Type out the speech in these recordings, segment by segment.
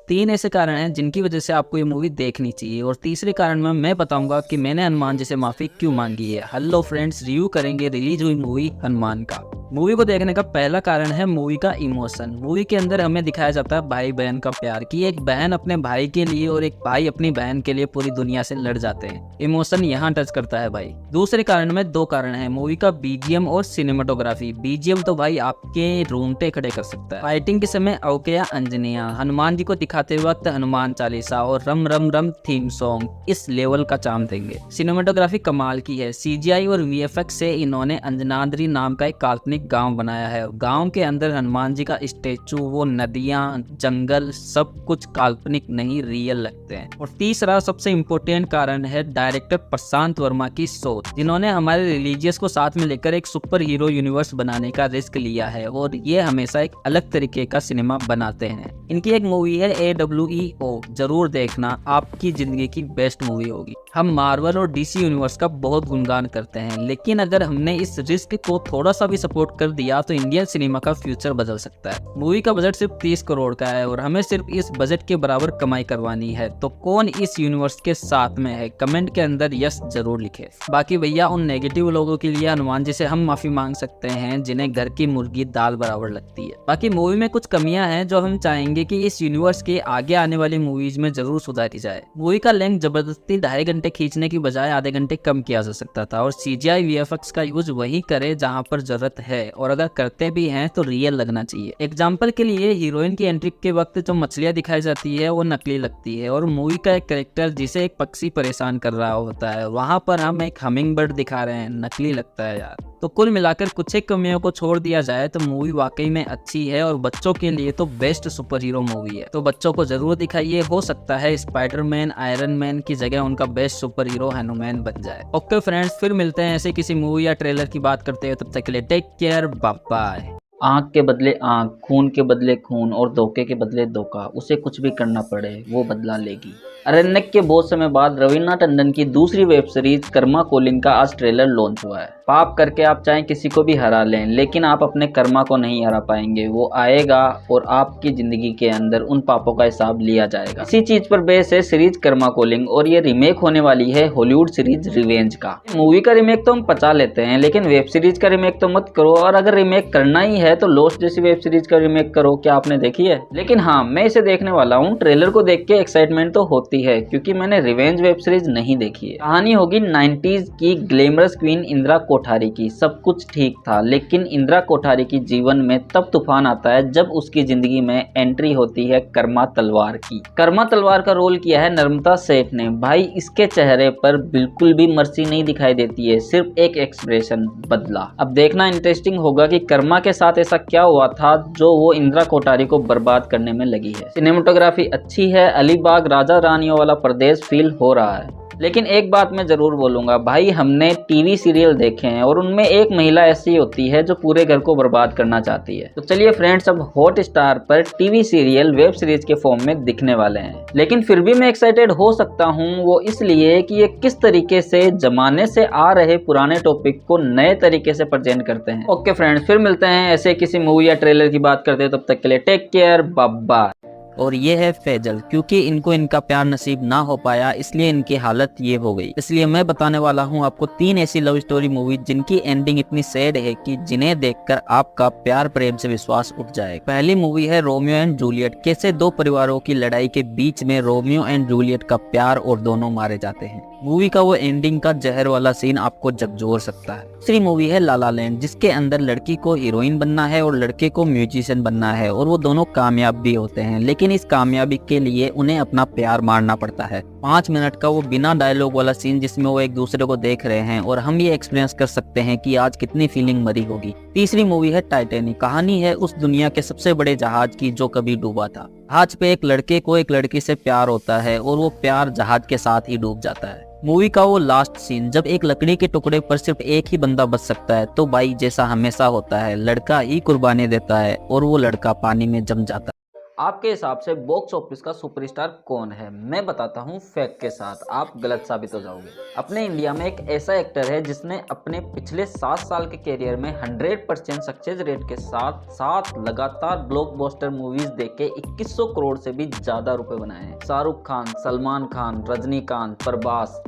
तीन ऐसे कारण हैं जिनकी वजह से आपको ये मूवी देखनी चाहिए, और तीसरे कारण में मैं बताऊंगा कि मैंने हनुमान जी से माफी क्यों मांगी है। हेलो फ्रेंड्स, रिव्यू करेंगे रिलीज हुई मूवी हनुमान का। मूवी को देखने का पहला कारण है मूवी का इमोशन। मूवी के अंदर हमें दिखाया जाता है भाई बहन का प्यार, कि एक बहन अपने भाई के लिए और एक भाई अपनी बहन के लिए पूरी दुनिया से लड़ जाते हैं। इमोशन यहाँ टच करता है भाई। दूसरे कारण में दो कारण है, मूवी का बीजीएम और सिनेमाटोग्राफी। बीजीएम तो भाई आपके रोंगटे खड़े कर सकता है। फाइटिंग के समय अवकया अंजनिया, हनुमान जी को दिखाते वक्त हनुमान चालीसा और रम रम रम थीम सॉन्ग इस लेवल का चार्म देंगे। सिनेमाटोग्राफी कमाल की है। सीजीआई और वीएफएक्स से इन्होंने अंजनाद्री नाम का एक काल्पनिक गांव बनाया है। गांव के अंदर हनुमान जी का स्टेचू, वो नदियां, जंगल, सब कुछ काल्पनिक नहीं रियल लगते हैं। और तीसरा सबसे इम्पोर्टेंट कारण है डायरेक्टर प्रशांत वर्मा की सोच, जिन्होंने हमारे रिलीजियस को साथ में लेकर एक सुपर हीरो यूनिवर्स बनाने का रिस्क लिया है, और ये हमेशा एक अलग तरीके का सिनेमा बनाते हैं। इनकी एक मूवी है AWEO, जरूर देखना, आपकी जिंदगी की बेस्ट मूवी होगी। हम मार्वल और डीसी यूनिवर्स का बहुत गुणगान करते हैं, लेकिन अगर हमने इस रिस्क को थोड़ा सा भी सपोर्ट कर दिया तो इंडियन सिनेमा का फ्यूचर बदल सकता है। मूवी का बजट सिर्फ 30 करोड़ का है और हमें सिर्फ इस बजट के बराबर कमाई करवानी है। तो कौन इस यूनिवर्स के साथ में है, कमेंट के अंदर यस जरूर लिखे। बाकी भैया उन नेगेटिव लोगों के लिए हनुमान जी से हम माफी मांग सकते हैं जिन्हें घर की मुर्गी दाल बराबर लगती है। बाकी मूवी में कुछ कमियां हैं जो हम चाहेंगे कि इस यूनिवर्स के आगे आने वाली मूवीज में जरूर सुधारी जाए। मूवी का लेंथ जबरदस्ती 2.5 घंटे खींचने की बजाय आधे घंटे कम किया जा सकता था, और CGI VFX का यूज वही करे जहां पर जरूरत है, और अगर करते भी हैं तो रियल लगना चाहिए। एग्जाम्पल के लिए हीरोइन की एंट्री के वक्त जो मछलियां दिखाई जाती है वो नकली लगती है, और मूवी का एक कैरेक्टर जिसे एक पक्षी परेशान कर रहा होता है वहां पर हम एक हमिंग बर्ड दिखा रहे हैं, नकली लगता है यार। तो कुल मिलाकर कुछ एक कमियों को छोड़ दिया जाए तो मूवी वाकई में अच्छी है, और बच्चों के लिए तो बेस्ट सुपर हीरो मूवी है। तो बच्चों को जरूर दिखाइए, हो सकता है स्पाइडरमैन, आयरन मैन की जगह उनका बेस्ट सुपर हीरो हनुमान बन जाए। ओके फ्रेंड्स, फिर मिलते हैं ऐसे किसी मूवी या ट्रेलर की बात करते हैं, तब तक के लिए टेक केयर, बाय बाय। आंख के बदले आंख, खून के बदले खून और धोखे के बदले धोखा, उसे कुछ भी करना पड़े वो बदला लेगी। अरण्यक के बहुत समय बाद रवीना टंडन की दूसरी वेब सीरीज कर्मा कॉलिंग का आज ट्रेलर लॉन्च हुआ है। पाप करके आप चाहे किसी को भी हरा लें, लेकिन आप अपने कर्मा को नहीं हरा पाएंगे। वो आएगा और आपकी जिंदगी के अंदर उन पापों का हिसाब लिया जाएगा। इसी चीज पर बेस है सीरीज कर्मा कॉलिंग, और ये रीमेक होने वाली है हॉलीवुड सीरीज रिवेंज का। मूवी का रीमेक तो हम पचा लेते हैं, लेकिन वेब सीरीज का रीमेक तो मत करो, और अगर रीमेक करना ही है तो लॉस्ट जैसी वेब सीरीज का रीमेक करो। क्या आपने देखी है? लेकिन हाँ, मैं इसे देखने वाला हूँ। ट्रेलर को देख के एक्साइटमेंट तो होती है, क्योंकि मैंने रिवेंज वेब सीरीज नहीं देखी है। कहानी होगी 90s की ग्लैमरस क्वीन इंदिरा कोठारी की। सब कुछ ठीक था, लेकिन इंदिरा कोठारी की जीवन में तब तूफान आता है जब उसकी जिंदगी में एंट्री होती है कर्मा तलवार की। कर्मा तलवार का रोल किया है नर्मदा सेठ ने। भाई, इसके चेहरे पर बिल्कुल भी मर्सी नहीं दिखाई देती है, सिर्फ एक एक्सप्रेशन बदला। अब देखना इंटरेस्टिंग होगा कि कर्मा के साथ ऐसा क्या हुआ था जो वो इंदिरा कोठारी को बर्बाद करने में लगी है। सिनेमाटोग्राफी अच्छी है, अलीबाग राजा रानियों वाला प्रदेश फील हो रहा है। लेकिन एक बात मैं जरूर बोलूंगा, भाई हमने टीवी सीरियल देखे हैं और उनमें एक महिला ऐसी होती है जो पूरे घर को बर्बाद करना चाहती है। तो चलिए फ्रेंड्स, अब हॉट स्टार पर टीवी सीरियल वेब सीरीज के फॉर्म में दिखने वाले हैं। लेकिन फिर भी मैं एक्साइटेड हो सकता हूँ, वो इसलिए कि ये किस तरीके से जमाने से आ रहे पुराने टॉपिक को नए तरीके से प्रेजेंट करते हैं। ओके फ्रेंड्स, फिर मिलते हैं ऐसे किसी मूवी या ट्रेलर की बात करते हैं, तब तक के लिए टेक केयर, बाय बाय। और ये है फैजल। क्योंकि इनको इनका प्यार नसीब ना हो पाया, इसलिए इनकी हालत ये हो गई। इसलिए मैं बताने वाला हूँ आपको 3 ऐसी लव स्टोरी मूवी जिनकी एंडिंग इतनी सैड है कि जिन्हें देखकर आपका प्यार प्रेम से विश्वास उठ जाए। पहली मूवी है रोमियो एंड जूलियट। कैसे दो परिवारों की लड़ाई के बीच में रोमियो एंड जूलियट का प्यार और दोनों मारे जाते हैं। मूवी का वो एंडिंग का जहर वाला सीन आपको झकझोर सकता है। दूसरी मूवी है ला ला लैंड, जिसके अंदर लड़की को हीरोइन बनना है और लड़के को म्यूजिशियन बनना है, और वो दोनों कामयाब भी होते हैं, लेकिन इस कामयाबी के लिए उन्हें अपना प्यार मारना पड़ता है। 5 मिनट का वो बिना डायलॉग वाला सीन जिसमें वो एक दूसरे को देख रहे हैं, और हम ये एक्सपीरियंस कर सकते हैं कि आज कितनी फीलिंग मरी होगी। तीसरी मूवी है टाइटैनिक। कहानी है उस दुनिया के सबसे बड़े जहाज की जो कभी डूबा था। जहाज पे एक लड़के को एक लड़की से प्यार होता है, और वो प्यार जहाज के साथ ही डूब जाता है। मूवी का वो लास्ट सीन जब एक लकड़ी के टुकड़े पर सिर्फ एक ही बंदा बच सकता है, तो भाई जैसा हमेशा होता है, लड़का ही कुर्बानी देता है और वो लड़का पानी में जम जाता है। आपके हिसाब से बॉक्स ऑफिस का सुपरस्टार कौन है? मैं बताता हूँ फैक्ट के साथ, आप गलत साबित हो जाओगे। अपने इंडिया में एक ऐसा एक्टर है जिसने अपने पिछले 7 साल के करियर में 100% सक्सेस रेट के साथ 7 लगातार ब्लॉकबस्टर मूवीज देख के 2100 करोड़ से भी ज्यादा रुपए बनाए हैं। शाहरुख खान, सलमान खान, रजनीकांत, प्रभास,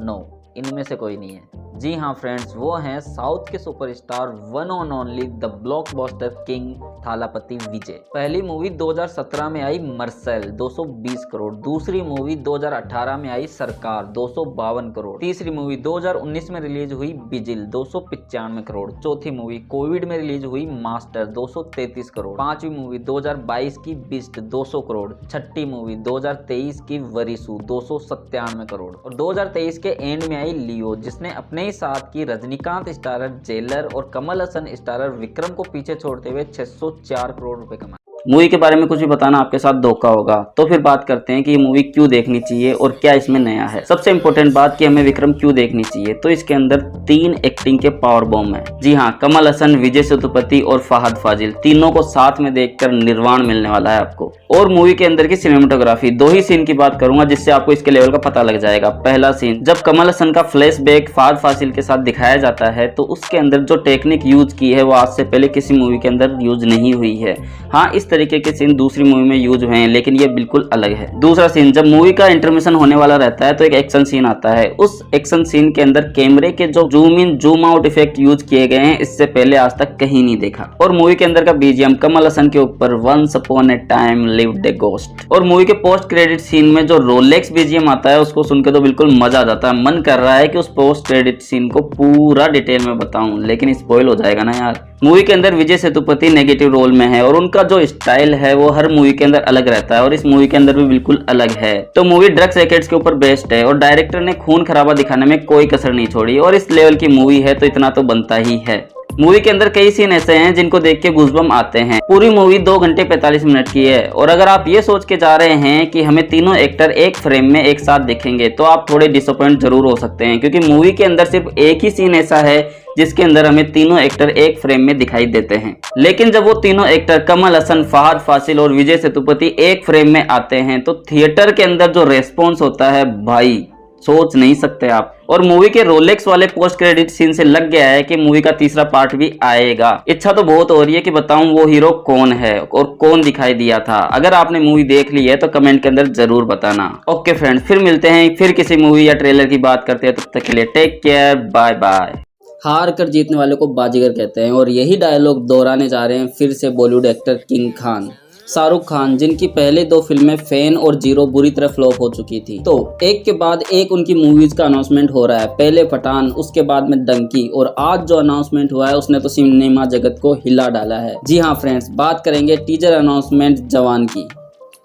नो, इनमें से कोई नहीं है। जी हाँ फ्रेंड्स, वो हैं साउथ के superstar, one and only the blockbuster king Thalapathy Vijay. पहली मूवी 2017 में आई मर्सेल, 220 करोड़। दूसरी मूवी 2018 में आई सरकार, 252 करोड़। तीसरी मूवी 2019 में रिलीज हुई बिजिल, 295 करोड़। चौथी मूवी कोविड में रिलीज हुई मास्टर, 233 करोड़। पांचवी मूवी 2022 की बिस्ट, 200 करोड़। छठी मूवी 2023 की वरिसु, 297 करोड़। और 2023 के एंड में आई लियो, जिसने अपने साथ की रजनीकांत स्टारर जेलर और कमल हसन स्टारर विक्रम को पीछे छोड़ते हुए 604 करोड़ रुपए कमाए। मूवी के बारे में कुछ भी बताना आपके साथ धोखा होगा, तो फिर बात करते हैं कि ये मूवी क्यों देखनी चाहिए और क्या इसमें नया है। सबसे इंपॉर्टेंट बात कि हमें विक्रम क्यों देखनी चाहिए, तो इसके अंदर 3 एक्टिंग के पावर बॉम्ब है। जी हाँ, कमल हसन, विजय सेतुपति और फहद फाजिल, तीनों को साथ में देखकर निर्वाण मिलने वाला है आपको। और मूवी के अंदर की सिनेमेटोग्राफी, 2 ही सीन की बात करूंगा जिससे आपको इसके लेवल का पता लग जाएगा। पहला सीन, जब कमल हसन का फ्लैशबैक फहद फाजिल के साथ दिखाया जाता है, तो उसके अंदर जो टेक्निक यूज की है वो आज से पहले किसी मूवी के अंदर यूज नहीं हुई है। हाँ, इस तरीके के सीन दूसरी मूवी में यूज हुए हैं, लेकिन ये बिल्कुल अलग है। दूसरा सीन, जब मूवी का इंटरमिशन होने वाला रहता है तो एक एक्शन सीन आता है। उस एक्शन सीन के अंदर कैमरे के जो zoom in zoom out effect use किए गए हैं, इससे पहले आज तक कहीं नहीं देखा। और मूवी के अंदर का बीजीएम कमल हसन के ऊपर once upon a time lived a ghost. और मूवी के पोस्ट क्रेडिट सीन में जो रोलेक्स बीजीएम आता है, उसको सुन के तो बिल्कुल मजा आ जाता है। मन कर रहा है कि उस पोस्ट क्रेडिट सीन को पूरा डिटेल में बताऊं, लेकिन स्पॉइल हो जाएगा ना यार। मूवी के अंदर विजय सेतुपति नेगेटिव रोल में है और उनका जो स्टाइल है वो हर मूवी के अंदर अलग रहता है और इस मूवी के अंदर भी बिल्कुल अलग है। तो मूवी ड्रग्स रैकेट्स के ऊपर बेस्ड है और डायरेक्टर ने खून खराबा दिखाने में कोई कसर नहीं छोड़ी और इस लेवल की मूवी है तो इतना तो बनता ही है। मूवी के अंदर कई सीन ऐसे हैं जिनको देख के गूज़बम्प आते हैं। पूरी मूवी 2 घंटे 45 मिनट की है और अगर आप ये सोच के जा रहे हैं कि हमें तीनों एक्टर एक फ्रेम में एक साथ देखेंगे तो आप थोड़े डिसअपॉइंट जरूर हो सकते हैं, क्योंकि मूवी के अंदर सिर्फ एक ही सीन ऐसा है जिसके अंदर हमें तीनों एक्टर एक फ्रेम में दिखाई देते हैं। लेकिन जब वो तीनों एक्टर कमल हसन, फहद फासिल और विजय सेतुपति एक फ्रेम में आते हैं तो थिएटर के अंदर जो रेस्पॉन्स होता है भाई, सोच नहीं सकते आप। और मूवी के रोलेक्स वाले पोस्ट क्रेडिट सीन से लग गया है कि मूवी का तीसरा पार्ट भी आएगा। इच्छा तो बहुत हो रही है कि बताऊं वो हीरो कौन है और कौन दिखाई दिया था। अगर आपने मूवी देख ली है तो कमेंट के अंदर जरूर बताना। ओके फ्रेंड्स, फिर मिलते हैं, फिर किसी मूवी या ट्रेलर की बात करते हैं। तब तक के लिए टेक केयर, बाय बाय। हार कर जीतने वाले को बाजीगर कहते हैं और यही डायलॉग दोहराने जा रहे हैं फिर से बॉलीवुड एक्टर किंग खान शाहरुख खान, जिनकी पहले 2 फिल्में फैन और जीरो बुरी तरह फ्लॉप हो चुकी थी। तो एक के बाद एक उनकी मूवीज का अनाउंसमेंट हो रहा है। पहले पठान, उसके बाद में डंकी और आज जो अनाउंसमेंट हुआ है उसने तो सिनेमा जगत को हिला डाला है। जी हाँ फ्रेंड्स, बात करेंगे टीजर अनाउंसमेंट जवान की।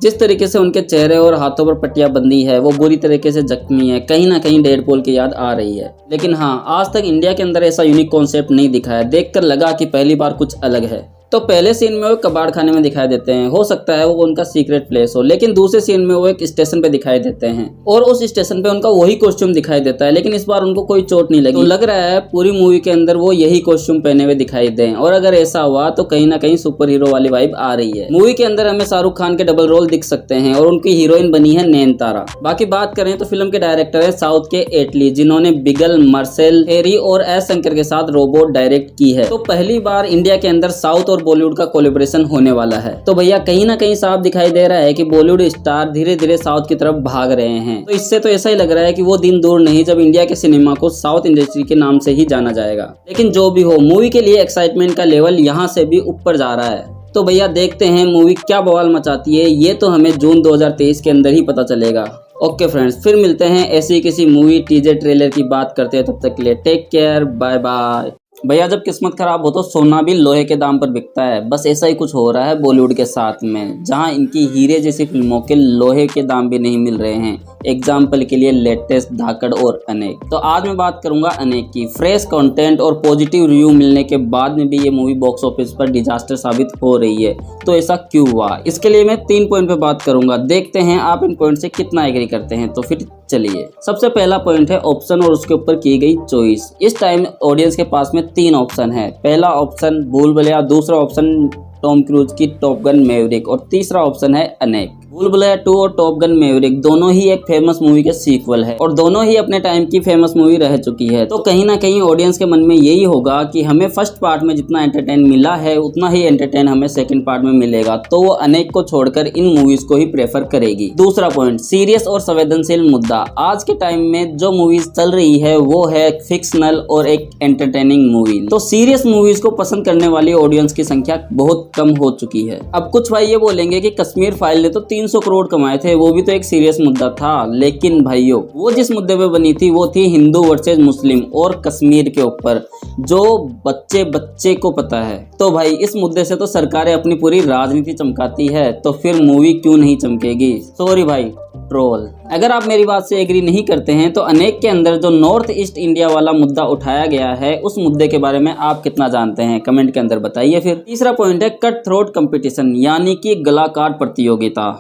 जिस तरीके से उनके चेहरे और हाथों पर पट्टियां बंधी है वो बुरी तरीके से जख्मी है, कहीं ना कहीं डेडपूल की याद आ रही है। लेकिन हाँ, आज तक इंडिया के अंदर ऐसा यूनिक कॉन्सेप्ट नहीं दिखा है। देखकर लगा कि पहली बार कुछ अलग है। तो पहले सीन में वो कबाड़ खाने में दिखाई देते हैं, हो सकता है वो उनका सीक्रेट प्लेस हो, लेकिन दूसरे सीन में वो एक स्टेशन पे दिखाई देते हैं और उस स्टेशन पे उनका वही कॉस्ट्यूम दिखाई देता है, लेकिन इस बार उनको कोई चोट नहीं लगी। तो लग रहा है पूरी मूवी के अंदर वो यही कॉस्ट्यूम पहने हुए दिखाई दें, और अगर ऐसा हुआ तो कहीं ना कहीं सुपर हीरो वाली वाइब आ रही है। मूवी के अंदर हमें शाहरुख खान के डबल रोल दिख सकते हैं और उनकी हीरोइन बनी है नयनतारा। बाकी बात करें तो फिल्म के डायरेक्टर है साउथ के एटली, जिन्होंने बिगल, मर्सेल, हेरी और एस शंकर के साथ रोबोट डायरेक्ट की है। तो पहली बार इंडिया के अंदर साउथ और बॉलीवुड का कोलैबोरेशन होने वाला है। तो भैया कहीं ना कहीं साफ दिखाई दे रहा है कि बॉलीवुड स्टार धीरे धीरे साउथ की तरफ भाग रहे हैं। तो इससे तो ऐसा ही लग रहा है कि वो दिन दूर नहीं जब इंडिया के सिनेमा को साउथ इंडस्ट्री के नाम से ही जाना जाएगा। लेकिन जो भी हो, मूवी के लिए एक्साइटमेंट का लेवल यहाँ से भी ऊपर जा रहा है। तो भैया देखते हैं मूवी क्या बवाल मचाती है, ये तो हमें जून 2023 के अंदर ही पता चलेगा। ओके फ्रेंड्स, फिर मिलते हैं ऐसी किसी मूवी टीजर ट्रेलर की बात करते हैं। तब तक के लिए टेक केयर, बाय बाय। भैया जब किस्मत खराब हो तो सोना भी लोहे के दाम पर बिकता है। बस ऐसा ही कुछ हो रहा है बॉलीवुड के साथ में, जहां इनकी हीरे जैसी फिल्मों के लोहे के दाम भी नहीं मिल रहे हैं। एग्जाम्पल के लिए लेटेस्ट धाकड़ और अनेक। तो आज मैं बात करूंगा अनेक की। फ्रेश कंटेंट और पॉजिटिव रिव्यू मिलने के बाद में भी ये मूवी बॉक्स ऑफिस पर डिजास्टर साबित हो रही है। तो ऐसा क्यों हुआ, इसके लिए मैं 3 पॉइंट पे बात करूंगा। देखते हैं आप इन पॉइंट से कितना एग्री करते हैं। तो फिर चलिए, सबसे पहला पॉइंट है ऑप्शन और उसके ऊपर की गई चॉइस। इस टाइम ऑडियंस के पास में 3 ऑप्शन है। पहला ऑप्शन भूल भुलैया, दूसरा ऑप्शन टॉम क्रूज की टॉप गन मैवरिक और तीसरा ऑप्शन है अनेक। भूल भुलैया 2 और टॉप गन मैवरिक दोनों ही एक फेमस मूवी के सीक्वल है और दोनों ही अपने टाइम की फेमस मूवी रह चुकी है। तो कहीं ना कहीं ऑडियंस के मन में यही होगा कि हमें फर्स्ट पार्ट में जितना एंटरटेन मिला है उतना ही एंटरटेन हमें सेकंड पार्ट में मिलेगा, तो वो अनेक को छोड़कर इन मूवीज को ही प्रेफर करेगी। दूसरा पॉइंट, सीरियस और संवेदनशील मुद्दा। आज के टाइम में जो मूवीज चल रही है वो है फिक्शनल और एक एंटरटेनिंग मूवी। तो सीरियस मूवीज को पसंद करने वाली ऑडियंस की संख्या बहुत कम हो चुकी है। अब कुछ भाई ये बोलेंगे कि कश्मीर फाइल ने तो 300 करोड़ कमाए थे, वो भी तो एक सीरियस मुद्दा था। लेकिन भाइयों, वो जिस मुद्दे पे बनी थी वो थी हिंदू वर्सेस मुस्लिम और कश्मीर के ऊपर, जो बच्चे को पता है। तो भाई इस मुद्दे से तो सरकारें अपनी पूरी राजनीति चमकाती है, तो फिर मूवी क्यों नहीं चमकेगी। सॉरी भाई, ट्रोल। अगर आप मेरी बात से एग्री नहीं करते हैं तो अनेक के अंदर जो नॉर्थ ईस्ट इंडिया वाला मुद्दा उठाया गया है उस मुद्दे के बारे में आप कितना जानते हैं, कमेंट के अंदर बताइए। फिर तीसरा पॉइंट है कट थ्रोट कंपटीशन, यानी कि गला काट प्रतियोगिता।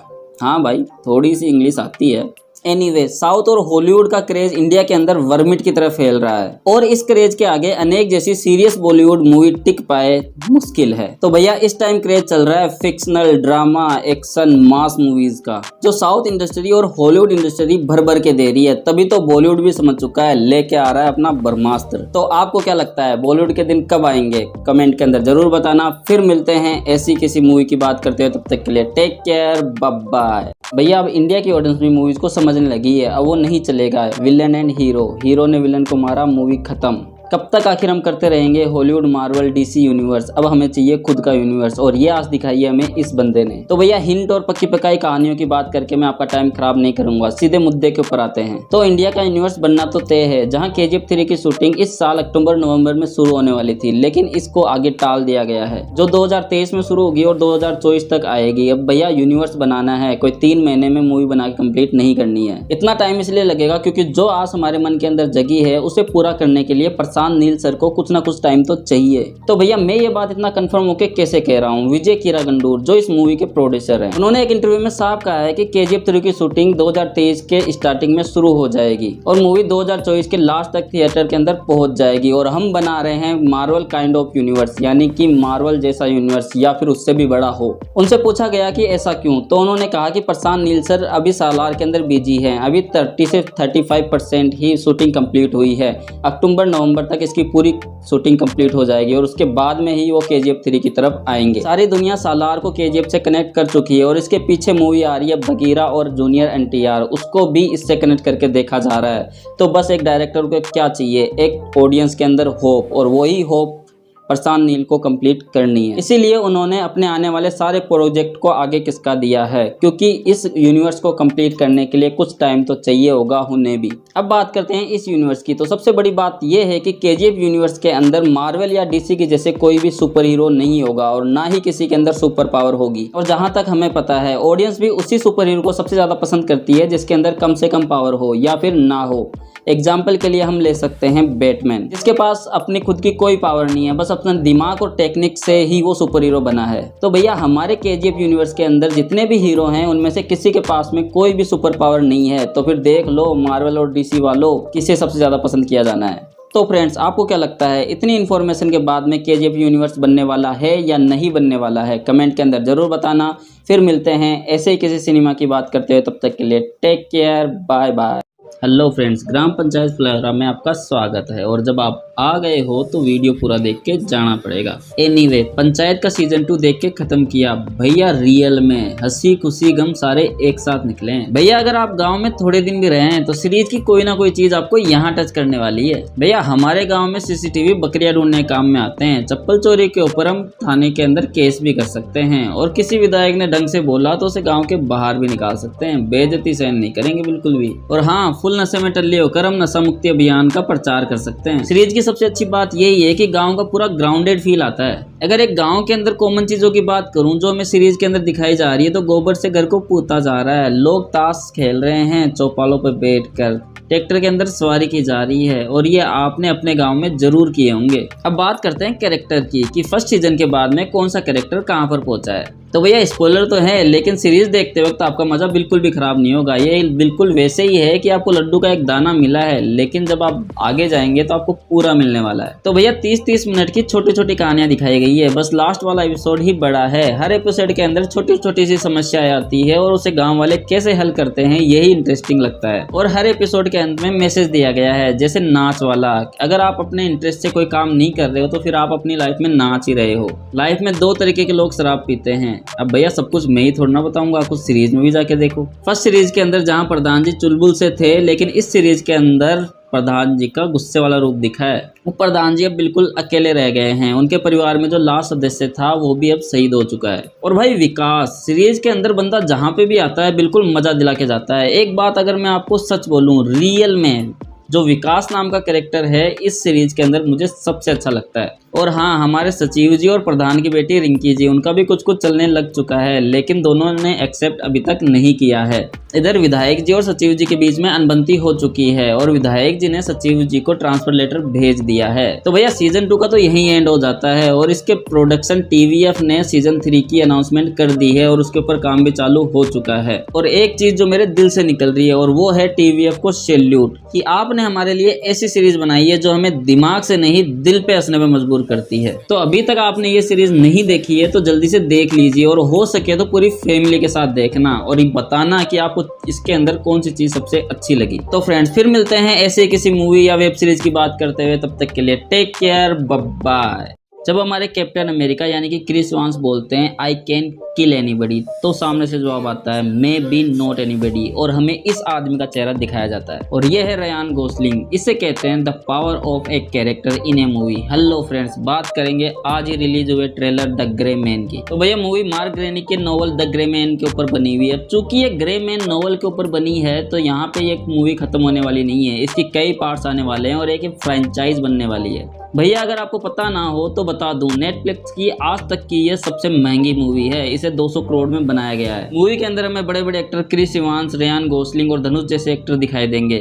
हाँ भाई, थोड़ी सी इंग्लिश आती है। एनीवे, साउथ और हॉलीवुड का क्रेज इंडिया के अंदर वर्मिट की तरह फैल रहा है और इस क्रेज के आगे अनेक जैसी सीरियस बॉलीवुड मूवी टिक पाए मुश्किल है। तो भैया इस टाइम क्रेज चल रहा है फिक्शनल, ड्रामा, एक्शन, मास मूवीज का, जो साउथ इंडस्ट्री और हॉलीवुड इंडस्ट्री भर भर के दे रही है। तभी तो बॉलीवुड भी समझ चुका है, लेके आ रहा है अपना ब्रह्मास्त्र। तो आपको क्या लगता है बॉलीवुड के दिन कब आएंगे, कमेंट के अंदर जरूर बताना। फिर मिलते हैं ऐसी किसी मूवी की बात करते हैं, तब तक के लिए टेक केयर, बाय बाय। भैया अब इंडिया की ऑडियंस भी मूवीज को समझने लगी है, अब वो नहीं चलेगा विलन एंड हीरो ने विलन को मारा, मूवी खत्म। कब तक आखिर हम करते रहेंगे हॉलीवुड, मार्वल, डीसी यूनिवर्स। अब हमें चाहिए खुद का यूनिवर्स और ये आज दिखाई है हमें इस बंदे ने। तो भैया हिंट और पक्की पकाई कहानियों की बात करके मैं आपका टाइम खराब नहीं करूंगा, सीधे मुद्दे के ऊपर आते हैं। तो इंडिया का यूनिवर्स बनना तो तय है, जहां KGF 3 की शूटिंग इस साल अक्टूबर नवंबर में शुरू होने वाली थी, लेकिन इसको आगे टाल दिया गया है, जो 2023 में शुरू होगी और 2024 तक आएगी। अब भैया यूनिवर्स बनाना है, कोई 3 महीने में मूवी बना के कंप्लीट नहीं करनी है। इतना टाइम इसलिए लगेगा क्योंकि जो आस हमारे मन के अंदर जगी है उसे पूरा करने के लिए प्रशांत नील सर को कुछ ना कुछ टाइम तो चाहिए। तो भैया मैं ये बात इतना कंफर्म होके कैसे कह रहा हूँ, विजय किरागंडूर जो इस मूवी के प्रोड्यूसर हैं, उन्होंने एक इंटरव्यू में साफ कहा है कि KGF 3 की शूटिंग 2023 के स्टार्टिंग में शुरू हो जाएगी और मूवी 2024 के लास्ट तक थिएटर के अंदर पहुंच जाएगी। और हम बना रहे हैं मार्वल काइंड ऑफ यूनिवर्स, यानी कि मार्वल जैसा यूनिवर्स या फिर उससे भी बड़ा हो। उनसे पूछा गया कि ऐसा क्यों, तो उन्होंने कहा कि प्रशांत नील सर अभी सालार के अंदर बिजी है, अभी 30 से 35% ही शूटिंग कंप्लीट हुई है। अक्टूबर नवंबर तक इसकी पूरी शूटिंग कंप्लीट हो जाएगी और उसके बाद में ही वो KGF 3 की तरफ आएंगे। सारी दुनिया सालार को KGF से कनेक्ट कर चुकी है और इसके पीछे मूवी आ रही है बगीरा और जूनियर NTR, उसको भी इससे कनेक्ट करके देखा जा रहा है। तो बस एक डायरेक्टर को क्या चाहिए, एक ऑडियंस के अंदर होप, और वही होप प्रशांत नील को कंप्लीट करनी है। इसीलिए उन्होंने अपने आने वाले सारे प्रोजेक्ट को आगे किसका दिया है, क्योंकि इस यूनिवर्स को कंप्लीट करने के लिए कुछ टाइम तो चाहिए होगा उन्हें भी। अब बात करते हैं इस यूनिवर्स की। तो सबसे बड़ी बात यह है कि KGF यूनिवर्स के अंदर मार्वल या DC की जैसे कोई भी सुपर हीरो नहीं होगा और ना ही किसी के अंदर सुपर पावर होगी। और जहां तक हमें पता है ऑडियंस भी उसी सुपर हीरो को सबसे ज्यादा पसंद करती है जिसके अंदर कम से कम पावर हो या फिर ना हो। एग्जाम्पल के लिए हम ले सकते हैं बैटमैन, जिसके पास अपनी खुद की कोई पावर नहीं है, बस अपना दिमाग और टेक्निक से ही वो सुपर हीरो बना है। तो भैया हमारे KGF यूनिवर्स के अंदर जितने भी हीरो हैं उनमें से किसी के पास में कोई भी सुपर पावर नहीं है। तो फिर देख लो मार्वल और DC वालों, किसे सबसे ज्यादा पसंद किया जाना है। तो फ्रेंड्स आपको क्या लगता है, इतनी इन्फॉर्मेशन के बाद में KGF यूनिवर्स बनने वाला है या नहीं बनने वाला है, कमेंट के अंदर जरूर बताना। फिर मिलते हैं ऐसे ही किसी सिनेमा की बात करते हुए, तब तक के लिए take care, bye bye. Hello friends, ग्राम पंचायत फुलेरा में आपका स्वागत है। और जब आप आ गए हो तो वीडियो पूरा देख के जाना पड़ेगा। एनीवे, पंचायत का सीजन 2 देख के खत्म किया भैया, रियल में हंसी खुशी गम सारे एक साथ निकले हैं भैया। अगर आप गांव में थोड़े दिन भी रहे हैं तो सीरीज की कोई ना कोई चीज आपको यहाँ टच करने वाली है भैया। हमारे गाँव में CCTV बकरियां ढूंढने काम में आते हैं। चप्पल चोरी के ऊपर हम थाने के अंदर केस भी कर सकते हैं और किसी विधायक ने ढंग से बोला तो उसे गाँव के बाहर भी निकाल सकते हैं। बेइज्जती सहन नहीं करेंगे बिल्कुल भी। और हाँ, फुल नशे में टल्ले होकर हम नशा मुक्ति अभियान का प्रचार कर सकते हैं। सीरीज की सबसे अच्छी बात यही है कि गांव का पूरा ग्राउंडेड फील आता है। अगर एक गांव के अंदर कॉमन चीजों की बात करूं जो हमें सीरीज के अंदर दिखाई जा रही है, तो गोबर से घर को पूता जा रहा है, लोग ताश खेल रहे हैं चौपालों पर बैठकर, ट्रैक्टर के अंदर सवारी की जा रही है, और ये आपने अपने गांव में जरूर किए होंगे। अब बात करते हैं कैरेक्टर की कि फर्स्ट सीजन के बाद में कौन सा कैरेक्टर कहां पर पहुंचा है। तो भैया स्पॉइलर तो है, लेकिन सीरीज देखते वक्त आपका मजा बिल्कुल भी खराब नहीं होगा। ये बिल्कुल वैसे ही है कि आपको लड्डू का एक दाना मिला है, लेकिन जब आप आगे जाएंगे तो आपको पूरा मिलने वाला है। तो भैया 30-30 मिनट की छोटी छोटी कहानियां दिखाई गई है, बस लास्ट वाला एपिसोड ही बड़ा है। हर एपिसोड के अंदर छोटी छोटी सी समस्याएं आती है और उसे गाँव वाले कैसे हल करते हैं यही इंटरेस्टिंग लगता है। और हर एपिसोड के अंत में मैसेज दिया गया है, जैसे नाच वाला। अगर आप अपने इंटरेस्ट से कोई काम नहीं कर रहे हो तो फिर आप अपनी लाइफ में नाच ही रहे हो। लाइफ में 2 तरीके के लोग शराब पीते हैं। अब भैया सब कुछ मैं ही थोड़ा ना बताऊंगा, कुछ सीरीज में भी जाके देखो। फर्स्ट सीरीज के अंदर जहां प्रधान जी चुलबुल से थे, लेकिन इस सीरीज के अंदर प्रधान जी का गुस्से वाला रूप दिखा है। वो प्रधान जी अब बिल्कुल अकेले रह गए हैं। उनके परिवार में जो लास्ट सदस्य था वो भी अब शहीद हो चुका है। और भाई विकास, सीरीज के अंदर बंदा जहां पे भी आता है बिल्कुल मजा दिला के जाता है। एक बात अगर मैं आपको सच बोलूं, रियल में जो विकास नाम का कैरेक्टर है इस सीरीज के अंदर मुझे सबसे अच्छा लगता है। और हाँ, हमारे सचिव जी और प्रधान की बेटी रिंकी जी, उनका भी कुछ कुछ चलने लग चुका है, लेकिन दोनों ने एक्सेप्ट अभी तक नहीं किया है। इधर विधायक जी और सचिव जी के बीच में अनबंती हो चुकी है और विधायक जी ने सचिव जी को ट्रांसफर लेटर भेज दिया है। तो भैया सीजन 2 का तो यही एंड हो जाता है और इसके प्रोडक्शन टीवीएफ ने सीजन 3 की अनाउंसमेंट कर दी है और उसके ऊपर काम भी चालू हो चुका है। और एक चीज जो मेरे दिल से निकल रही है और वो है टीवीएफ को सैल्यूट कि आपने हमारे लिए ऐसी सीरीज बनाई है जो हमें दिमाग से नहीं दिल पे हंसने में मजबूर करती है। तो अभी तक आपने ये सीरीज नहीं देखी है तो जल्दी से देख लीजिए और हो सके तो पूरी फैमिली के साथ देखना और ये बताना कि आपको इसके अंदर कौन सी चीज सबसे अच्छी लगी। तो फ्रेंड्स, फिर मिलते हैं ऐसे किसी मूवी या वेब सीरीज की बात करते हुए। तब तक के लिए टेक केयर, बाय बाय। जब हमारे कैप्टन अमेरिका यानी कि क्रिस इवांस बोलते हैं आई कैन किल एनीबडी, तो सामने से जवाब आता है मे बी नॉट एनीबडी और हमें इस आदमी का चेहरा दिखाया जाता है और ये है रयान गोसलिंग। इसे कहते हैं the power of a character in A movie. Hello friends, बात करेंगे आज ही रिलीज हुए ट्रेलर द ग्रे मैन की। तो भैया मूवी मार्क ग्रेनी के नॉवल द ग्रे मैन के ऊपर बनी हुई है। चूंकि ये ग्रे मैन नॉवल के ऊपर बनी है तो यहाँ पे ये मूवी खत्म होने वाली नहीं है, इसकी कई पार्ट्स आने वाले हैं और एक फ्रेंचाइज बनने वाली है। भैया अगर आपको पता ना हो तो बता दूं, नेटफ्लिक्स की आज तक की ये सबसे महंगी मूवी है। इसे 200 करोड़ में बनाया गया है। मूवी के अंदर हमें बड़े बड़े actor Chris Evans, Ryan Gosling और धनुष जैसे एक्टर दिखाई देंगे।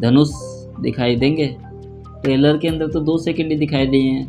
धनुष दिखाई देंगे, ट्रेलर के अंदर तो 2 सेकंड ही दिखाई दिए हैं।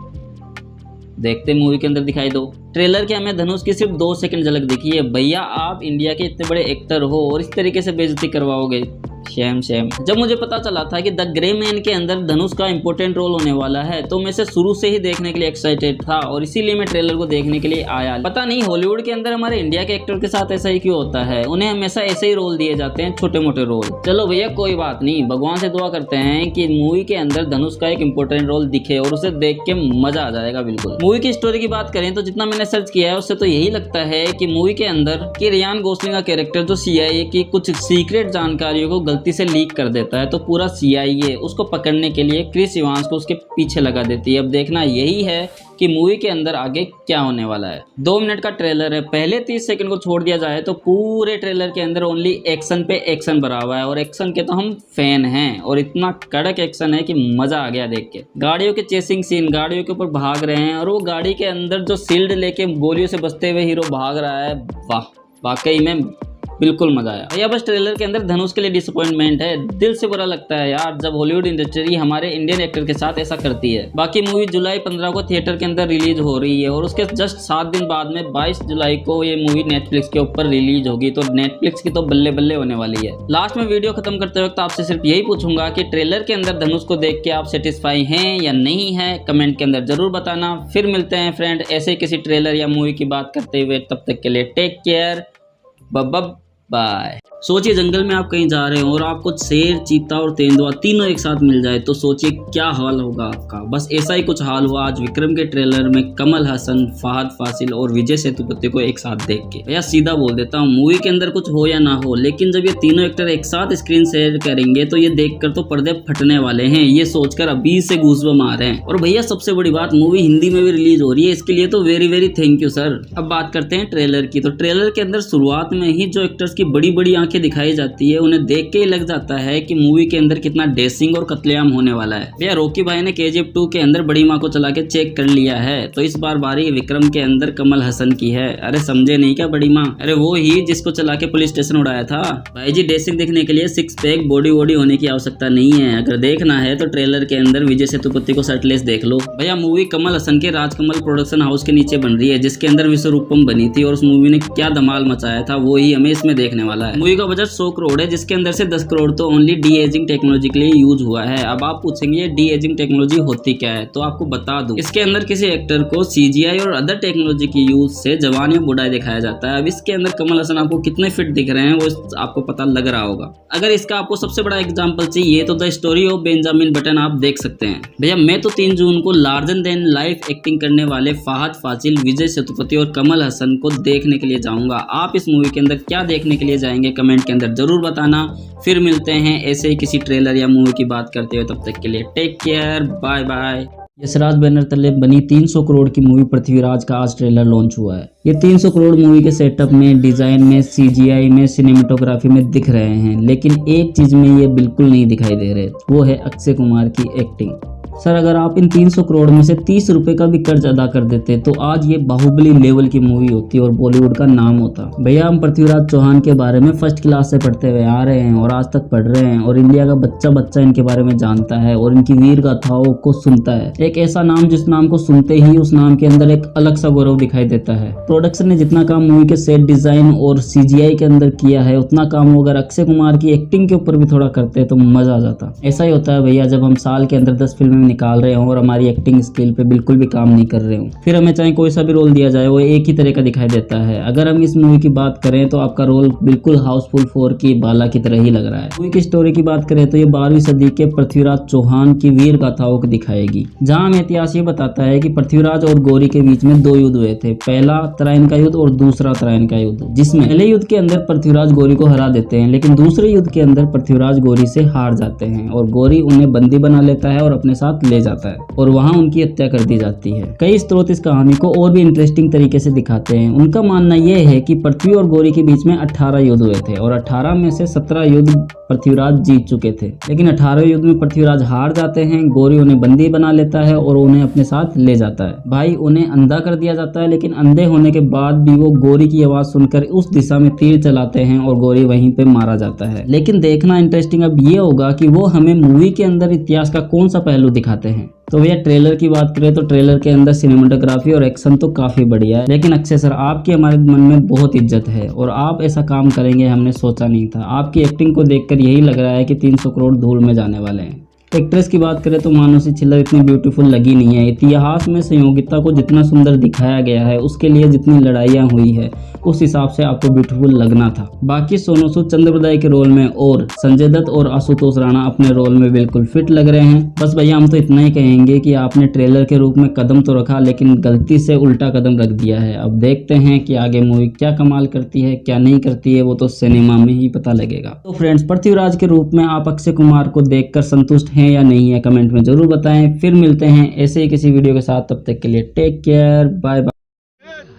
देखते मूवी के अंदर दिखाई दो। ट्रेलर के हमें धनुष की सिर्फ 2 सेकंड झलक दिखी है। भैया आप इंडिया के इतने बड़े एक्टर हो और इस तरीके से बेइज्जती करवाओगे, शेम शेम। जब मुझे पता चला था कि द ग्रे मैन के अंदर धनुष का इंपॉर्टेंट रोल होने वाला है तो मैं इसे शुरू से ही देखने के लिए एक्साइटेड था और इसीलिए मैं ट्रेलर को देखने के लिए आया। पता नहीं हॉलीवुड के अंदर हमारे इंडिया के एक्टर के साथ ऐसा ही क्यों होता है, उन्हें हमेशा ऐसे ही रोल दिए जाते हैं, छोटे मोटे रोल। चलो भैया कोई बात नहीं, भगवान से दुआ करते हैं कि मूवी के अंदर धनुष का एक इंपॉर्टेंट रोल दिखे और उसे देख के मजा आ जाएगा बिल्कुल। मूवी की स्टोरी की बात करें तो जितना मैंने सर्च किया है उससे तो यही लगता है कि मूवी के अंदर कि रयान गोसलिंग का कैरेक्टर जो CIA की कुछ सीक्रेट जानकारियों को गलती से लीक कर देता है तो पूरा CIA उसको पकड़ने के लिए क्रिस इवांस को उसके पीछे लगा देती है। अब देखना यही है कि मूवी के अंदर आगे क्या होने वाला है। 2 मिनट का ट्रेलर है, पहले 30 सेकंड को छोड़ दिया जाए तो पूरे ट्रेलर के अंदर ओनली एक्शन पे एक्शन भरा हुआ है और एक्शन के तो हम फैन हैं और इतना कड़क एक्शन है कि मजा आ गया देख के। गाड़ियों के चेसिंग सीन, गाड़ियों के ऊपर भाग रहे हैं और वो गाड़ी के अंदर जो शील्ड लेके गोलियों से बचते हुए हीरो भाग रहा है, वाह वाकई में बिल्कुल मजा आया। भैया बस ट्रेलर के अंदर धनुष के लिए डिसअपॉइंटमेंट है, दिल से बुरा लगता है यार जब हॉलीवुड इंडस्ट्री हमारे इंडियन एक्टर के साथ ऐसा करती है। बाकी मूवी जुलाई 15 को थिएटर के अंदर रिलीज हो रही है और उसके जस्ट 7 दिन बाद में 22 जुलाई को ये मूवी नेटफ्लिक्स के ऊपर रिलीज होगी। तो नेटफ्लिक्स की तो बल्ले बल्ले होने वाली है। लास्ट में वीडियो खत्म करते वक्त आपसे सिर्फ यही पूछूंगा कि ट्रेलर के अंदर धनुष को देख के आप सेटिस्फाई हैं या नहीं है, कमेंट के अंदर जरूर बताना। फिर मिलते हैं फ्रेंड ऐसे किसी ट्रेलर या मूवी की बात करते हुए, तब तक के लिए टेक केयर, बाय। सोचिए जंगल में आप कहीं जा रहे हो और आपको शेर, चीता और तेंदुआ तीनों एक साथ मिल जाए तो सोचिए क्या हाल होगा आपका। बस ऐसा ही कुछ हाल हुआ आज विक्रम के ट्रेलर में कमल हसन, फहद फासिल और विजय सेतुपति को एक साथ देख के। भैया सीधा बोल देता हूँ, मूवी के अंदर कुछ हो या ना हो, लेकिन जब ये तीनों एक्टर एक साथ स्क्रीन शेयर करेंगे तो ये देखकर तो पर्दे फटने वाले हैं। ये सोचकर अभी से गूज़बम्स आ रहे हैं। और भैया सबसे बड़ी बात, मूवी हिंदी में भी रिलीज हो रही है, इसके लिए तो very very thank you sir. अब बात करते हैं ट्रेलर की। तो ट्रेलर के अंदर शुरुआत में ही जो एक्टर्स की की बड़ी बड़ी आंखें दिखाई जाती है, उन्हें देख के ही लग जाता है कि मूवी के अंदर कितना डेसिंग और कत्लेआम होने वाला है। भैया रॉकी भाई ने KGF 2 के अंदर बड़ी माँ को चला के चेक कर लिया है, तो इस बार बारी विक्रम के अंदर कमल हसन की है। अरे समझे नहीं क्या बड़ी माँ? अरे वो ही जिसको चला के पुलिस स्टेशन उड़ाया था। भाई जी डेसिंग देखने के लिए 6 पैक बॉडी वॉडी होने की आवश्यकता नहीं है। अगर देखना है तो ट्रेलर के अंदर विजय सेतुपति को शर्टलेस देख लो। भैया मूवी कमल हसन के राजकमल प्रोडक्शन हाउस के नीचे बन रही है, जिसके अंदर विश्वरूपम बनी थी और उस मूवी ने क्या धमाल मचाया था वो ही हमें इसमें देखने वाला है। मूवी का बजट 100 करोड़ है, जिसके अंदर से 10 करोड़ तो ओनली डी एजिंग टेक्नोलॉजी के लिए यूज हुआ है। अब आप पूछेंगे डी एजिंग टेक्नोलॉजी होती क्या है, तो आपको बता दूं, इसके अंदर किसी एक्टर को CGI और अदर टेक्नोलॉजी की यूज से जवान या बुढ़ाई दिखाया जाता है। अब इसके अंदर कमल हसन आपको कितने फिट दिख रहे हैं वो आपको पता लग रहा होगा। अगर इसका आपको सबसे बड़ा एग्जाम्पल चाहिए तो the story of Benjamin button आप देख सकते हैं। भैया मैं तो 3 जून को लार्जर देन लाइफ एक्टिंग करने वाले फहद फासिल, विजय सेतुपति और कमल हसन को देखने के लिए जाऊंगा। आप इस मूवी के अंदर क्या देखने के लिए जाएंगे कमेंट के अंदर जरूर बताना। फिर मिलते हैं ऐसे ही किसी ट्रेलर या मूवी की बात करते हुए, तब तक के लिए take care, bye bye. Yashraj banner तले बनी 300 करोड़ की मूवी पृथ्वीराज का आज ट्रेलर लॉन्च हुआ है। ये 300 करोड़ मूवी के सेटअप में, डिजाइन में, CGI में, सिनेमेटोग्राफी में दिख रहे हैं, लेकिन एक चीज में ये बिल्कुल नहीं दिखाई दे रहे, वो है अक्षय कुमार की एक्टिंग। सर अगर आप इन 300 करोड़ में से 30 रुपए का भी कर्ज अदा कर देते तो आज ये बाहुबली लेवल की मूवी होती और बॉलीवुड का नाम होता। भैया हम पृथ्वीराज चौहान के बारे में फर्स्ट क्लास से पढ़ते हुए आ रहे हैं और आज तक पढ़ रहे हैं, और इंडिया का बच्चा बच्चा इनके बारे में जानता है और इनकी वीर गाथाओं को सुनता है। एक ऐसा नाम जिस नाम को सुनते ही उस नाम के अंदर एक अलग सा गौरव दिखाई देता है। प्रोडक्शन ने जितना काम मूवी के सेट डिजाइन और CGI के अंदर किया है, उतना काम वो अगर अक्षय कुमार की एक्टिंग के ऊपर भी थोड़ा करते तो मजा आ जाता। ऐसा ही होता है भैया जब हम साल के अंदर 10 फिल्में निकाल रहे हो और हमारी एक्टिंग स्किल पे बिल्कुल भी काम नहीं कर रहे हो, फिर हमें चाहे कोई सा भी रोल दिया जाए वो एक ही तरह का दिखाई देता है। अगर हम इस मूवी की बात करें तो आपका रोल बिल्कुल हाउसफुल 4 की बाला की तरह ही लग रहा है। मूवी की स्टोरी की बात करें तो ये 12वीं सदी के पृथ्वीराज चौहान की वीर गाथाओं को दिखाएगी, जहां हमें इतिहास ये बताता है कि पृथ्वीराज और गौरी के बीच में 2 युद्ध हुए थे, पहला तराइन का युद्ध और दूसरा तराइन का युद्ध, जिसमें पहले युद्ध के अंदर पृथ्वीराज गौरी को हरा देते हैं, लेकिन दूसरे युद्ध के अंदर पृथ्वीराज गौरी से हार जाते हैं और गौरी उन्हें बंदी बना लेता है और अपने साथ ले जाता है और वहां उनकी हत्या कर दी जाती है। कई स्रोत इस कहानी को और भी इंटरेस्टिंग तरीके से दिखाते हैं। उनका मानना यह है कि पृथ्वी और गौरी के बीच में 18 युद्ध हुए थे और 18 में से 17 युद्ध पृथ्वीराज जीत चुके थे, लेकिन 18वें युद्ध में पृथ्वीराज हार जाते हैं। गौरी उन्हें बंदी बना लेता है और उन्हें अपने साथ ले जाता है। भाई उन्हें अंधा कर दिया जाता है, लेकिन अंधे होने के बाद भी वो गौरी की आवाज सुनकर उस दिशा में तीर चलाते हैं और गौरी वहीं पे मारा जाता है। लेकिन देखना इंटरेस्टिंग अब ये होगा कि वो हमें मूवी के अंदर इतिहास का कौन सा पहलू दिखाते हैं। तो भैया ट्रेलर की बात करें तो ट्रेलर के अंदर सिनेमेटोग्राफी और एक्शन तो काफी बढ़िया है, लेकिन अक्षय सर आपकी हमारे मन में बहुत इज्जत है और आप ऐसा काम करेंगे हमने सोचा नहीं था। आपकी एक्टिंग को देखकर यही लग रहा है कि 300 करोड़ धूल में जाने वाले हैं। एक्ट्रेस की बात करें तो मानुषी छिल्लर इतनी ब्यूटीफुल लगी नहीं है। इतिहास में संयोगिता को जितना सुंदर दिखाया गया है, उसके लिए जितनी लड़ाइयाँ हुई है उस हिसाब से आपको ब्यूटीफुल लगना था। बाकी सोनू सूद चंद्रप्रदाय के रोल में और संजय दत्त और आशुतोष राणा अपने रोल में बिल्कुल फिट लग रहे हैं। बस भैया हम तो इतना ही कहेंगे कि आपने ट्रेलर के रूप में कदम तो रखा, लेकिन गलती से उल्टा कदम रख दिया है। अब देखते हैं कि आगे मूवी क्या कमाल करती है क्या नहीं करती है, वो तो सिनेमा में ही पता लगेगा। तो फ्रेंड्स पृथ्वीराज के रूप में आप अक्षय कुमार को देखकर संतुष्ट हैं या नहीं है कमेंट में जरूर बताएं। फिर मिलते हैं ऐसे ही किसी वीडियो के साथ, तब तक के लिए टेक केयर, बाय बाय।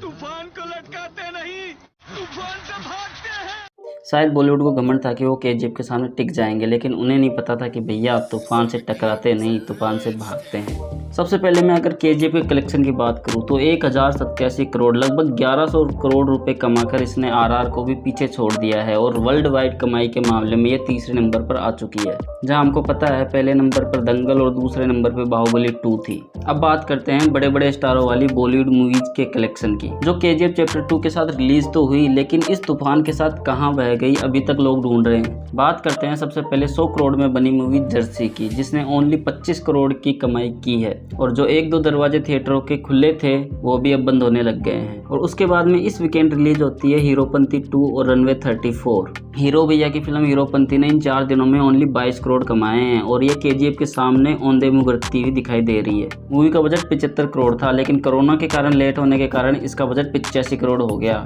तूफान को लटकाते नहीं, तूफान से भागते हैं। शायद बॉलीवुड को घमंड था कि वो KGF के सामने टिक जाएंगे, लेकिन उन्हें नहीं पता था कि भैया तूफान से टकराते नहीं, तूफान से भागते हैं। सबसे पहले मैं अगर KGF के कलेक्शन की बात करूं तो 1087 करोड़ लगभग 1100 करोड़ रुपए कमाकर इसने RR को भी पीछे छोड़ दिया है और वर्ल्ड वाइड कमाई के मामले में ये तीसरे नंबर पर आ चुकी है, जहां हमको पता है पहले नंबर पर दंगल और दूसरे नंबर पर बाहुबली 2 थी। अब बात करते हैं बड़े बड़े स्टारों वाली बॉलीवुड मूवीज के कलेक्शन की, जो KGF चैप्टर 2 के साथ रिलीज तो हुई, लेकिन इस तूफान के साथ कहां बह गई अभी तक लोग ढूंढ रहे हैं। बात करते हैं सबसे पहले 100 करोड़ में बनी मूवी जर्सी की, जिसने ओनली 25 करोड़ की कमाई की है और जो 1-2 दरवाजे थिएटरों के खुले थे वो भी अब बंद होने लग गए हैं। और उसके बाद में इस वीकेंड रिलीज होती है हीरोपंती 2 और रनवे 34। हीरो भैया की फिल्म हीरोपंती ने इन 4 दिनों में ओनली 22 करोड़ कमाए हैं और ये KGF के सामने औंधे मुंह गिरती हुई दिखाई दे रही है। मूवी का बजट 75 करोड़ था, लेकिन कोरोना के कारण लेट होने के कारण इसका बजट 85 करोड़ हो गया,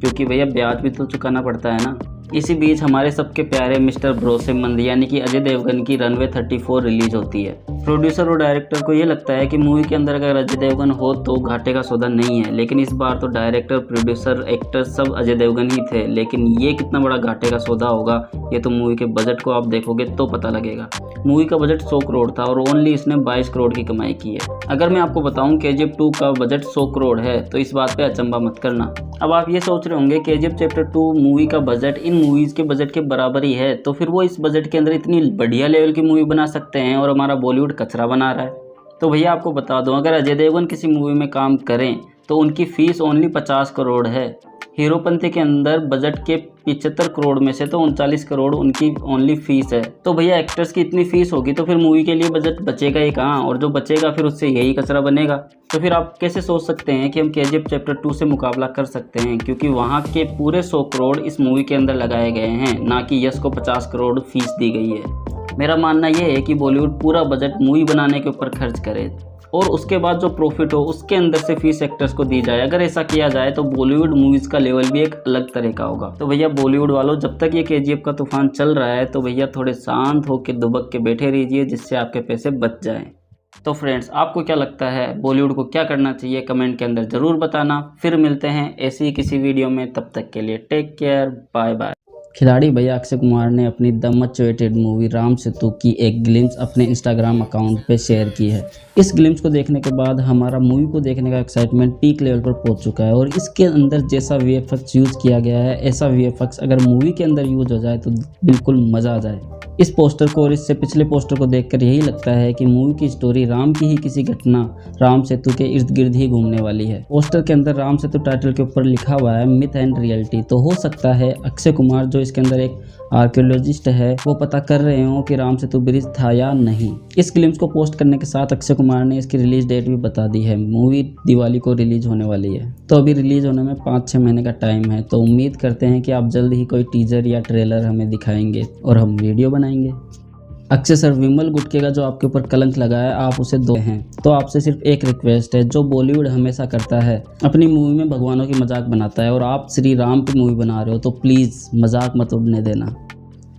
क्योंकि भैया ब्याज भी तो चुकाना पड़ता है ना। इसी बीच हमारे सबके प्यारे मिस्टर भरोसेमंद यानी कि अजय देवगन की रनवे 34 रिलीज होती है। प्रोड्यूसर और डायरेक्टर को ये लगता है कि मूवी के अंदर अगर अजय देवगन हो तो घाटे का सौदा नहीं है, लेकिन इस बार तो डायरेक्टर, प्रोड्यूसर, एक्टर सब अजय देवगन ही थे। लेकिन ये कितना बड़ा घाटे का सौदा होगा ये तो मूवी के बजट को आप देखोगे तो पता लगेगा। मूवी का बजट 100 करोड़ था और ओनली इसने 22 करोड़ की कमाई की है। अगर मैं आपको बताऊं KGF 2 का बजट 100 करोड़ है तो इस बात पे अचंभा मत करना। अब आप ये सोच रहे होंगे KGF चैप्टर 2 मूवी का बजट इन मूवीज के बजट के बराबर ही है, तो फिर वो इस बजट के अंदर इतनी बढ़िया लेवल की मूवी बना सकते हैं और हमारा बॉलीवुड कचरा बना रहा है। तो भैया आपको बता दूं, अगर अजय देवगन किसी मूवी में काम करें तो उनकी फीस ओनली 50 करोड़ है। हीरोपंती के अंदर बजट के 75 करोड़ में से तो 39 करोड़ उनकी ओनली फीस है। तो भैया एक्टर्स की इतनी फीस होगी तो फिर मूवी के लिए बजट बचेगा ही कहाँ, और जो बचेगा फिर उससे यही कचरा बनेगा। तो फिर आप कैसे सोच सकते हैं कि हम KGF चैप्टर 2 से मुकाबला कर सकते हैं, क्योंकि वहाँ के पूरे 100 करोड़ इस मूवी के अंदर लगाए गए हैं, ना कि यश को 50 करोड़ फीस दी गई है। मेरा मानना यह है कि बॉलीवुड पूरा बजट मूवी बनाने के ऊपर खर्च करे और उसके बाद जो प्रॉफिट हो उसके अंदर से फीस एक्टर्स को दी जाए। अगर ऐसा किया जाए तो बॉलीवुड मूवीज का लेवल भी एक अलग तरह का होगा। तो भैया बॉलीवुड वालों, जब तक ये KGF का तूफान चल रहा है तो भैया थोड़े शांत होकर दुबक के बैठे रहिए, जिससे आपके पैसे बच जाएं। तो फ्रेंड्स, आपको क्या लगता है बॉलीवुड को क्या करना चाहिए, कमेंट के अंदर ज़रूर बताना। फिर मिलते हैं ऐसी ही किसी वीडियो में, तब तक के लिए टेक केयर, बाय बाय। खिलाड़ी भैया अक्षय कुमार ने अपनी the much awaited movie Ram Setu की एक ग्लिम्स अपने इंस्टाग्राम अकाउंट पे शेयर की है। इस ग्लिम्स को देखने के बाद हमारा मूवी को देखने का एक्साइटमेंट पीक लेवल पर पहुंच चुका है और इसके अंदर जैसा VFX यूज़ किया गया है ऐसा VFX अगर मूवी के अंदर यूज हो जाए तो बिल्कुल मज़ा आ जाए। इस पोस्टर को और इससे पिछले पोस्टर को देखकर यही लगता है कि मूवी की स्टोरी राम की ही किसी घटना राम सेतु के इर्द गिर्द ही घूमने वाली है। पोस्टर के अंदर राम सेतु टाइटल के ऊपर लिखा हुआ है मिथ एंड रियलिटी, तो हो सकता है अक्षय कुमार जो इसके अंदर एक आर्कियोलॉजिस्ट है वो पता कर रहे हो कि राम सेतु ब्रिज था या नहीं। इस ग्लिम्स को पोस्ट करने के साथ अक्षय कुमार ने इसकी रिलीज डेट भी बता दी है। मूवी दिवाली को रिलीज होने वाली है, तो अभी रिलीज होने में 5-6 महीने का टाइम है। तो उम्मीद करते हैं कि आप जल्द ही कोई टीजर या ट्रेलर हमें दिखाएंगे और हम वीडियो बनाएंगे। अक्षय सर, विमल गुटके का जो आपके ऊपर कलंक लगा है आप उसे दो हैं, तो आपसे सिर्फ एक रिक्वेस्ट है, जो बॉलीवुड हमेशा करता है अपनी मूवी में भगवानों की मजाक बनाता है और आप श्री राम की मूवी बना रहे हो, तो प्लीज़ मजाक मत उड़ने देना।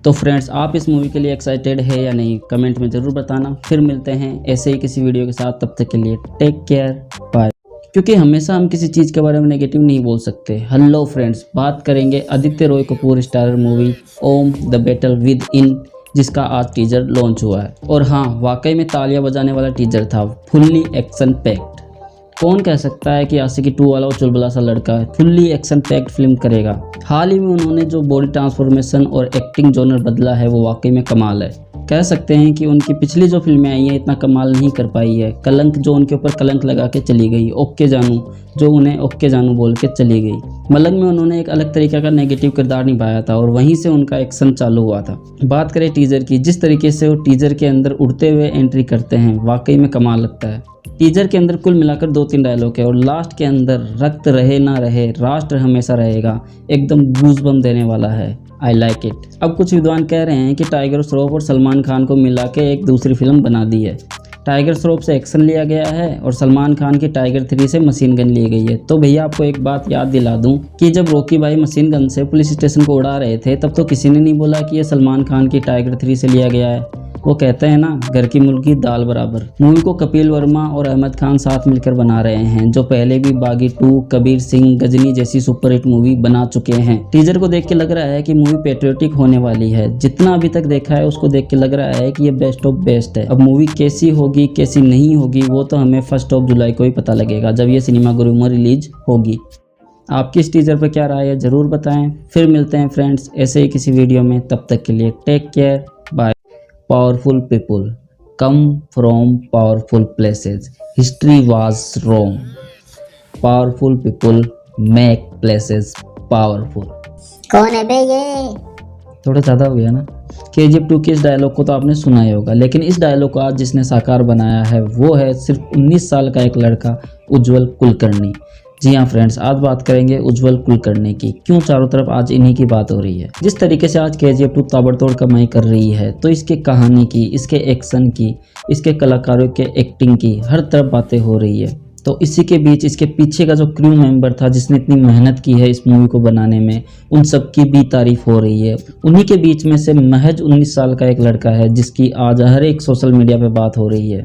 तो फ्रेंड्स, आप इस मूवी के लिए एक्साइटेड है या नहीं, कमेंट में ज़रूर बताना। फिर मिलते हैं ऐसे ही किसी वीडियो के साथ, तब तक के लिए टेक केयर, बाय। क्योंकि हमेशा हम किसी चीज़ के बारे में नेगेटिव नहीं बोल सकते। हेलो फ्रेंड्स, बात करेंगे Aditya Roy Kapur starrer movie Om the battle within, जिसका आज टीजर लॉन्च हुआ है। और हाँ, वाकई में तालियां बजाने वाला टीजर था, फुल्ली एक्शन पैक्ड। कौन कह सकता है कि आशिकी 2 वाला वो चुलबुला सा लड़का है फुल्ली एक्शन पैक्ड फिल्म करेगा। हाल ही में उन्होंने जो बॉडी ट्रांसफॉर्मेशन और एक्टिंग जॉनर बदला है वो वाकई में कमाल है। कह सकते हैं कि उनकी पिछली जो फिल्में आई हैं इतना कमाल नहीं कर पाई है। कलंक जो उनके ऊपर कलंक लगा के चली गई, ओके जानू जो उन्हें ओके जानू बोल के चली गई। मलंग में उन्होंने एक अलग तरीके का नेगेटिव किरदार निभाया था और वहीं से उनका एक्शन चालू हुआ था। बात करें टीजर की, जिस तरीके से वो टीजर के अंदर उड़ते हुए एंट्री करते हैं वाकई में कमाल लगता है। टीजर के अंदर कुल मिलाकर 2-3 डायलॉग है और लास्ट के अंदर रक्त रहे ना रहे राष्ट्र हमेशा रहेगा, एकदम गूज़बम्प देने वाला है। I like it. अब कुछ विद्वान कह रहे हैं कि टाइगर श्रॉफ और सलमान खान को मिला के एक दूसरी फिल्म बना दी है। टाइगर श्रॉफ से एक्शन लिया गया है और सलमान खान की टाइगर 3 से मशीन गन ली गई है। तो भैया आपको एक बात याद दिला दूं कि जब रॉकी भाई मशीन गन से पुलिस स्टेशन को उड़ा रहे थे तब तो किसी ने नहीं बोला कि ये सलमान खान की टाइगर 3 से लिया गया है। वो कहते हैं ना, घर की मुर्गी दाल बराबर। मूवी को कपिल वर्मा और अहमद खान साथ मिलकर बना रहे हैं, जो पहले भी बागी 2, कबीर सिंह, गजनी जैसी सुपरहिट मूवी बना चुके हैं। टीजर को देख के लग रहा है कि मूवी पेट्रियोटिक होने वाली है। जितना अभी तक देखा है उसको देख के लग रहा है कि ये बेस्ट ऑफ बेस्ट है। अब मूवी कैसी होगी कैसी नहीं होगी वो तो हमें 1 जुलाई को ही पता लगेगा, जब ये सिनेमा घरों में रिलीज होगी। आपकी इस टीजर पर क्या राय है ज़रूर बताएं। फिर मिलते हैं फ्रेंड्स ऐसे ही किसी वीडियो में, तब तक के लिए take care, bye. Powerful people come from powerful places. History was wrong. Powerful people make places powerful. कौन है बे ये? थोड़ा ज़्यादा हो गया ना। KGF 2 के इस डायलॉग को तो आपने सुना ही होगा, लेकिन इस डायलॉग को आज जिसने साकार बनाया है वो है सिर्फ 19 साल का एक लड़का उज्जवल कुलकर्णी। जी हाँ फ्रेंड्स, आज बात करेंगे उज्जवल कुलकर्णी की। क्यों चारों तरफ आज इन्हीं की बात हो रही है। जिस तरीके से आज KGF 2 ताबड़तोड़ कमाई कर रही है तो इसके कहानी की, इसके एक्शन की, इसके कलाकारों के एक्टिंग की हर तरफ बातें हो रही है। तो इसी के बीच इसके पीछे का जो क्रू मेंबर था जिसने इतनी मेहनत की है इस मूवी को बनाने में, उन सब की भी तारीफ हो रही है। उन्हीं के बीच में से महज 19 साल का एक लड़का है जिसकी आज हर एक सोशल मीडिया पे बात हो रही है।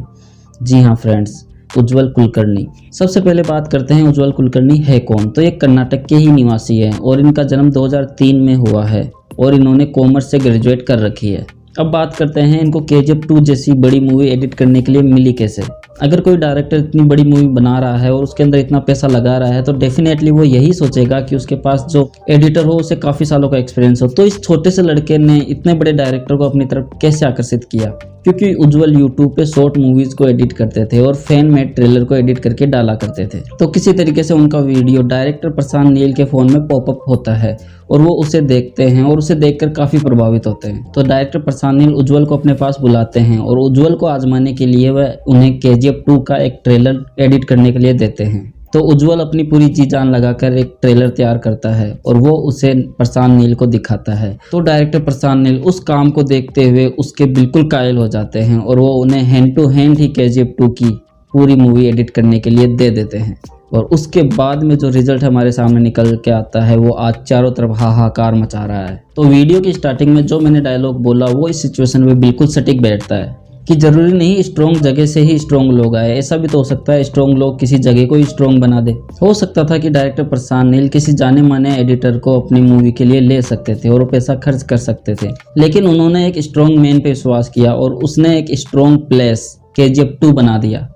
जी हाँ फ्रेंड्स, उज्जवल कुलकर्णी। सबसे पहले बात करते हैं उज्जवल कुलकर्णी है कौन। तो ये कर्नाटक के ही निवासी हैं और इनका जन्म 2003 में हुआ है और इन्होंने कॉमर्स से ग्रेजुएट कर रखी है। अब बात करते हैं इनको KGF 2 जैसी बड़ी मूवी एडिट करने के लिए मिली कैसे। अगर कोई डायरेक्टर इतनी बड़ी मूवी बना रहा है और उसके अंदर इतना पैसा लगा रहा है तो डेफिनेटली वो यही सोचेगा कि उसके पास जो एडिटर हो उसे काफ़ी सालों का एक्सपीरियंस हो। तो इस छोटे से लड़के ने इतने बड़े डायरेक्टर को अपनी तरफ कैसे आकर्षित किया? क्योंकि उज्जवल यूट्यूब पे शॉर्ट मूवीज को एडिट करते थे और फैन मेड ट्रेलर को एडिट करके डाला करते थे। तो किसी तरीके से उनका वीडियो डायरेक्टर प्रशांत नील के फ़ोन में पॉपअप होता है और वो उसे देखते हैं और उसे देखकर काफ़ी प्रभावित होते हैं। तो डायरेक्टर प्रशांत नील उज्जवल को अपने पास बुलाते हैं और उज्जवल को आजमाने के लिए वह उन्हें KGF 2 का एक ट्रेलर एडिट करने के लिए देते हैं। तो उज्जवल अपनी पूरी जी जान लगाकर एक ट्रेलर तैयार करता है और वो उसे प्रशांत नील को दिखाता है। तो डायरेक्टर प्रशांत नील उस काम को देखते हुए उसके बिल्कुल कायल हो जाते हैं और वो उन्हें हैंड टू हैंड ही KGF 2 की पूरी मूवी एडिट करने के लिए दे देते हैं। और उसके बाद में जो रिजल्ट हमारे सामने निकल के आता है वो आज चारों तरफ हाहाकार मचा रहा है। तो वीडियो की स्टार्टिंग में जो मैंने डायलॉग बोला वो इस सिचुएशन में बिल्कुल सटीक बैठता है कि जरूरी नहीं स्ट्रॉन्ग जगह से ही स्ट्रॉन्ग लोग आए, ऐसा भी तो हो सकता है स्ट्रॉन्ग लोग किसी जगह को ही स्ट्रॉन्ग बना दे। हो सकता था कि डायरेक्टर प्रशांत नील किसी जाने माने एडिटर को अपनी मूवी के लिए ले सकते थे और वो पैसा खर्च कर सकते थे, लेकिन उन्होंने एक स्ट्रॉन्ग मैन पे विश्वास किया और उसने एक स्ट्रॉन्ग प्लेस KGF 2 बना दिया।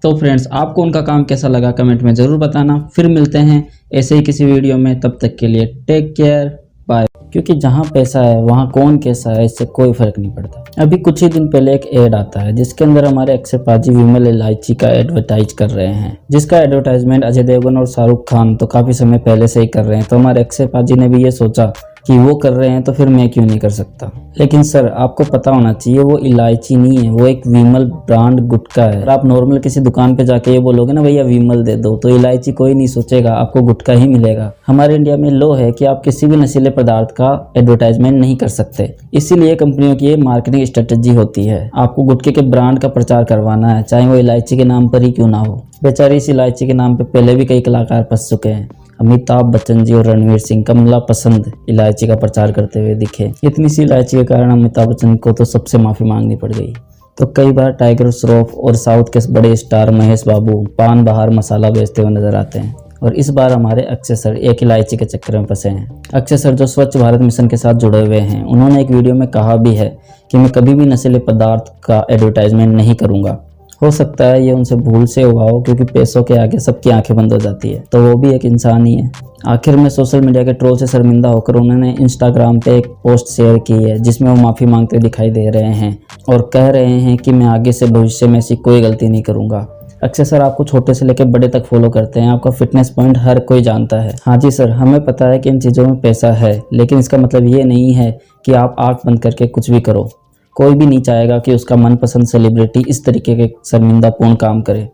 तो फ्रेंड्स, आपको उनका काम कैसा लगा कमेंट में ज़रूर बताना। फिर मिलते हैं ऐसे ही किसी वीडियो में, तब तक के लिए टेक केयर, बाय। क्योंकि जहाँ पैसा है वहाँ कौन कैसा है इससे कोई फर्क नहीं पड़ता। अभी कुछ ही दिन पहले एक एड आता है जिसके अंदर हमारे अक्षय पाजी विमल इलायची का एडवर्टाइज कर रहे हैं, जिसका एडवर्टाइजमेंट अजय देवगन और शाहरुख खान तो काफ़ी समय पहले से ही कर रहे हैं। तो हमारे अक्षय पाजी ने भी ये सोचा कि वो कर रहे हैं तो फिर मैं क्यों नहीं कर सकता। लेकिन सर, आपको पता होना चाहिए वो इलायची नहीं है, वो एक विमल ब्रांड गुटखा है। और आप नॉर्मल किसी दुकान पे जाके ये बोलोगे ना भैया विमल दे दो, तो इलायची कोई नहीं सोचेगा, आपको गुटखा ही मिलेगा। हमारे इंडिया में लॉ है कि आप किसी भी नशीले पदार्थ का एडवर्टाइजमेंट नहीं कर सकते, इसीलिए कंपनियों की ये मार्केटिंग स्ट्रेटेजी होती है। आपको गुटखे के ब्रांड का प्रचार करवाना है, चाहे वो इलायची के नाम पर ही क्यों ना हो। बेचारी इस इलायची के नाम पे पहले भी कई कलाकार फंस चुके हैं। अमिताभ बच्चन जी और रणवीर सिंह कमला पसंद इलायची का प्रचार करते हुए दिखे। इतनी सी इलायची के कारण अमिताभ बच्चन को तो सबसे माफ़ी मांगनी पड़ गई। तो कई बार टाइगर श्रॉफ और साउथ के बड़े स्टार महेश बाबू पान बहार मसाला बेचते हुए नजर आते हैं और इस बार हमारे अक्षय सर एक इलायची के चक्कर में फंसे हैं। अक्षय सर जो स्वच्छ भारत मिशन के साथ जुड़े हुए हैं, उन्होंने एक वीडियो में कहा भी है कि मैं कभी भी नशीले पदार्थ का एडवर्टाइजमेंट नहीं करूँगा। हो सकता है ये उनसे भूल से हुआ हो क्योंकि पैसों के आगे सबकी आंखें बंद हो जाती है, तो वो भी एक इंसान ही है। आखिर में सोशल मीडिया के ट्रोल से शर्मिंदा होकर उन्होंने इंस्टाग्राम पे एक पोस्ट शेयर की है जिसमें वो माफ़ी मांगते दिखाई दे रहे हैं और कह रहे हैं कि मैं आगे से भविष्य में ऐसी कोई गलती नहीं करूँगा। अक्षय सर आपको छोटे से लेकर बड़े तक फॉलो करते हैं, आपका फिटनेस पॉइंट हर कोई जानता है। हाँ जी सर, हमें पता है कि इन चीज़ों में पैसा है, लेकिन इसका मतलब ये नहीं है कि आप आँख बंद करके कुछ भी करो। कोई भी नहीं चाहेगा कि उसका मनपसंद सेलिब्रिटी इस तरीके के शर्मिंदापूर्ण काम करे।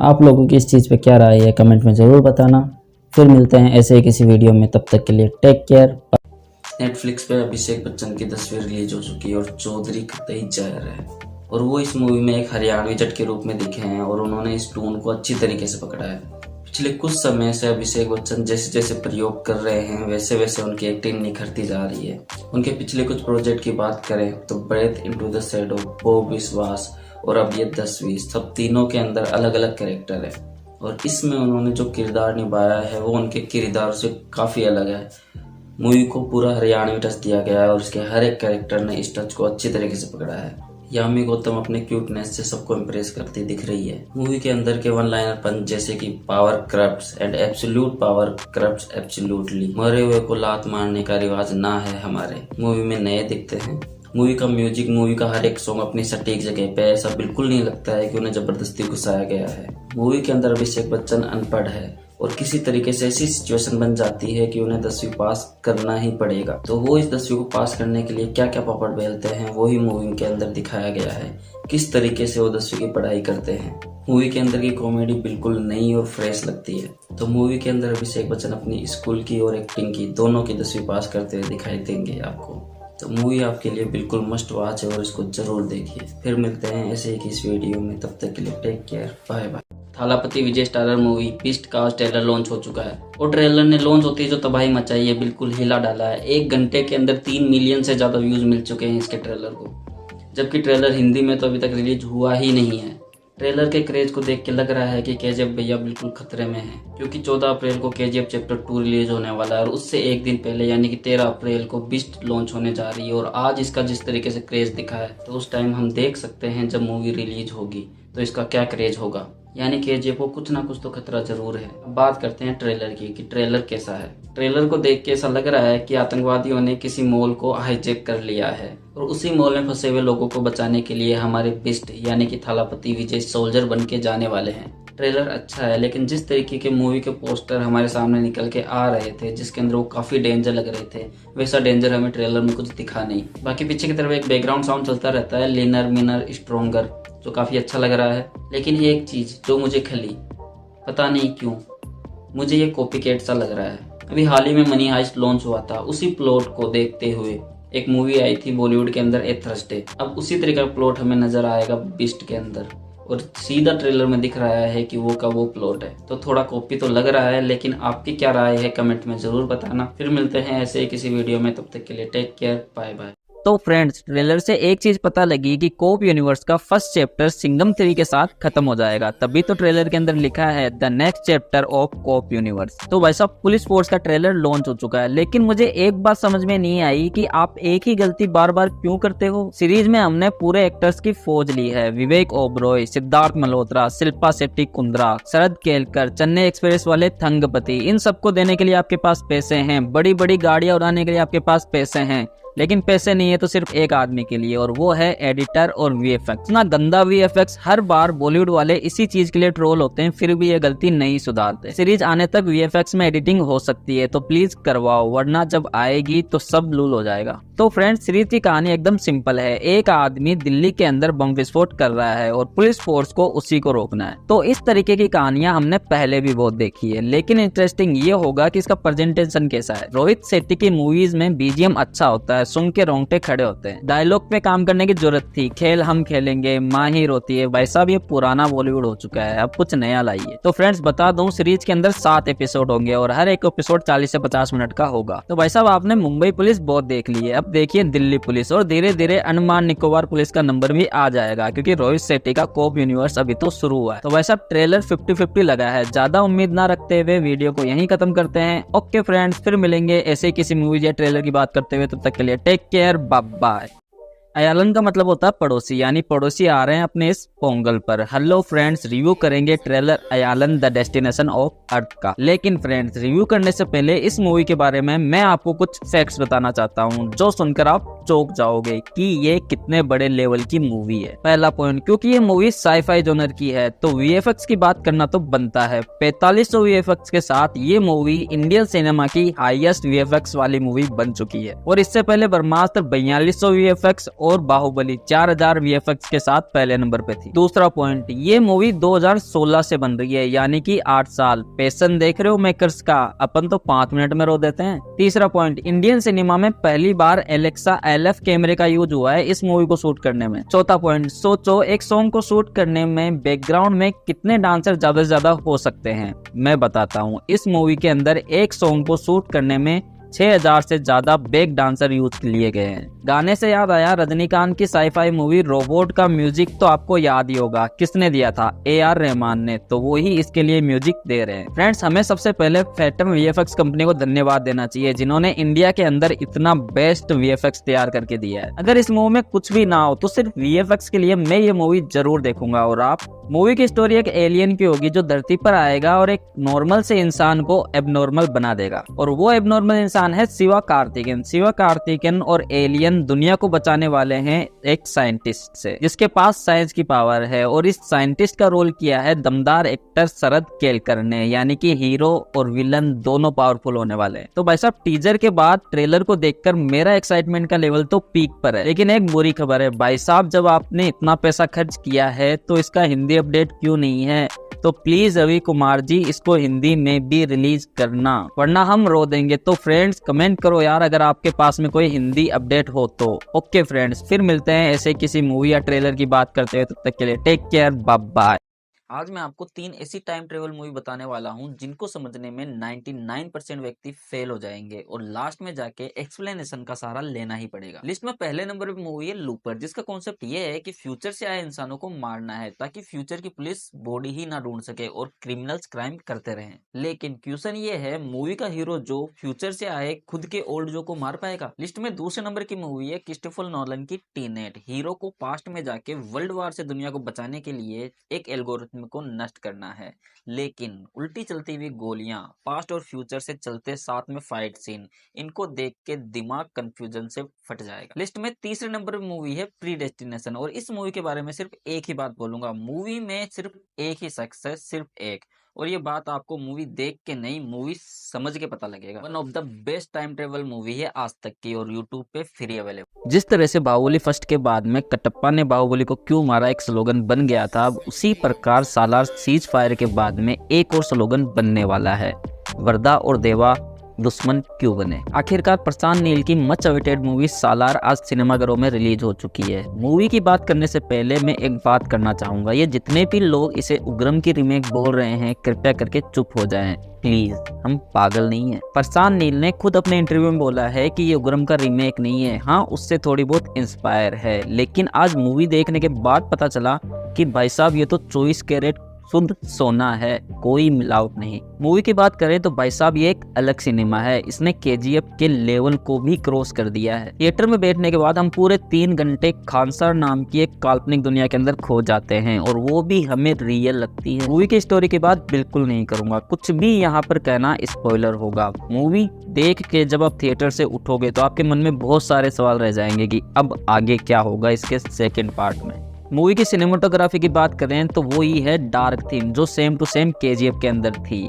आप लोगों की इस चीज़ पे क्या राय है कमेंट में ज़रूर बताना। फिर मिलते हैं ऐसे ही किसी वीडियो में, तब तक के लिए टेक केयर। नेटफ्लिक्स पे अभिषेक बच्चन की तस्वीर रिलीज हो चुकी है और चौधरी कतई जहर है और वो इस मूवी में एक हरियाणवी जट के रूप में दिखे हैं और उन्होंने इस टून को अच्छी तरीके से पकड़ा है। पिछले कुछ समय से अभिषेक बच्चन जैसे जैसे प्रयोग कर रहे हैं वैसे वैसे उनकी एक्टिंग निखरती जा रही है। उनके पिछले कुछ प्रोजेक्ट की बात करें तो breathe into the shadow, Bob Biswas और अब ये 10वीं, सब तीनों के अंदर अलग अलग कैरेक्टर है और इसमें उन्होंने जो किरदार निभाया है वो उनके किरदार से काफ़ी अलग है। मूवी को पूरा हरियाणवी टच दिया गया है और इसके हर एक कैरेक्टर ने इस टच को अच्छी तरीके से पकड़ा है। यामी गौतम अपने क्यूटनेस से सबको इम्प्रेस करती दिख रही है। मूवी के अंदर के वन लाइनर पंच जैसे कि power corrupts and absolute power corrupts absolutely, मरे हुए को लात मारने का रिवाज ना है हमारे, मूवी में नए दिखते हैं। मूवी का म्यूजिक, मूवी का हर एक सॉन्ग अपनी सटीक जगह पे, ऐसा बिल्कुल नहीं लगता है कि उन्हें जबरदस्ती घुसाया गया है। मूवी के अंदर अभिषेक बच्चन अनपढ़ है और किसी तरीके से ऐसी सिचुएशन बन जाती है कि उन्हें 10वीं पास करना ही पड़ेगा, तो वो इस 10वीं को पास करने के लिए क्या क्या पापड़ बेलते हैं वो ही मूवी के अंदर दिखाया गया है, किस तरीके से वो 10वीं की पढ़ाई करते हैं। मूवी के अंदर की कॉमेडी बिल्कुल नई और फ्रेश लगती है। तो मूवी के अंदर अभिषेक बच्चन अपनी स्कूल की और एक्टिंग की दोनों की 10वीं पास करते हुए दिखाई देंगे आपको। तो मूवी आपके लिए बिल्कुल मस्ट वॉच है और इसको जरूर देखिए। फिर मिलते हैं ऐसे ही किस वीडियो में, तब तक के लिए take care, bye bye. Thalapathy Vijay starrer movie Beast का आज ट्रेलर लॉन्च हो चुका है और ट्रेलर ने लॉन्च होते ही जो तबाही मचाई है, बिल्कुल हिला डाला है। 1 घंटे के अंदर 3 मिलियन से ज़्यादा व्यूज़ मिल चुके हैं इसके ट्रेलर को, जबकि ट्रेलर हिंदी में तो अभी तक रिलीज हुआ ही नहीं है। ट्रेलर के क्रेज को देख के लग रहा है कि केजीएफ भैया बिल्कुल खतरे में है, क्योंकि 14 अप्रैल को केजीएफ चैप्टर 2 रिलीज होने वाला है और उससे एक दिन पहले यानी कि 13 अप्रैल को बीस्ट लॉन्च होने जा रही है। और आज इसका जिस तरीके से क्रेज दिखा है, तो उस टाइम हम देख सकते हैं जब मूवी रिलीज होगी तो इसका क्या क्रेज होगा। यानी केजीएफ को कुछ ना कुछ तो खतरा जरूर है। अब बात करते हैं ट्रेलर की कि ट्रेलर कैसा है। ट्रेलर को देख के ऐसा लग रहा है कि आतंकवादियों ने किसी मॉल को हाईजैक कर लिया है और उसी मॉल में फंसे हुए लोगों को बचाने के लिए हमारे बिस्ट यानी कि थालापति विजय सोल्जर बन के जाने वाले हैं। ट्रेलर अच्छा है, लेकिन जिस तरीके के मूवी के पोस्टर हमारे सामने निकल के आ रहे थे, जिसके अंदर वो काफ़ी डेंजर लग रहे थे, वैसा डेंजर हमें ट्रेलर में कुछ दिखा नहीं। बाकी पीछे की तरफ एक बैकग्राउंड साउंड चलता रहता है, लीनर मिनर स्ट्रोंगर, जो काफ़ी अच्छा लग रहा है। लेकिन एक चीज़ जो मुझे खली, पता नहीं क्यों मुझे ये कॉपीकैट सा लग रहा है। अभी हाल ही में मनी हाइस्ट लॉन्च हुआ था, उसी प्लॉट को देखते हुए एक मूवी आई थी बॉलीवुड के अंदर ए थर्सडे। अब उसी तरीके का प्लॉट हमें नजर आएगा बीस्ट के अंदर और सीधा ट्रेलर में दिख रहा है कि वो का वो प्लॉट है, तो थोड़ा कॉपी तो लग रहा है। लेकिन आपकी क्या राय है कमेंट में जरूर बताना। फिर मिलते हैं ऐसे ही किसी वीडियो में, तब तक के लिए टेक केयर, बाय बाय। तो फ्रेंड्स, ट्रेलर से एक चीज पता लगी कि कोप यूनिवर्स का फर्स्ट चैप्टर सिंघम 3 के साथ खत्म हो जाएगा, तभी तो ट्रेलर के अंदर लिखा है the next chapter of cop universe. तो वैसा पुलिस फोर्स का ट्रेलर लॉन्च हो चुका है, लेकिन मुझे एक बात समझ में नहीं आई कि आप एक ही गलती बार बार क्यों करते हो। सीरीज में हमने पूरे एक्टर्स की फौज ली है, विवेक ओबरॉय, सिद्धार्थ मल्होत्रा, शिल्पा शेट्टी कुंद्रा, शरद केलकर, चेन्नई एक्सप्रेस वाले थंगपति, इन सबको देने के लिए आपके पास पैसे हैं, बड़ी बड़ी गाड़ियां उड़ाने के लिए आपके पास पैसे हैं, लेकिन पैसे नहीं है तो सिर्फ एक आदमी के लिए, और वो है एडिटर और वीएफएक्स। ना गंदा वीएफएक्स, हर बार बॉलीवुड वाले इसी चीज के लिए ट्रोल होते हैं, फिर भी ये गलती नहीं सुधारते। सीरीज आने तक वीएफएक्स में एडिटिंग हो सकती है तो प्लीज करवाओ, वरना जब आएगी तो सब लूल हो जाएगा। तो फ्रेंड्स, सीरीज की कहानी एकदम सिंपल है। एक आदमी दिल्ली के अंदर बम विस्फोट कर रहा है और पुलिस फोर्स को उसी को रोकना है। तो इस तरीके की कहानियां हमने पहले भी बहुत देखी है, लेकिन इंटरेस्टिंग ये होगा कि इसका प्रेजेंटेशन कैसा है। रोहित शेट्टी की मूवीज में बीजीएम अच्छा होता है, सुन के रोंगटे खड़े होते हैं। डायलॉग पे काम करने की जरूरत थी, खेल हम खेलेंगे, माँ ही रोती है, वैसा भी पुराना बॉलीवुड हो चुका है, अब कुछ नया लाइए। तो फ्रेंड्स, बता दूं, सीरीज के अंदर 7 एपिसोड होंगे और हर एक एपिसोड 40 से 50 मिनट का होगा। तो भाई साहब, आपने मुंबई पुलिस बहुत देख ली है, अब देखिए दिल्ली पुलिस, और धीरे धीरे अंडमान निकोबार पुलिस का नंबर भी आ जाएगा, क्योंकि रोहित शेट्टी का कोप यूनिवर्स अभी तो शुरू हुआ है। तो वैसा ट्रेलर 50-50 लगा है, ज्यादा उम्मीद ना रखते हुए वीडियो को यहीं खत्म करते हैं। ओके फ्रेंड्स, फिर मिलेंगे ऐसे किसी मूवी या ट्रेलर की बात करते हुए, तब तक के लिए टेक केयर, बाय बाय। अयालन का मतलब होता है पड़ोसी, यानी पड़ोसी आ रहे हैं अपने इस पोंगल पर। हेलो फ्रेंड्स, रिव्यू करेंगे trailer Ayalaan the destination of earth का। लेकिन फ्रेंड्स, रिव्यू करने से पहले इस मूवी के बारे में मैं आपको कुछ फैक्ट्स बताना चाहता हूं, जो सुनकर आप चौंक जाओगे कि ये कितने बड़े लेवल की मूवी है। पहला पॉइंट, क्योंकि ये मूवी साई-फाई जॉनर की है तो वीएफएक्स की बात करना तो बनता है। 4500 वीएफएक्स के साथ ये मूवी इंडियन सिनेमा की हाईएस्ट वीएफएक्स वाली मूवी बन चुकी है, और इससे पहले ब्रह्मास्त्र 4200 वीएफएक्स और बाहुबली 4000 वीएफएक्स के साथ पहले नंबर पे थी। दूसरा पॉइंट, ये मूवी 2016 से बन रही है, यानी कि 8 साल। पैशन देख रहे हो मेकर्स का, अपन तो 5 मिनट में रो देते हैं। तीसरा पॉइंट, इंडियन सिनेमा में पहली बार एलेक्सा LF कैमरे का यूज हुआ है इस मूवी को शूट करने में। चौथा पॉइंट, सोचो एक सॉन्ग को शूट करने में बैकग्राउंड में कितने डांसर ज्यादा से ज्यादा हो सकते हैं। मैं बताता हूँ, इस मूवी के अंदर एक सॉन्ग को शूट करने में 6000 से ज्यादा बैक डांसर यूज लिए गए हैं। गाने से याद आया, रजनीकांत की साई-फाई मूवी रोबोट का म्यूजिक तो आपको याद ही होगा, किसने दिया था? AR रहमान ने, तो वो ही इसके लिए म्यूजिक दे रहे हैं। फ्रेंड्स, हमें सबसे पहले फैटम VFX कंपनी को धन्यवाद देना चाहिए, जिन्होंने इंडिया के अंदर इतना बेस्ट VFX तैयार करके दिया है। अगर इस मूवी में कुछ भी ना हो तो सिर्फ VFX के लिए मैं ये मूवी जरूर देखूंगा। और आप, मूवी की स्टोरी एक एलियन की होगी जो धरती पर आएगा और एक नॉर्मल से इंसान को एबनॉर्मल बना देगा, और वो एबनॉर्मल इंसान है शिवा कार्तिकेयन। शिवा कार्तिकेयन और एलियन दुनिया को बचाने वाले हैं एक साइंटिस्ट से, जिसके पास साइंस की पावर है, और इस साइंटिस्ट का रोल किया है दमदार एक्टर शरद केलकर ने, यानी कि हीरो और विलन दोनों पावरफुल होने वाले हैं। तो भाई साहब, टीजर के बाद ट्रेलर को देखकर मेरा एक्साइटमेंट का लेवल तो पीक पर है। लेकिन एक बुरी खबर है भाई साहब, जब आपने इतना पैसा खर्च किया है तो इसका हिंदी अपडेट क्यों नहीं है? तो प्लीज रवि कुमार जी, इसको हिंदी में भी रिलीज करना, वरना हम रो देंगे। तो फ्रेंड्स, कमेंट करो यार अगर आपके पास में कोई हिंदी अपडेट हो तो। ओके फ्रेंड्स, फिर मिलते हैं ऐसे किसी मूवी या ट्रेलर की बात करते हुए, तब तक के लिए टेक केयर, बाय बाय। आज मैं आपको 3 ऐसी टाइम ट्रेवल मूवी बताने वाला हूं जिनको समझने में 99% व्यक्ति फेल हो जाएंगे और लास्ट में जाके एक्सप्लेनेशन का सहारा लेना ही पड़ेगा। लिस्ट में पहले नंबर पे मूवी है लूपर, जिसका कॉन्सेप्ट ये है कि फ्यूचर से आए इंसानों को मारना है ताकि फ्यूचर की पुलिस बॉडी ही ना ढूंढ सके और क्रिमिनल्स क्राइम करते रहें। लेकिन क्वेश्चन ये है, मूवी का हीरो जो फ्यूचर से आए खुद के ओल्ड जो को मार पाएगा? लिस्ट में दूसरे नंबर की मूवी है क्रिस्टोफर नोलन की टीनेट। हीरो को पास्ट में जाके वर्ल्ड वार से दुनिया को बचाने के लिए एक एल्गोरिथम को नष्ट करना है, लेकिन उल्टी चलती हुई गोलियां, पास्ट और फ्यूचर से चलते साथ में फाइट सीन, इनको देख के दिमाग कंफ्यूजन से फट जाएगा। लिस्ट में तीसरे नंबर पर मूवी है प्रीडेस्टिनेशन और इस मूवी के बारे में सिर्फ एक ही बात बोलूंगा, मूवी में सिर्फ एक ही शख्स है, सिर्फ एक, और ये बात आपको मूवी देख के नहीं मूवी समझ के पता लगेगा। One of the best time travel movie है आज तक की और यूट्यूब पे फ्री अवेलेबल। जिस तरह से बाहुबली फर्स्ट के बाद में कटप्पा ने बाहुबली को क्यों मारा एक स्लोगन बन गया था, अब उसी प्रकार सालार सीज फायर के बाद में एक और स्लोगन बनने वाला है, वर्दा और देवा दुश्मन क्यों बने। आखिरकार प्रशांत नील की मच अवेटेड मूवी सालार आज सिनेमाघरों में रिलीज हो चुकी है। मूवी की बात करने से पहले मैं एक बात करना चाहूंगा, ये जितने भी लोग इसे उग्रम की रीमेक बोल रहे हैं कृपया करके चुप हो जाएं प्लीज, हम पागल नहीं है। प्रशांत नील ने खुद अपने इंटरव्यू में बोला है कि ये उग्रम का रीमेक नहीं है, हाँ उससे थोड़ी बहुत इंस्पायर है, लेकिन आज मूवी देखने के बाद पता चला कि भाई साहब ये तो 24 कैरेट शुद्ध सोना है, कोई मिलावट नहीं। मूवी की बात करें तो भाई साहब ये एक अलग सिनेमा है, इसने केजीएफ के लेवल को भी क्रॉस कर दिया है। थिएटर में बैठने के बाद हम पूरे 3 घंटे खानसार नाम की एक काल्पनिक दुनिया के अंदर खो जाते हैं और वो भी हमें रियल लगती है। मूवी की स्टोरी की बात बिल्कुल नहीं करूंगा, कुछ भी यहाँ पर कहना स्पॉइलर होगा। मूवी देख के जब आप थिएटर से उठोगे तो आपके मन में बहुत सारे सवाल रह जाएंगे कि अब आगे क्या होगा इसके सेकेंड पार्ट में। मूवी की सिनेमाटोग्राफी की बात करें तो वो ही है डार्क थीम जो सेम टू सेम केजीएफ के अंदर थी।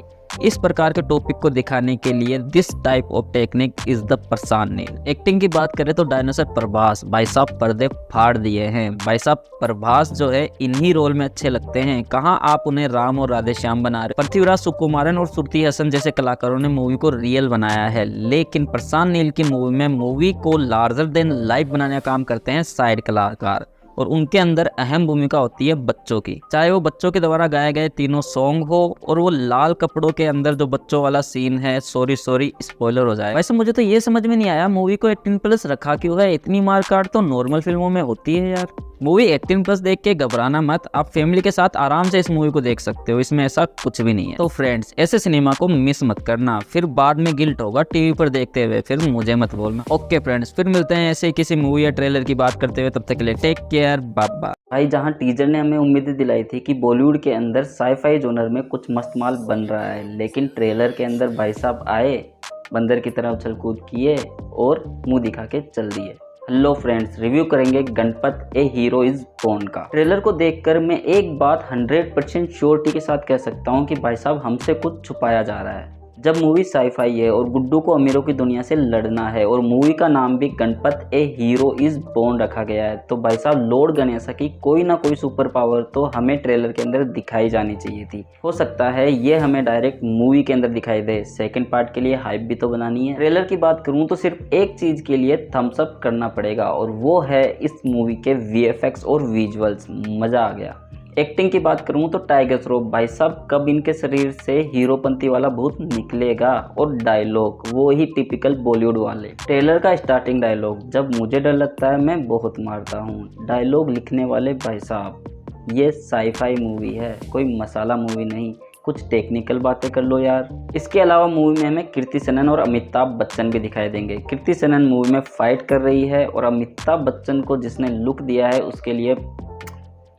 इस प्रकार के टॉपिक को दिखाने के लिए this type of technique is the Prashanth Neel. Acting की बात करें तो डायनासोर प्रभास भाई साहब पर्दे फाड़ दिए हैं। भाई साहब प्रभास जो है इन्हीं रोल में अच्छे लगते हैं, कहाँ आप उन्हें राम और राधे श्याम बना रहे। पृथ्वीराज सुकुमारन और श्रुति हसन जैसे कलाकारों ने मूवी को रियल बनाया है, लेकिन प्रशांत नील की मूवी में मूवी को लार्जर देन लाइफ बनाने का काम करते हैं साइड कलाकार और उनके अंदर अहम भूमिका होती है बच्चों की, चाहे वो बच्चों के द्वारा गाए गए तीनों सॉन्ग हो और वो लाल कपड़ों के अंदर जो बच्चों वाला सीन है, सॉरी स्पॉइलर हो जाए। वैसे मुझे तो ये समझ में नहीं आया मूवी को 18+ रखा क्यों है, इतनी मारकाट तो नॉर्मल फिल्मों में होती है यार। मूवी 18+ देख के घबराना मत, आप फैमिली के साथ आराम से इस मूवी को देख सकते हो, इसमें ऐसा कुछ भी नहीं है। तो फ्रेंड्स ऐसे सिनेमा को मिस मत करना, फिर बाद में गिल्ट होगा टीवी पर देखते हुए, फिर मुझे मत बोलना। ओके फ्रेंड्स, फिर मिलते हैं ऐसे किसी मूवी या ट्रेलर की बात करते हुए, तब तक के लिए टेक केयर, बाय बाय। भाई जहां टीजर ने हमें उम्मीदें दिलाई थी कि बॉलीवुड के अंदर साईफाई जोनर में कुछ मस्त माल बन रहा है, लेकिन ट्रेलर के अंदर भाई साहब आए, बंदर की तरह उछल कूद किए और मुंह दिखा के चल दिए। हेलो फ्रेंड्स, रिव्यू करेंगे गणपत ए हीरो इज बोर्न का। ट्रेलर को देखकर मैं एक बात 100% श्योरिटी के साथ कह सकता हूँ कि भाई साहब हमसे कुछ छुपाया जा रहा है। जब मूवी साईफाई है और गुड्डू को अमीरों की दुनिया से लड़ना है और मूवी का नाम भी गणपत ए हीरो इज बोर्न रखा गया है, तो भाई साहब लॉर्ड गणेशा की कोई ना कोई सुपर पावर तो हमें ट्रेलर के अंदर दिखाई जानी चाहिए थी। हो सकता है ये हमें डायरेक्ट मूवी के अंदर दिखाई दे, सेकंड पार्ट के लिए हाइप भी तो बनानी है। ट्रेलर की बात करूँ तो सिर्फ एक चीज के लिए थम्स अप करना पड़ेगा और वो है इस मूवी के VFX और विजुअल्स, मजा आ गया। एक्टिंग की बात करूं तो टाइगर श्रॉफ भाई साहब कब इनके शरीर से हीरोपंती वाला भूत निकलेगा, और डायलॉग वो ही टिपिकल बॉलीवुड वाले। ट्रेलर का स्टार्टिंग डायलॉग, जब मुझे डर लगता है मैं बहुत मारता हूं। डायलॉग लिखने वाले भाई साहब, ये साईफाई मूवी है, कोई मसाला मूवी नहीं, कुछ टेक्निकल बातें कर लो यार। इसके अलावा मूवी में हमें कृति सेनन और अमिताभ बच्चन भी दिखाई देंगे। कृति सेनन मूवी में फाइट कर रही है और अमिताभ बच्चन को जिसने लुक दिया है उसके लिए।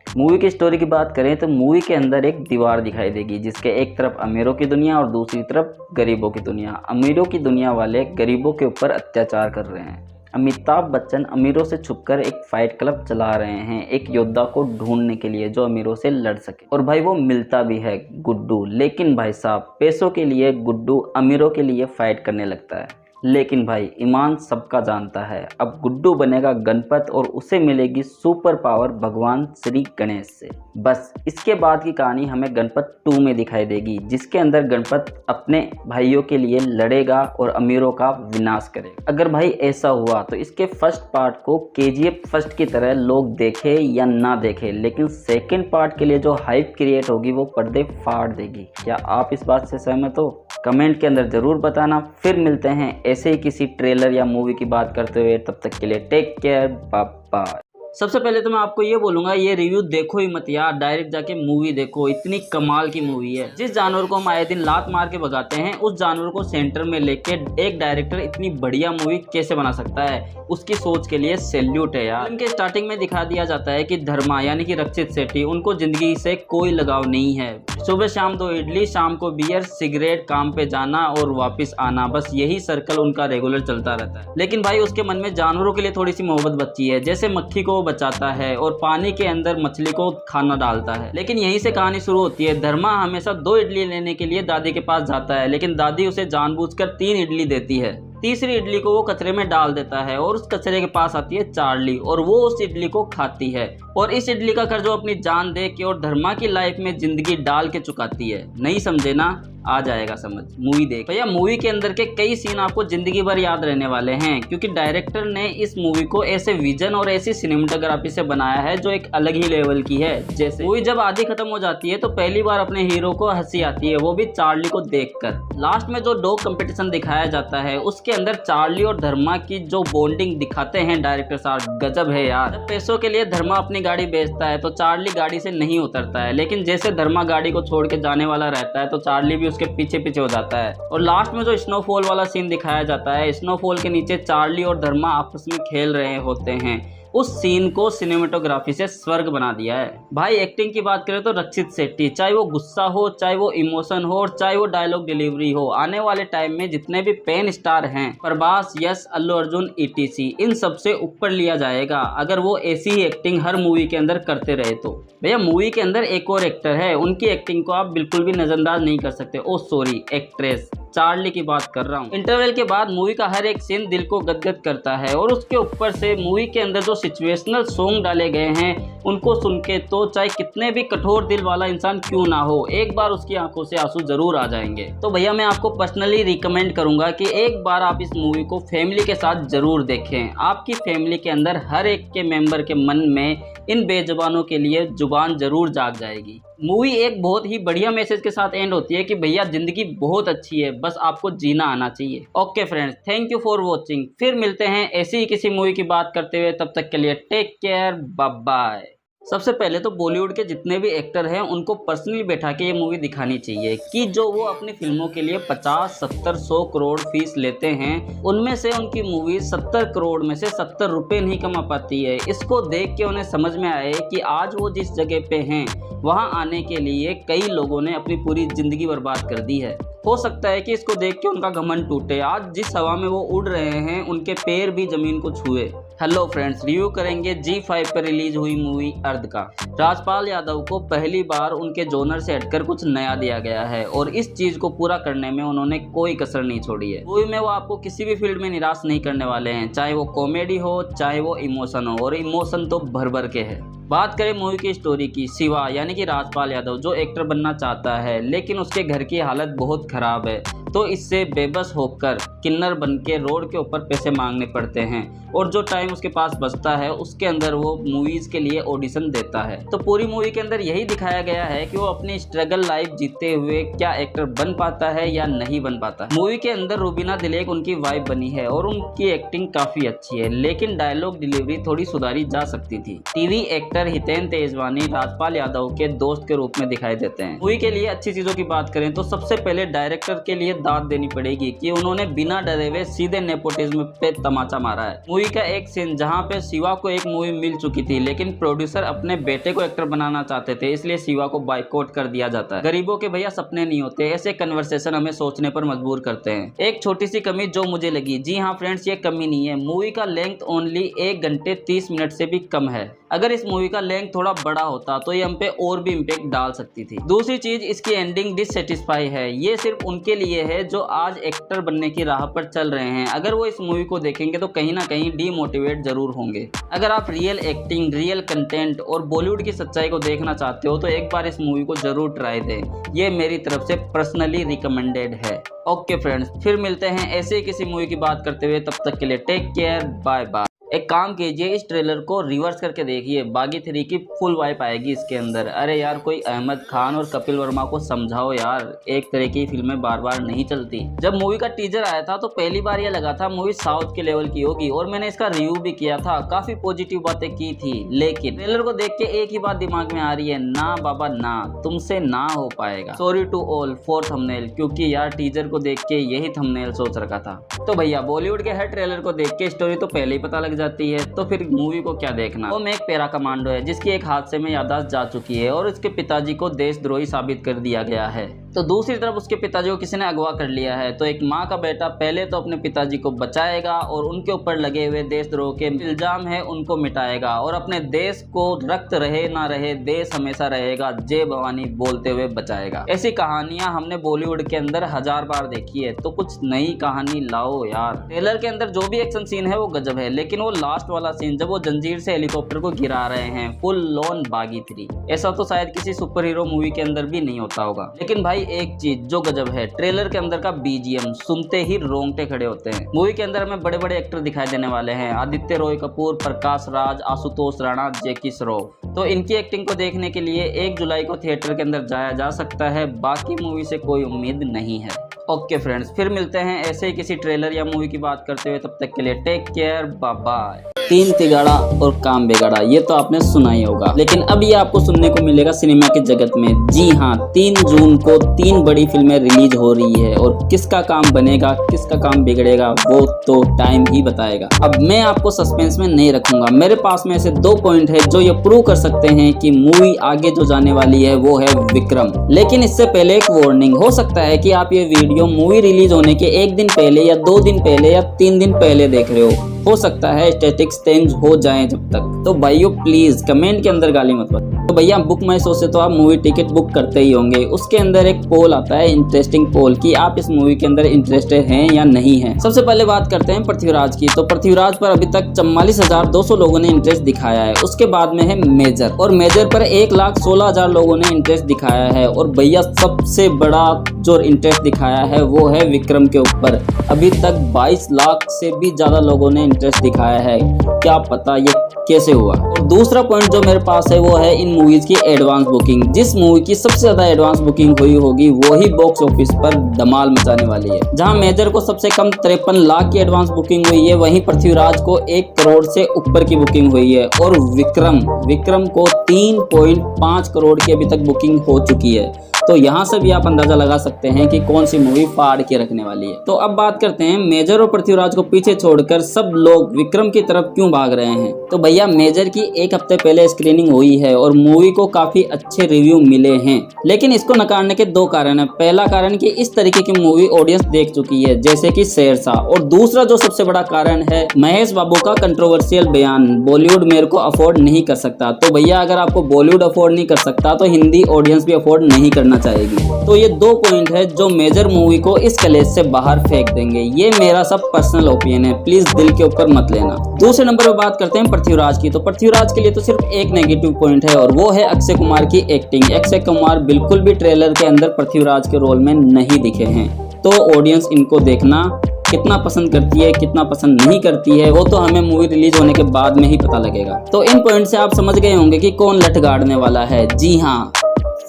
मूवी की स्टोरी की बात करें तो मूवी के अंदर एक दीवार दिखाई देगी जिसके एक तरफ अमीरों की दुनिया और दूसरी तरफ गरीबों की दुनिया। अमीरों की दुनिया वाले गरीबों के ऊपर अत्याचार कर रहे हैं। अमिताभ बच्चन अमीरों से छुपकर एक फाइट क्लब चला रहे हैं एक योद्धा को ढूंढने के लिए जो अमीरों से लड़ सके, और भाई वो मिलता भी है, गुड्डू। लेकिन भाई साहब पैसों के लिए गुड्डू अमीरों के लिए फाइट करने लगता है। लेकिन भाई ईमान सबका जानता है, अब गुड्डू बनेगा गणपत और उसे मिलेगी सुपर पावर भगवान श्री गणेश से। बस इसके बाद की कहानी हमें गणपत 2 में दिखाई देगी, जिसके अंदर गणपत अपने भाइयों के लिए लड़ेगा और अमीरों का विनाश करेगा। अगर भाई ऐसा हुआ तो इसके फर्स्ट पार्ट को KGF फर्स्ट की तरह लोग देखे या ना देखे, लेकिन सेकेंड पार्ट के लिए जो हाइप क्रिएट होगी वो पर्दे फाड़ देगी। क्या आप इस बात से सहमत हो? कमेंट के अंदर जरूर बताना। फिर मिलते हैं ऐसे ही किसी ट्रेलर या मूवी की बात करते हुए, तब तक के लिए टेक केयर, बाय बाय। सबसे पहले तो मैं आपको ये बोलूंगा, ये रिव्यू देखो ही मत यार, डायरेक्ट जाके मूवी देखो, इतनी कमाल की मूवी है। जिस जानवर को हम आए दिन लात मार के भगाते हैं, उस जानवर को सेंटर में लेके एक डायरेक्टर इतनी बढ़िया मूवी कैसे बना सकता है, उसकी सोच के लिए सैल्यूट है यार। फिल्म के स्टार्टिंग में दिखा दिया जाता है कि धर्मा यानी कि रक्षित सेठी, उनको जिंदगी से कोई लगाव नहीं है। सुबह शाम 2 इडली, शाम को बियर, सिगरेट, काम पे जाना और वापस आना, बस यही सर्कल उनका रेगुलर चलता रहता है। लेकिन भाई उसके मन में जानवरों के लिए थोड़ी सी मोहब्बत बची है, जैसे मक्खी को बचाता है और पानी के अंदर मछली को खाना डालता है। लेकिन यहीं से कहानी शुरू होती है। धर्मा हमेशा 2 इडली लेने के लिए दादी के पास जाता है, लेकिन दादी उसे जानबूझकर 3 इडली देती है। तीसरी इडली को वो कचरे में डाल देता है और उस कचरे के पास आती है चार्ली और वो उस इडली को खाती है और इस इडली का कर्ज वो अपनी जान दे के और धर्मा की लाइफ में जिंदगी डाल के चुकाती है। नहीं समझे ना? आ जाएगा समझ, मूवी देख भैया। मूवी के अंदर के कई सीन आपको जिंदगी भर याद रहने वाले हैं, क्योंकि डायरेक्टर ने इस मूवी को ऐसे विजन और ऐसी सिनेमेटोग्राफी से बनाया है जो एक अलग ही लेवल की है। जैसे मूवी जब आधी खत्म हो जाती है तो पहली बार अपने हीरो को हंसी आती है, वो भी चार्ली को देखकर। लास्ट में जो डॉग कंपटीशन दिखाया जाता है उसके अंदर चार्ली और धर्मा की जो बॉन्डिंग दिखाते हैं डायरेक्टर साहब, गजब है यार। जब पैसों के लिए धर्मा अपनी गाड़ी बेचता है तो चार्ली गाड़ी से नहीं उतरता है, लेकिन जैसे धर्मा गाड़ी को छोड़ के जाने वाला रहता है तो चार्ली भी उसके पीछे पीछे हो जाता है। और लास्ट में जो स्नोफॉल वाला सीन दिखाया जाता है, स्नोफॉल के नीचे चार्ली और धर्मा आपस में खेल रहे होते हैं, उस सीन को सिनेमेटोग्राफी से स्वर्ग बना दिया है भाई। एक्टिंग की बात करें तो रक्षित सेठी, चाहे वो गुस्सा हो, चाहे वो इमोशन हो और चाहे वो डायलॉग डिलीवरी हो, आने वाले टाइम में जितने भी पेन स्टार हैं, प्रभास, यश, अल्लू अर्जुन, ETC, इन सबसे ऊपर लिया जाएगा अगर वो ऐसी ही एक्टिंग हर मूवी के अंदर करते रहे तो। भैया मूवी के अंदर एक और एक्टर है, उनकी एक्टिंग को आप बिल्कुल भी नजरअंदाज नहीं कर सकते। ओ सॉरी, एक्ट्रेस चार्ली की बात कर रहा हूँ। इंटरवल के बाद मूवी का हर एक सीन दिल को गदगद करता है और उसके ऊपर से मूवी के अंदर जो सिचुएशनल सॉन्ग डाले गए हैं उनको सुन के तो चाहे कितने भी कठोर दिल वाला इंसान क्यों ना हो, एक बार उसकी आंखों से आंसू जरूर आ जाएंगे। तो भैया मैं आपको पर्सनली रिकमेंड करूंगा कि एक बार आप इस मूवी को फैमिली के साथ जरूर देखें। आपकी फैमिली के अंदर हर एक के मेंबर के मन में इन बेजुबानों के लिए जुबान जरूर जाग जाएगी। मूवी एक बहुत ही बढ़िया मैसेज के साथ एंड होती है कि भैया जिंदगी बहुत अच्छी है, बस आपको जीना आना चाहिए। Okay friends, thank you for watching. फिर मिलते हैं ऐसी ही किसी मूवी की बात करते हुए, तब तक के लिए टेक केयर, बाय बाय। सबसे पहले तो बॉलीवुड के जितने भी एक्टर हैं उनको पर्सनली बैठा के ये मूवी दिखानी चाहिए कि जो वो अपनी फिल्मों के लिए 50, 70, 100 करोड़ फीस लेते हैं, उनमें से उनकी मूवी 70 करोड़ में से 70 रुपये नहीं कमा पाती है। इसको देख के उन्हें समझ में आए कि आज वो जिस जगह पे हैं वहाँ आने के लिए कई लोगों ने अपनी पूरी जिंदगी बर्बाद कर दी है। हो सकता है कि इसको देख के उनका घमंड टूटे। आज जिस हवा में वो उड़ रहे हैं उनके पैर भी जमीन को छुए। हेलो फ्रेंड्स, रिव्यू करेंगे G5 पर रिलीज हुई मूवी अर्ध का। राजपाल यादव को पहली बार उनके जोनर से हटकर कुछ नया दिया गया है और इस चीज को पूरा करने में उन्होंने कोई कसर नहीं छोड़ी है। मूवी में वो आपको किसी भी फील्ड में निराश नहीं करने वाले हैं, चाहे वो कॉमेडी हो चाहे वो इमोशन हो, और इमोशन तो भर भर के है। बात करें मूवी की स्टोरी की, शिवा यानी कि राजपाल यादव जो एक्टर बनना चाहता है लेकिन उसके घर की हालत बहुत खराब है, तो इससे बेबस होकर किन्नर बन के रोड के ऊपर पैसे मांगने पड़ते हैं और जो टाइम उसके पास बचता है उसके अंदर वो मूवीज के लिए ऑडिशन देता है। तो पूरी मूवी के अंदर यही दिखाया गया है कि वो अपनी स्ट्रगल लाइफ जीते हुए क्या एक्टर बन पाता है या नहीं बन पाता। मूवी के अंदर रूबीना दिलेक उनकी वाइफ बनी है और उनकी एक्टिंग काफी अच्छी है, लेकिन डायलॉग डिलीवरी थोड़ी सुधारी जा सकती थी। टीवी एक्टर हितेन तेजवानी राजपाल यादव के दोस्त के रूप में दिखाई देते हैं। मूवी के लिए अच्छी चीजों की बात करें तो सबसे पहले डायरेक्टर के लिए दाद देनी पड़ेगी कि उन्होंने बिना डरे हुए सीधे नेपोटिज्म पे तमाचा मारा है। मूवी का एक सीन जहां पे शिवा को एक मूवी मिल चुकी थी लेकिन प्रोड्यूसर अपने बेटे को एक्टर बनाना चाहते थे, इसलिए शिवा को बाइकआउट कर दिया जाता है। गरीबों के भैया सपने नहीं होते, ऐसे कन्वर्सेशन हमें सोचने पर मजबूर करते हैं। एक छोटी सी कमी जो मुझे लगी, जी हाँ फ्रेंड्स ये कमी नहीं है, मूवी का लेंथ ओनली 1 घंटे 30 मिनट से भी कम है। अगर इस मूवी का लेंथ थोड़ा बड़ा होता तो ये हम पे और भी इम्पैक्ट डाल सकती थी। दूसरी चीज, इसकी एंडिंग डिससेटिस्फाई है। ये सिर्फ उनके लिए है जो आज एक्टर बनने की राह पर चल रहे हैं। अगर वो इस मूवी को देखेंगे तो कहीं ना कहीं डीमोटिवेट जरूर होंगे। अगर आप रियल एक्टिंग, रियल कंटेंट और बॉलीवुड की सच्चाई को देखना चाहते हो तो एक बार इस मूवी को जरूर ट्राई दें। ये मेरी तरफ से पर्सनली रिकमेंडेड है। ओके फ्रेंड्स, फिर मिलते हैं ऐसे ही किसी मूवी की बात करते हुए। तब तक के लिए टेक केयर, बाय बाय। एक काम कीजिए, इस ट्रेलर को रिवर्स करके देखिए, बागी 3 की फुल वाइब आएगी इसके अंदर। अरे यार, कोई अहमद खान और कपिल वर्मा को समझाओ यार, एक तरह की फिल्में बार बार नहीं चलती। जब मूवी का टीजर आया था तो पहली बार ये लगा था मूवी साउथ के लेवल की होगी और मैंने इसका रिव्यू भी किया था, काफी पॉजिटिव बातें की थी। लेकिन ट्रेलर को देख के एक ही बात दिमाग में आ रही है, ना बाबा ना, तुमसे ना हो पाएगा। Sorry to all for thumbnail, क्योंकि यार टीजर को देख के यही थंबनेल सोच रखा था। तो भैया, बॉलीवुड के हर ट्रेलर को देख के स्टोरी तो पहले ही पता लग जाती है, तो फिर मूवी को क्या देखना। वो में एक पैरा कमांडो है जिसकी एक हादसे में याददाश्त जा चुकी है और उसके पिताजी को देशद्रोही साबित कर दिया गया है। तो दूसरी तरफ उसके पिताजी को किसी ने अगवा कर लिया है। तो एक माँ का बेटा पहले तो अपने पिताजी को बचाएगा और उनके ऊपर लगे हुए देशद्रोह के इल्जाम है उनको मिटाएगा और अपने देश को रक्त रहे ना रहे, देश हमेशा रहेगा, जय भवानी बोलते हुए बचाएगा। ऐसी कहानियां हमने बॉलीवुड के अंदर 1000 बार देखी है, तो कुछ नई कहानी लाओ यार। ट्रेलर के अंदर जो भी एक्शन सीन है वो गजब है, लेकिन वो लास्ट वाला सीन जब वो जंजीर से हेलीकॉप्टर को गिरा रहे हैं, फुल लॉन बागी 3, ऐसा तो शायद किसी सुपर हीरो मूवी के अंदर भी नहीं होता होगा। लेकिन भाई एक चीज जो गजब है, ट्रेलर के अंदर का बीजीएम सुनते ही रोंगटे खड़े होते हैं। मूवी के अंदर हमें बड़े बड़े एक्टर दिखाई देने वाले हैं, आदित्य रॉय कपूर, प्रकाश राज, आशुतोष राणा, जैकी श्रॉफ। तो इनकी एक्टिंग को देखने के लिए 1 जुलाई को थिएटर के अंदर जाया जा सकता है, बाकी मूवी से कोई उम्मीद नहीं है। ओके फ्रेंड्स, फिर मिलते हैं ऐसे ही किसी ट्रेलर या मूवी की बात करते हुए। तब तक के लिए टेक केयर, बाय बाय। 3 तिगाड़ा और काम बिगाड़ा, ये तो आपने सुना ही होगा, लेकिन अब ये आपको सुनने को मिलेगा सिनेमा के जगत में। जी हाँ, 3 जून को 3 बड़ी फिल्में रिलीज हो रही है और किसका काम बनेगा, किसका काम बिगड़ेगा, वो तो टाइम ही बताएगा। अब मैं आपको सस्पेंस में नहीं रखूंगा, मेरे पास में ऐसे 2 पॉइंट है जो ये प्रूव कर सकते हैं कि मूवी आगे जो जाने वाली है वो है विक्रम। लेकिन इससे पहले एक वार्निंग, हो सकता है कि आप ये वीडियो मूवी रिलीज होने के 1 दिन पहले या 2 दिन पहले या 3 दिन पहले देख रहे हो सकता है स्टैटिक्स चेंज हो जाएं जब तक। तो भाइयों प्लीज कमेंट के अंदर गाली मत बताओ। तो भैया, बुक माई शो से तो आप मूवी टिकट बुक करते ही होंगे, उसके अंदर एक पोल आता है, इंटरेस्टिंग पोल, कि आप इस मूवी के अंदर इंटरेस्टेड हैं या नहीं हैं। सबसे पहले बात करते हैं पृथ्वीराज की। तो पृथ्वीराज पर अभी तक 44,200 लोगों ने इंटरेस्ट दिखाया है। उसके बाद में है मेजर, और मेजर पर 1,16,000 लोगों ने इंटरेस्ट दिखाया है। और भैया सबसे बड़ा जो इंटरेस्ट दिखाया है वो है विक्रम के ऊपर। अभी तक 22 लाख से भी ज्यादा लोगों ने इंटरेस्ट दिखाया है। क्या पता ये कैसे हुआ। और दूसरा पॉइंट जो मेरे पास है वो है इन मूवीज की एडवांस बुकिंग। जिस मूवी की सबसे ज्यादा एडवांस बुकिंग हुई होगी वही बॉक्स ऑफिस पर धमाल मचाने वाली है। जहां मेजर को सबसे कम 53 लाख की एडवांस बुकिंग हुई है, वहीं पृथ्वीराज को 1 करोड़ से ऊपर की बुकिंग हुई है। और विक्रम को 3.5 करोड़ की अभी तक बुकिंग हो चुकी है। तो यहाँ से भी आप अंदाजा लगा सकते हैं कि कौन सी मूवी फाड़ के रखने वाली है। तो अब बात करते हैं मेजर और पृथ्वीराज को पीछे छोड़कर सब लोग विक्रम की तरफ क्यों भाग रहे हैं। तो भैया, मेजर की 1 हफ्ते पहले स्क्रीनिंग हुई है और मूवी को काफी अच्छे रिव्यू मिले हैं, लेकिन इसको नकारने के 2 कारण है। पहला कारण कि इस तरीके की मूवी ऑडियंस देख चुकी है, जैसे कि शेरशाह। और दूसरा जो सबसे बड़ा कारण है महेश बाबू का कंट्रोवर्शियल बयान, बॉलीवुड मेरे को अफोर्ड नहीं कर सकता। तो भैया, अगर आपको बॉलीवुड अफोर्ड नहीं कर सकता तो हिंदी ऑडियंस भी अफोर्ड नहीं करना चाहेगी। तो ये 2 पॉइंट है जो मेजर मूवी को इस कलेश से बाहर फेंक देंगे। ये मेरा सब पर्सनल ओपिनियन है, प्लीज दिल के ऊपर मत लेना। दूसरे नंबर पर बात करते हैं पृथ्वीराज की। तो पृथ्वीराज के लिए तो सिर्फ एक नेगेटिव पॉइंट है और वो है अक्षय कुमार की एक्टिंग। अक्षय कुमार बिल्कुल भी ट्रेलर के अंदर पृथ्वीराज के रोल में नहीं दिखे हैं। तो ऑडियंस इनको देखना कितना पसंद करती है, कितना पसंद नहीं करती है, वो तो हमें मूवी रिलीज होने के बाद में ही पता लगेगा। तो इन पॉइंट से आप समझ गए होंगे कि कौन लठ गाड़ने वाला है। जी हाँ,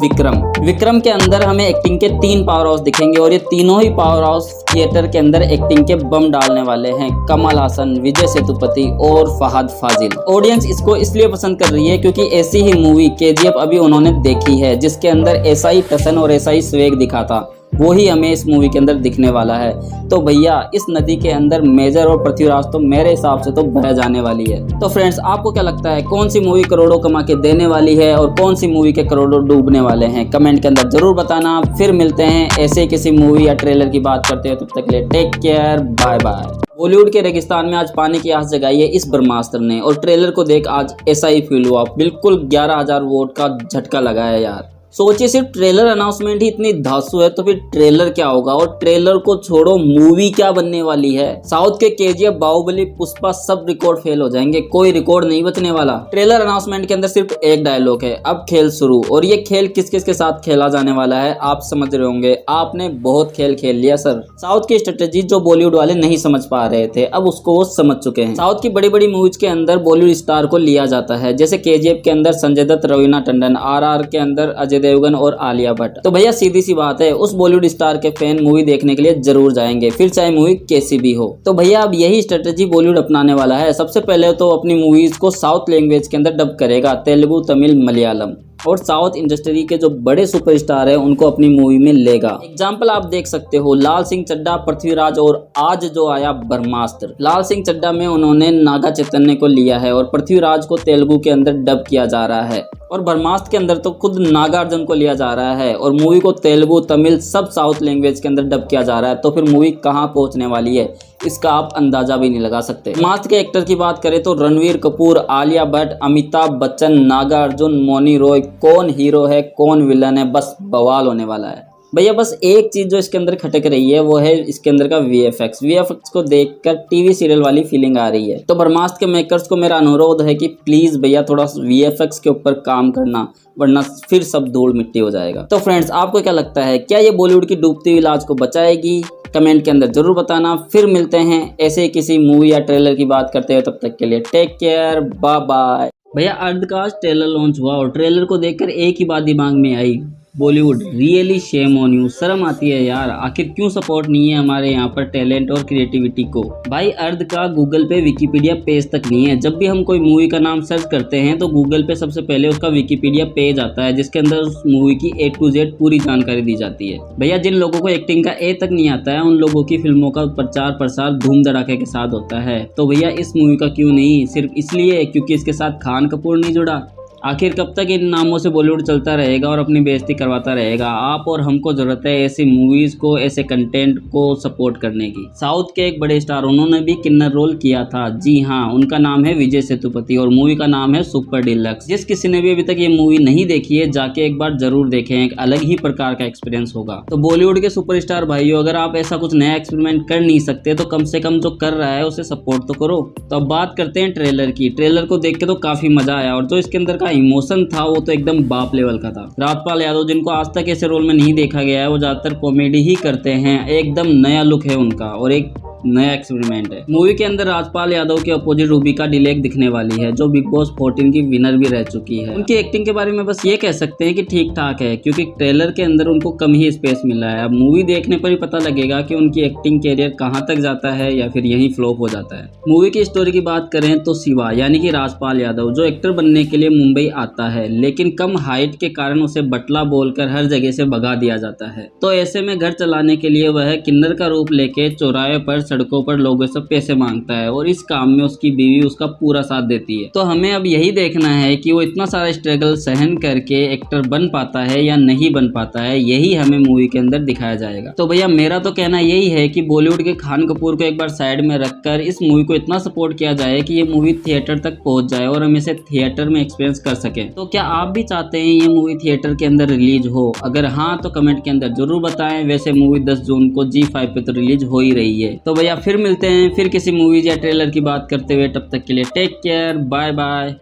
विक्रम के अंदर हमें एक्टिंग के 3 पावर हाउस दिखेंगे और ये तीनों ही पावर हाउस थिएटर के अंदर एक्टिंग के बम डालने वाले हैं। कमल हासन, विजय सेतुपति और फहद फाजिल। ऑडियंस इसको इसलिए पसंद कर रही है क्योंकि ऐसी ही मूवी KGF अभी उन्होंने देखी है, जिसके अंदर ऐसा ही टसन और ऐसा ही स्वेग दिखा था, वो ही हमें इस मूवी के अंदर दिखने वाला है। तो भैया, इस नदी के अंदर मेजर और पृथ्वीराज तो मेरे हिसाब से तो बह जाने वाली है। तो फ्रेंड्स, आपको क्या लगता है कौन सी मूवी करोड़ों कमा के देने वाली है और कौन सी मूवी के करोड़ों डूबने वाले हैं? कमेंट के अंदर जरूर बताना। फिर मिलते हैं ऐसे किसी मूवी या ट्रेलर की बात करते हैं, तब तक के लिए take care, bye bye. Bollywood के रेगिस्तान में आज पानी की आस जगाई है इस ब्रह्मास्त्र ने, और ट्रेलर को देख आज ऐसा ही फील हुआ, बिल्कुल 11,000 वोट का झटका लगा है यार। सोचिए सिर्फ ट्रेलर अनाउंसमेंट ही इतनी धांसू है तो फिर ट्रेलर क्या होगा, और ट्रेलर को छोड़ो मूवी क्या बनने वाली है। साउथ के केजीएफ, बाहुबली, पुष्पा सब रिकॉर्ड फेल हो जाएंगे, कोई रिकॉर्ड नहीं बचने वाला। ट्रेलर अनाउंसमेंट के अंदर सिर्फ एक डायलॉग है, अब खेल शुरू, और ये खेल किस किस के साथ खेला जाने वाला है आप समझ रहे होंगे। आपने बहुत खेल खेल लिया सर। साउथ की स्ट्रेटेजी जो बॉलीवुड वाले नहीं समझ पा रहे थे, अब उसको वो समझ चुके हैं। साउथ की बड़ी बड़ी मूवीज के अंदर बॉलीवुड स्टार को लिया जाता है, जैसे केजीएफ के अंदर संजय दत्त, रवीना टंडन, RR के अंदर अजय देवगन और आलिया भट्ट। तो भैया सीधी सी बात है, उस बॉलीवुड स्टार के फैन मूवी देखने के लिए जरूर जाएंगे, फिर चाहे मूवी कैसी भी हो। तो भैया अब यही स्ट्रेटेजी बॉलीवुड अपनाने वाला है। सबसे पहले तो अपनी मूवीज को साउथ लैंग्वेज के अंदर डब करेगा, तेलुगु, तमिल, मलयालम, और साउथ इंडस्ट्री के जो बड़े सुपरस्टार हैं उनको अपनी मूवी में लेगा। एग्जाम्पल आप देख सकते हो, लाल सिंह चड्ढा, पृथ्वीराज, और आज जो आया ब्रह्मास्त्र। लाल सिंह चड्ढा में उन्होंने नागा चैतन्य को लिया है, और पृथ्वीराज को तेलुगु के अंदर डब किया जा रहा है, और ब्रह्मास्त्र के अंदर तो खुद नागार्जुन को लिया जा रहा है, और मूवी को तेलुगु, तमिल सब साउथ लैंग्वेज के अंदर डब किया जा रहा है। तो फिर मूवी कहाँ पहुंचने वाली है इसका आप अंदाजा भी नहीं लगा सकते। ब्रह्मास्त्र के एक्टर की बात करें तो रणवीर कपूर, आलिया भट्ट, अमिताभ बच्चन, नागार्जुन, मौनी रॉय, कौन हीरो है कौन विलन है, बस बवाल होने वाला है भैया। बस एक चीज जो इसके अंदर खटक रही है वो है इसके अंदर का VFX को देखकर टीवी सीरियल वाली फीलिंग आ रही है। तो ब्रह्मास्त्र के मेकर्स को मेरा अनुरोध है कि प्लीज भैया थोड़ा VFX के ऊपर काम करना, वरना फिर सब धूल मिट्टी हो जाएगा। तो फ्रेंड्स आपको क्या लगता है, क्या ये बॉलीवुड की डूबती हुई लाज को बचाएगी? कमेंट के अंदर जरूर बताना। फिर मिलते हैं ऐसे किसी मूवी या ट्रेलर की बात करते हुए, तब तक के लिए टेक केयर, बाय बाय। भैया अर्ध का ट्रेलर लॉन्च हुआ और ट्रेलर को देखकर एक ही बात दिमाग में आई, Bollywood really shame on you. शर्म आती है यार, आखिर क्यों सपोर्ट नहीं है हमारे यहाँ पर टैलेंट और क्रिएटिविटी को। भाई अर्ध का गूगल पे विकिपीडिया पेज तक नहीं है। जब भी हम कोई मूवी का नाम सर्च करते हैं तो गूगल पे सबसे पहले उसका विकिपीडिया पेज आता है, जिसके अंदर उस मूवी की A to Z पूरी जानकारी दी जाती है। भैया जिन लोगों को एक्टिंग का A तक नहीं आता है उन लोगों की फिल्मों का प्रचार प्रसार धूम धड़ाके के साथ होता है। तो भैया इस मूवी का क्यों नहीं? सिर्फ इसलिए क्योंकि इसके साथ खान कपूर नहीं जुड़ा। आखिर कब तक इन नामों से बॉलीवुड चलता रहेगा और अपनी बेइज्जती करवाता रहेगा? आप और हमको जरूरत है ऐसी मूवीज को, ऐसे कंटेंट को सपोर्ट करने की। साउथ के एक बड़े स्टार, उन्होंने भी किन्नर रोल किया था। जी हाँ, उनका नाम है विजय सेतुपति और मूवी का नाम है सुपर डिलक्स। जिस किसी ने भी अभी तक ये मूवी नहीं देखी है जाके एक बार जरूर देखें, एक अलग ही प्रकार का एक्सपीरियंस होगा। तो बॉलीवुड के सुपरस्टार भाइयों, अगर आप ऐसा कुछ नया एक्सपेरिमेंट कर नहीं सकते तो कम से कम जो कर रहा है उसे सपोर्ट तो करो। तो अब बात करते हैं ट्रेलर की। ट्रेलर को देख के तो काफी मजा आया और जो इसके अंदर का इमोशन था वो तो एकदम बाप लेवल का था। राजपाल यादव, जिनको आज तक ऐसे रोल में नहीं देखा गया है, वो ज्यादातर कॉमेडी ही करते हैं। एकदम नया लुक है उनका और एक नया एक्सपेरिमेंट है। मूवी के अंदर राजपाल यादव के अपोजिट रूबिका डिलेक दिखने वाली है, जो बिग बॉस 14 की विनर भी रह चुकी है। उनकी एक्टिंग के बारे में बस ये कह सकते हैं कि ठीक ठाक है, क्योंकि ट्रेलर के अंदर उनको कम ही स्पेस मिला है। अब मूवी देखने पर ही पता लगेगा कि उनकी एक्टिंग कैरियर कहां तक जाता है या फिर यहीं फ्लॉप हो जाता है। मूवी की स्टोरी की बात करें तो शिवा यानी कि राजपाल यादव, जो एक्टर बनने के लिए मुंबई आता है, लेकिन कम हाइट के कारण उसे बटला बोलकर हर जगह से भगा दिया जाता है। तो ऐसे में घर चलाने के लिए वह किन्नर का रूप लेके चौराहे पर, सड़कों पर लोगों से पैसे मांगता है और इस काम में उसकी बीवी उसका पूरा साथ देती है। तो हमें अब यही देखना है कि वो इतना सारा स्ट्रगल सहन करके एक्टर बन पाता है या नहीं बन पाता है, यही हमें मूवी के अंदर दिखाया जाएगा। तो भैया मेरा तो कहना यही है कि बॉलीवुड के खान कपूर को एक बार साइड में रखकर इस मूवी को इतना सपोर्ट किया जाए कि ये मूवी थिएटर तक पहुंच जाए और हम इसे थिएटर में एक्सपीरियंस कर सके। तो क्या आप भी चाहते हैं ये मूवी थिएटर के अंदर रिलीज हो? अगर हाँ तो कमेंट के अंदर जरूर बताएं। वैसे मूवी 10 जून को G5 पे तो रिलीज हो ही रही है। तो भैया फिर मिलते हैं फिर किसी मूवीज या ट्रेलर की बात करते हुए, तब तक के लिए टेक केयर, बाय बाय।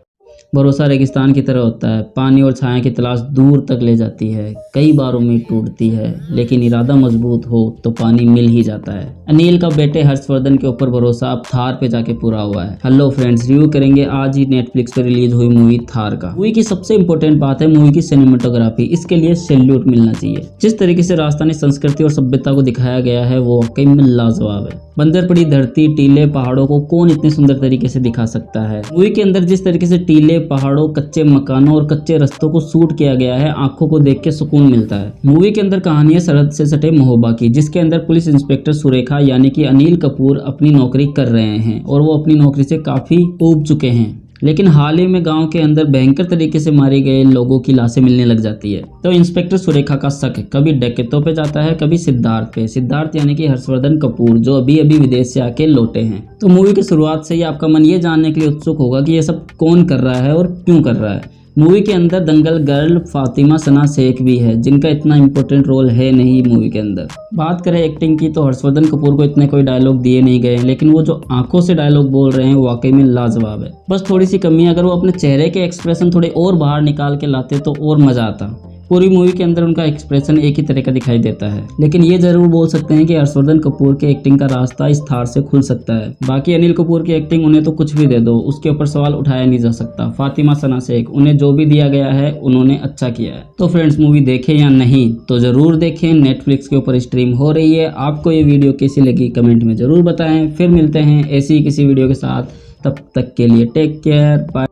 भरोसा रेगिस्तान की तरह होता है, पानी और छाया की तलाश दूर तक ले जाती है, कई बार उम्मीद टूटती है, लेकिन इरादा मजबूत हो तो पानी मिल ही जाता है। अनिल का बेटे हर्षवर्धन के ऊपर भरोसा अब थार पे जाके पूरा हुआ है। हेलो फ्रेंड्स, रिव्यू करेंगे आज ही नेटफ्लिक्स पे रिलीज हुई मूवी थार का। मूवी की सबसे इंपॉर्टेंट बात है मूवी की सिनेमेटोग्राफी, इसके लिए सैल्यूट मिलना चाहिए। जिस तरीके से राजस्थानी संस्कृति और सभ्यता को दिखाया गया है वो वाकई में लाजवाब है। बंजर पड़ी धरती, टीले, पहाड़ों को कौन इतने सुंदर तरीके से दिखा सकता है। मूवी के अंदर जिस तरीके से टीले, पहाड़ों, कच्चे मकानों और कच्चे रास्तों को शूट किया गया है, आंखों को देख के सुकून मिलता है। मूवी के अंदर कहानी है सरहद से सटे महोबा की, जिसके अंदर पुलिस इंस्पेक्टर सुरेखा यानी कि अनिल कपूर अपनी नौकरी कर रहे हैं और वो अपनी नौकरी से काफी ऊब चुके हैं। लेकिन हाल ही में गांव के अंदर भयंकर तरीके से मारे गए लोगों की लाशें मिलने लग जाती है। तो इंस्पेक्टर सुरेखा का शक कभी डकैतों पे जाता है, कभी सिद्धार्थ पे। सिद्धार्थ यानी कि हर्षवर्धन कपूर, जो अभी अभी विदेश से आके लौटे हैं। तो मूवी की शुरुआत से ही आपका मन ये जानने के लिए उत्सुक होगा कि ये सब कौन कर रहा है और क्यों कर रहा है। मूवी के अंदर दंगल गर्ल फातिमा सना शेख भी है, जिनका इतना इंपॉर्टेंट रोल है नहीं मूवी के अंदर। बात करें एक्टिंग की तो हर्षवर्धन कपूर को इतने कोई डायलॉग दिए नहीं गए, लेकिन वो जो आंखों से डायलॉग बोल रहे हैं वाकई में लाजवाब है। बस थोड़ी सी कमी है, अगर वो अपने चेहरे के एक्सप्रेशन थोड़े और बाहर निकाल के लाते तो और मजा आता। पूरी मूवी के अंदर उनका एक्सप्रेशन एक ही तरह का दिखाई देता है। लेकिन ये जरूर बोल सकते हैं कि हर्षवर्धन कपूर के एक्टिंग का रास्ता इस थार से खुल सकता है। बाकी अनिल कपूर की एक्टिंग, उन्हें तो कुछ भी दे दो, उसके ऊपर सवाल उठाया नहीं जा सकता। फातिमा सना शेख, उन्हें जो भी दिया गया है उन्होंने अच्छा किया है। तो फ्रेंड्स, मूवी देखें या नहीं तो जरूर देखें, नेटफ्लिक्स के ऊपर स्ट्रीम हो रही है। आपको ये वीडियो कैसी लगी कमेंट में जरूर बताएं। फिर मिलते हैं ऐसी ही किसी वीडियो के साथ, तब तक के लिए take care, bye.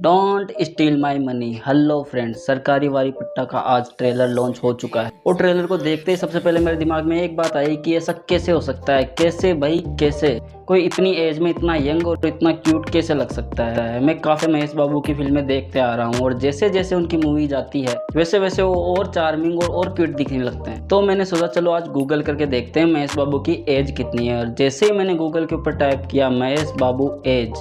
Don't steal my money. Hello friends, Sarkaru Vaari पट्टा का आज ट्रेलर लॉन्च हो चुका है और ट्रेलर को देखते ही सबसे पहले मेरे दिमाग में एक बात आई कि ऐसा कैसे हो सकता है। कैसे भाई, कैसे कोई इतनी एज में इतना यंग और इतना क्यूट कैसे लग सकता है। मैं काफ़ी महेश बाबू की फिल्में देखते आ रहा हूँ और जैसे जैसे उनकी मूवी जाती है वैसे वैसे वो और चार्मिंग और क्यूट दिखने लगते हैं। तो मैंने सोचा चलो आज गूगल करके देखते हैं महेश बाबू की एज कितनी है। और जैसे ही मैंने गूगल के ऊपर टाइप किया महेश बाबू एज,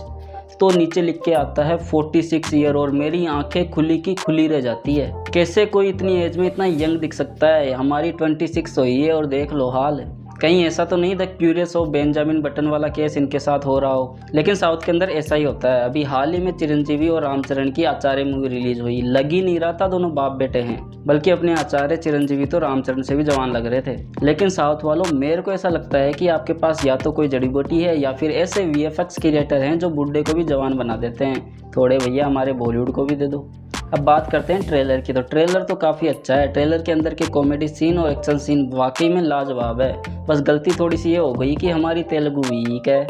तो नीचे लिख के आता है 46 ईयर और मेरी आंखें खुली की खुली रह जाती है। कैसे कोई इतनी एज में इतना यंग दिख सकता है। हमारी 26 हुई है और देख लो हाल है। कहीं ऐसा तो नहीं the curious of Benjamin button वाला केस इनके साथ हो रहा हो, लेकिन साउथ के अंदर ऐसा ही होता है। अभी हाल ही में चिरंजीवी और रामचरण की आचार्य मूवी रिलीज हुई। लग ही नहीं रहा था दोनों बाप बेटे हैं, बल्कि अपने आचार्य चिरंजीवी तो रामचरण से भी जवान लग रहे थे। लेकिन साउथ वालों, मेरे को ऐसा लगता है कि आपके पास या तो कोई जड़ी बूटी है या फिर ऐसे VFX क्रिएटर हैं जो बुढ़े को भी जवान बना देते हैं। थोड़े भैया हमारे बॉलीवुड को भी दे दो। अब बात करते हैं ट्रेलर की। तो ट्रेलर तो काफ़ी अच्छा है। ट्रेलर के अंदर के कॉमेडी सीन और एक्शन सीन वाकई में लाजवाब है। बस गलती थोड़ी सी ये हो गई कि हमारी तेलुगु वीक है।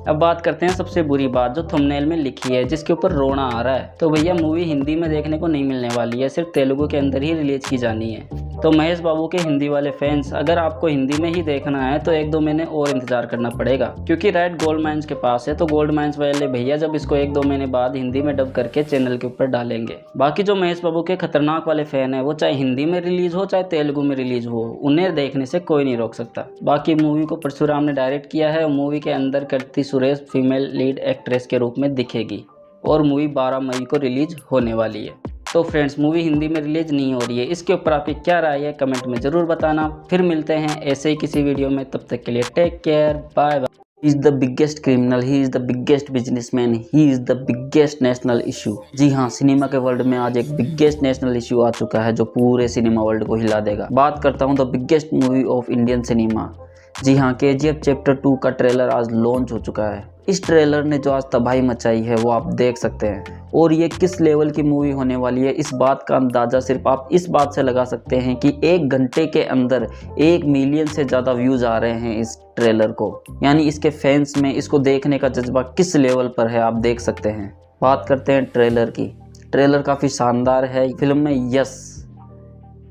अब बात करते हैं सबसे बुरी बात जो थंबनेल में लिखी है, जिसके ऊपर रोना आ रहा है। तो भैया मूवी हिंदी में देखने को नहीं मिलने वाली है, सिर्फ तेलुगु के अंदर ही रिलीज की जानी है। तो महेश बाबू के हिंदी वाले फैंस, अगर आपको हिंदी में ही देखना है तो 1-2 महीने और इंतजार करना पड़ेगा, क्योंकि राइट गोल्ड माइंस के पास है। तो गोल्ड माइंस वाले भैया जब इसको 1-2 महीने बाद हिंदी में डब करके चैनल के ऊपर डालेंगे। बाकी जो महेश बाबू के खतरनाक वाले फैन है, वो चाहे हिंदी में रिलीज हो चाहे तेलुगु में रिलीज हो, उन्हें देखने से कोई नहीं रोक सकता। बाकी मूवी को परशुराम ने डायरेक्ट किया है और मूवी के अंदर Keerthy Suresh female lead actress के रूप में दिखेगी और मूवी 12 मई को रिलीज होने वाली है। तो फ्रेंड्स, मूवी हिंदी में रिलीज नहीं हो रही है, इसके ऊपर आपकी क्या राय है कमेंट में ज़रूर बताना। फिर मिलते हैं ऐसे ही किसी वीडियो में, तब तक के लिए take care, bye bye. He is the biggest criminal, he is the biggest businessman, he is the biggest national issue। जी हाँ, सिनेमा के वर्ल्ड में आज एक बिगेस्ट नेशनल इशू आ चुका है जो पूरे सिनेमा वर्ल्ड को हिला देगा। बात करता हूँ the biggest movie of Indian cinema. जी हाँ, KGF चैप्टर 2 का ट्रेलर आज लॉन्च हो चुका है। इस ट्रेलर ने जो आज तबाही मचाई है वो आप देख सकते हैं। और ये किस लेवल की मूवी होने वाली है, इस बात का अंदाज़ा सिर्फ आप इस बात से लगा सकते हैं कि 1 घंटे के अंदर 1 मिलियन से ज़्यादा व्यूज़ आ रहे हैं इस ट्रेलर को। यानी इसके फैंस में इसको देखने का जज्बा किस लेवल पर है आप देख सकते हैं। बात करते हैं ट्रेलर की। ट्रेलर काफ़ी शानदार है। फिल्म में यस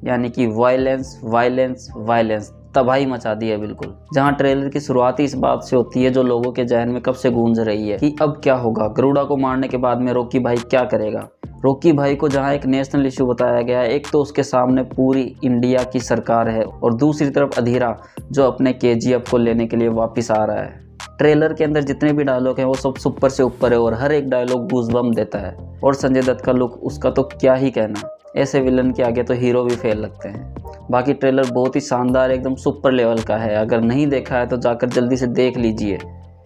यानी कि वायलेंस वायलेंस वायलेंस तबाही मचा दी है बिल्कुल। जहां ट्रेलर की शुरुआत ही इस बात से होती है जो लोगों के जहन में कब से गूंज रही है कि अब क्या होगा। गरुड़ा को मारने के बाद में रॉकी भाई क्या करेगा। रॉकी भाई को जहां एक नेशनल इशू बताया गया है, एक तो उसके सामने पूरी इंडिया की सरकार है और दूसरी तरफ अधीरा जो अपने KGF को लेने के लिए वापस आ रहा है। ट्रेलर के अंदर जितने भी डायलॉग हैं वो सब सुपर से ऊपर है और हर एक डायलॉग गूज़बम्प देता है। और संजय दत्त का लुक, उसका तो क्या ही कहना। ऐसे विलन के आगे तो हीरो भी फेल लगते हैं। बाकी ट्रेलर बहुत ही शानदार, एकदम सुपर लेवल का है। अगर नहीं देखा है तो जाकर जल्दी से देख लीजिए।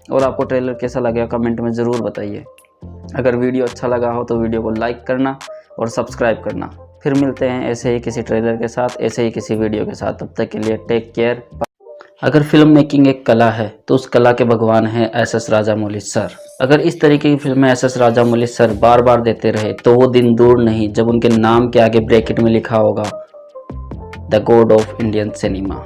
और आपको ट्रेलर कैसा लगा कमेंट में ज़रूर बताइए। अगर वीडियो अच्छा लगा हो तो वीडियो को लाइक करना और सब्सक्राइब करना। फिर मिलते हैं ऐसे ही किसी ट्रेलर के साथ, ऐसे ही किसी वीडियो के साथ। तब तक के लिए टेक केयर। अगर फिल्म मेकिंग एक कला है तो उस कला के भगवान हैं SS राजामौली सर। अगर इस तरीके की फिल्में SS राजामौली सर बार बार देते रहे तो वो दिन दूर नहीं जब उनके नाम के आगे ब्रैकेट में लिखा होगा the god of Indian cinema.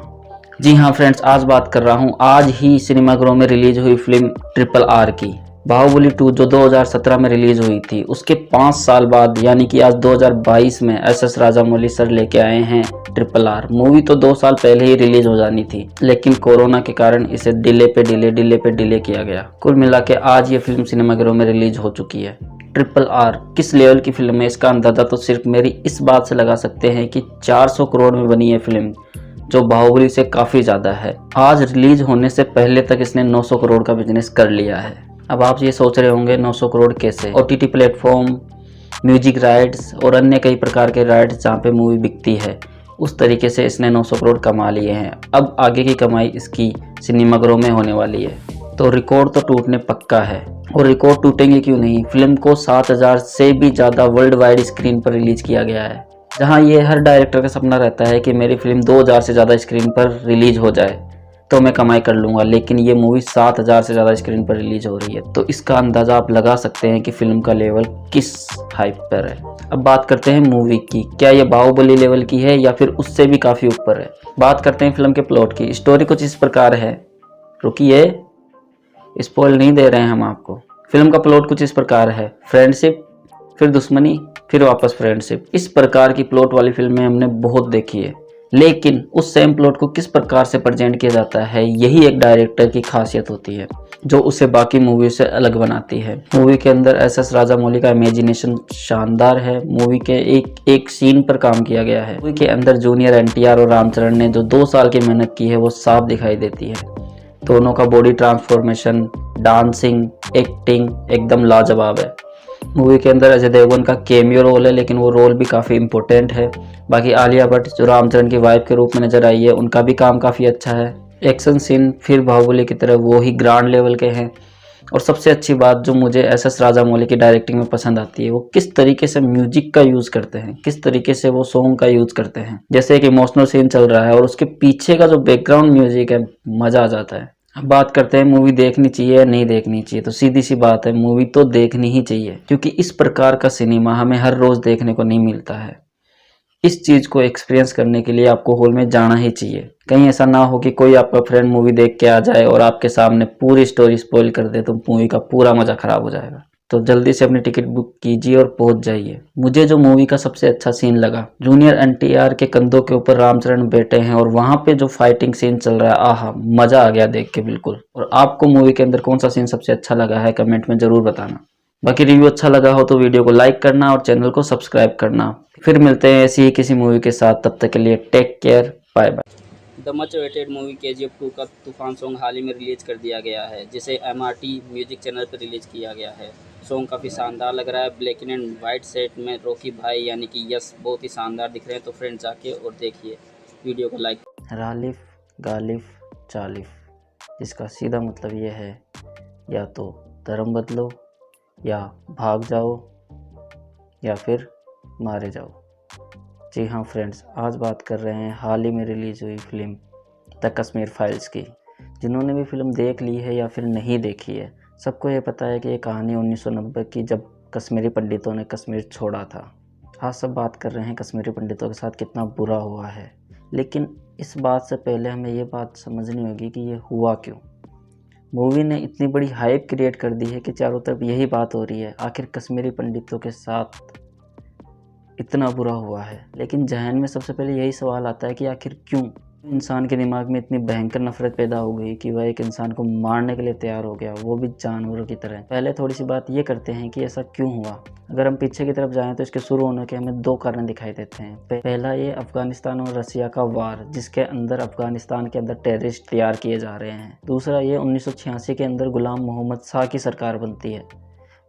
जी हाँ फ्रेंड्स, आज बात कर रहा हूँ आज ही सिनेमाघरों में रिलीज हुई फिल्म RRR की। बाहुबली 2 जो 2017 में रिलीज हुई थी, उसके 5 साल बाद यानी कि आज 2022 में एस राजामौली सर लेके आए हैं RRR। मूवी तो 2 साल पहले ही रिलीज हो जानी थी, लेकिन कोरोना के कारण इसे डिले पे डिले किया गया। कुल मिला के आज ये फिल्म सिनेमाघरों में रिलीज हो चुकी है। RRR किस लेवल की फिल्म है, इसका अंदाजा तो सिर्फ मेरी इस बात से लगा सकते हैं कि 400 करोड़ में बनी है फिल्म, जो बाहुबली से काफ़ी ज़्यादा है। आज रिलीज होने से पहले तक इसने 900 करोड़ का बिजनेस कर लिया है। अब आप ये सोच रहे होंगे 900 करोड़ कैसे? OTT प्लेटफॉर्म, म्यूजिक राइट्स और अन्य कई प्रकार के राइट्स जहाँ पे मूवी बिकती है, उस तरीके से इसने 900 करोड़ कमा लिए हैं। अब आगे की कमाई इसकी सिनेमाघरों में होने वाली है, तो रिकॉर्ड तो टूटने पक्का है। और रिकॉर्ड टूटेंगे क्यों नहीं, फिल्म को 7000 से भी ज़्यादा वर्ल्ड वाइड स्क्रीन पर रिलीज किया गया है, जहाँ ये हर डायरेक्टर का सपना रहता है कि मेरी फिल्म 2000 से ज़्यादा स्क्रीन पर रिलीज हो जाए तो मैं कमाई कर लूँगा, लेकिन ये मूवी 7000 से ज़्यादा स्क्रीन पर रिलीज हो रही है। तो इसका अंदाज़ा आप लगा सकते हैं कि फिल्म का लेवल किस हाइप पर है। अब बात करते हैं मूवी की, क्या ये बाहुबली लेवल की है या फिर उससे भी काफ़ी ऊपर है। बात करते हैं फिल्म के प्लॉट की। स्टोरी कुछ इस प्रकार है, रुकिए स्पॉइल नहीं दे रहे हैं हम आपको। फिल्म का प्लॉट कुछ इस प्रकार है, फ्रेंडशिप, फिर दुश्मनी, फिर वापस फ्रेंडशिप। इस प्रकार की प्लॉट वाली फिल्में हमने बहुत देखी है, लेकिन उस सेम प्लॉट को किस प्रकार से प्रेजेंट किया जाता है, यही एक डायरेक्टर की खासियत होती है, जो उसे बाकी मूवी से अलग बनाती है। मूवी के अंदर एस राजामौली का इमेजिनेशन शानदार है। मूवी के एक सीन पर काम किया गया है। मूवी के अंदर जूनियर NTR और रामचरण ने जो 2 साल की मेहनत की है वो साफ दिखाई देती है। दोनों का बॉडी ट्रांसफॉर्मेशन, डांसिंग, एक्टिंग एकदम लाजवाब है। मूवी के अंदर अजय देवगन का कैमियो रोल है, लेकिन वो रोल भी काफ़ी इम्पोर्टेंट है। बाकी आलिया भट्ट जो रामचरण की वाइफ के रूप में नजर आई है, उनका भी काम काफ़ी अच्छा है। एक्शन सीन फिर बाहुबली की तरह वो ही ग्रांड लेवल के हैं। और सबसे अच्छी बात जो मुझे एस राजामौली की डायरेक्टिंग में पसंद आती है, वो किस तरीके से म्यूजिक का यूज़ करते हैं, किस तरीके से वो सॉन्ग का यूज़ करते हैं। जैसे एक इमोशनल सीन चल रहा है और उसके पीछे का जो बैकग्राउंड म्यूजिक है, मज़ा आ जाता है। अब बात करते हैं मूवी देखनी चाहिए या नहीं देखनी चाहिए। तो सीधी सी बात है, मूवी तो देखनी ही चाहिए, क्योंकि इस प्रकार का सिनेमा हमें हर रोज़ देखने को नहीं मिलता है। इस चीज़ को एक्सपीरियंस करने के लिए आपको हॉल में जाना ही चाहिए। कहीं ऐसा ना हो कि कोई आपका फ्रेंड मूवी देख के आ जाए और आपके सामने पूरी स्टोरी स्पॉइल कर दे, तो मूवी का पूरा मज़ा ख़राब हो जाएगा। तो जल्दी से अपनी टिकट बुक कीजिए और पहुंच जाइए। मुझे जो मूवी का सबसे अच्छा सीन लगा, जूनियर NTR के कंधों के ऊपर रामचरण बैठे हैं और वहां पे जो फाइटिंग सीन चल रहा है, आहा मजा आ गया देख के बिल्कुल। और आपको मूवी के अंदर कौन सा सीन सबसे अच्छा लगा है, कमेंट में जरूर बताना। बाकी रिव्यू अच्छा लगा हो तो वीडियो को लाइक करना और चैनल को सब्सक्राइब करना। फिर मिलते हैं ऐसी ही किसी मूवी के साथ, तब तक के लिए take care, bye bye. The much awaited movie KGF 2 का तूफान सॉन्ग हाल ही में रिलीज कर दिया गया है, जिसे MRT म्यूजिक चैनल पर रिलीज किया गया है। सॉन्ग काफ़ी शानदार लग रहा है। ब्लैक एंड वाइट सेट में रॉकी भाई यानी कि यस बहुत ही शानदार दिख रहे हैं। तो फ्रेंड्स जाके और देखिए, वीडियो को लाइक। रालिफ गालिफ चालिफ, जिसका सीधा मतलब ये है, या तो धर्म बदलो या भाग जाओ या फिर मारे जाओ। जी हाँ फ्रेंड्स, आज बात कर रहे हैं हाल ही में रिलीज़ हुई फिल्म द कश्मीर फाइल्स की। जिन्होंने भी फिल्म देख ली है या फिर नहीं देखी है, सबको ये पता है कि ये कहानी 1990 की, जब कश्मीरी पंडितों ने कश्मीर छोड़ा था। आज सब बात कर रहे हैं कश्मीरी पंडितों के साथ कितना बुरा हुआ है, लेकिन इस बात से पहले हमें ये बात समझनी होगी कि ये हुआ क्यों। मूवी ने इतनी बड़ी हाइप क्रिएट कर दी है कि चारों तरफ यही बात हो रही है, आखिर कश्मीरी पंडितों के साथ इतना बुरा हुआ है। लेकिन जहन में सबसे पहले यही सवाल आता है कि आखिर क्यों इंसान के दिमाग में इतनी भयंकर नफरत पैदा हो गई कि वह एक इंसान को मारने के लिए तैयार हो गया, वो भी जानवरों की तरह। पहले थोड़ी सी बात ये करते हैं कि ऐसा क्यों हुआ। अगर हम पीछे की तरफ जाएं तो इसके शुरू होने के हमें 2 कारण दिखाई देते हैं। पहला ये अफगानिस्तान और रसिया का वार, जिसके अंदर अफगानिस्तान के अंदर टेररिस्ट तैयार किए जा रहे हैं। दूसरा ये 1986 के अंदर गुलाम मोहम्मद शाह की सरकार बनती है।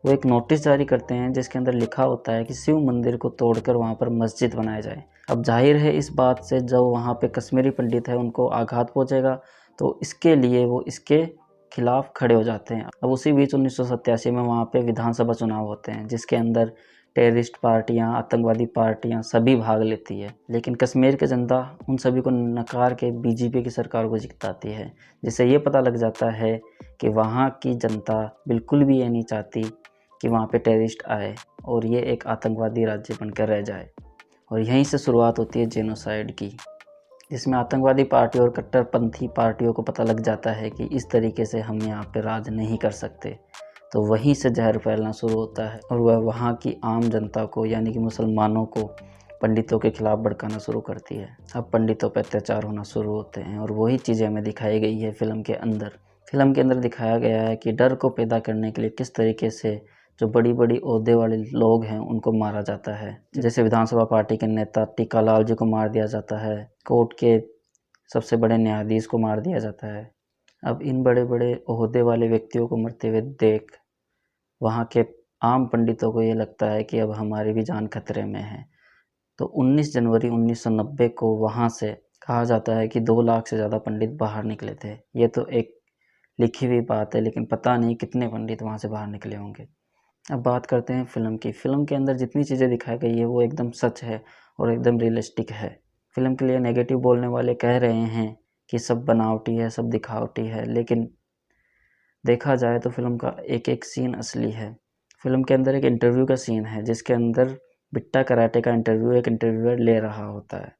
वो एक नोटिस जारी करते हैं जिसके अंदर लिखा होता है कि शिव मंदिर को तोड़कर वहाँ पर मस्जिद बनाया जाए। अब जाहिर है इस बात से जो वहाँ पे कश्मीरी पंडित है उनको आघात पहुँचेगा, तो इसके लिए वो इसके खिलाफ खड़े हो जाते हैं। अब उसी बीच 1987 में वहाँ पे विधानसभा चुनाव होते हैं, जिसके अंदर टेररिस्ट पार्टियाँ, आतंकवादी पार्टियाँ सभी भाग लेती है। लेकिन कश्मीर की जनता उन सभी को नकार के BJP की सरकार को जिताती है, जिससे ये पता लग जाता है कि वहाँ की जनता बिल्कुल भी ये नहीं चाहती कि वहाँ पे टेररिस्ट आए और ये एक आतंकवादी राज्य बनकर रह जाए। और यहीं से शुरुआत होती है जेनोसाइड की, जिसमें आतंकवादी पार्टी और कट्टरपंथी पार्टियों को पता लग जाता है कि इस तरीके से हम यहाँ पे राज नहीं कर सकते। तो वहीं से जहर फैलना शुरू होता है और वह वहाँ की आम जनता को यानी कि मुसलमानों को पंडितों के खिलाफ भड़काना शुरू करती है। अब पंडितों पर अत्याचार होना शुरू होते हैं और वही चीज़ें हमें दिखाई गई है फिल्म के अंदर। फिल्म के अंदर दिखाया गया है कि डर को पैदा करने के लिए किस तरीके से जो बड़ी बड़ी ओहदे वाले लोग हैं उनको मारा जाता है। जैसे विधानसभा पार्टी के नेता टीका लाल जी को मार दिया जाता है, कोर्ट के सबसे बड़े न्यायाधीश को मार दिया जाता है। अब इन बड़े बड़े ओहदे वाले व्यक्तियों को मरते हुए देख वहाँ के आम पंडितों को ये लगता है कि अब हमारी भी जान खतरे में है। तो 19 जनवरी 1990 को वहाँ से कहा जाता है कि 2 लाख से ज़्यादा पंडित बाहर निकले थे। ये तो एक लिखी हुई बात है, लेकिन पता नहीं कितने पंडित वहाँ से बाहर निकले होंगे। अब बात करते हैं फ़िल्म की। फ़िल्म के अंदर जितनी चीज़ें दिखाई गई है वो एकदम सच है और एकदम रियलिस्टिक है। फ़िल्म के लिए नेगेटिव बोलने वाले कह रहे हैं कि सब बनावटी है, सब दिखावटी है, लेकिन देखा जाए तो फ़िल्म का एक एक सीन असली है। फ़िल्म के अंदर एक इंटरव्यू का सीन है जिसके अंदर बिट्टा कराटे का इंटरव्यू एक इंटरव्यूअर ले रहा होता है।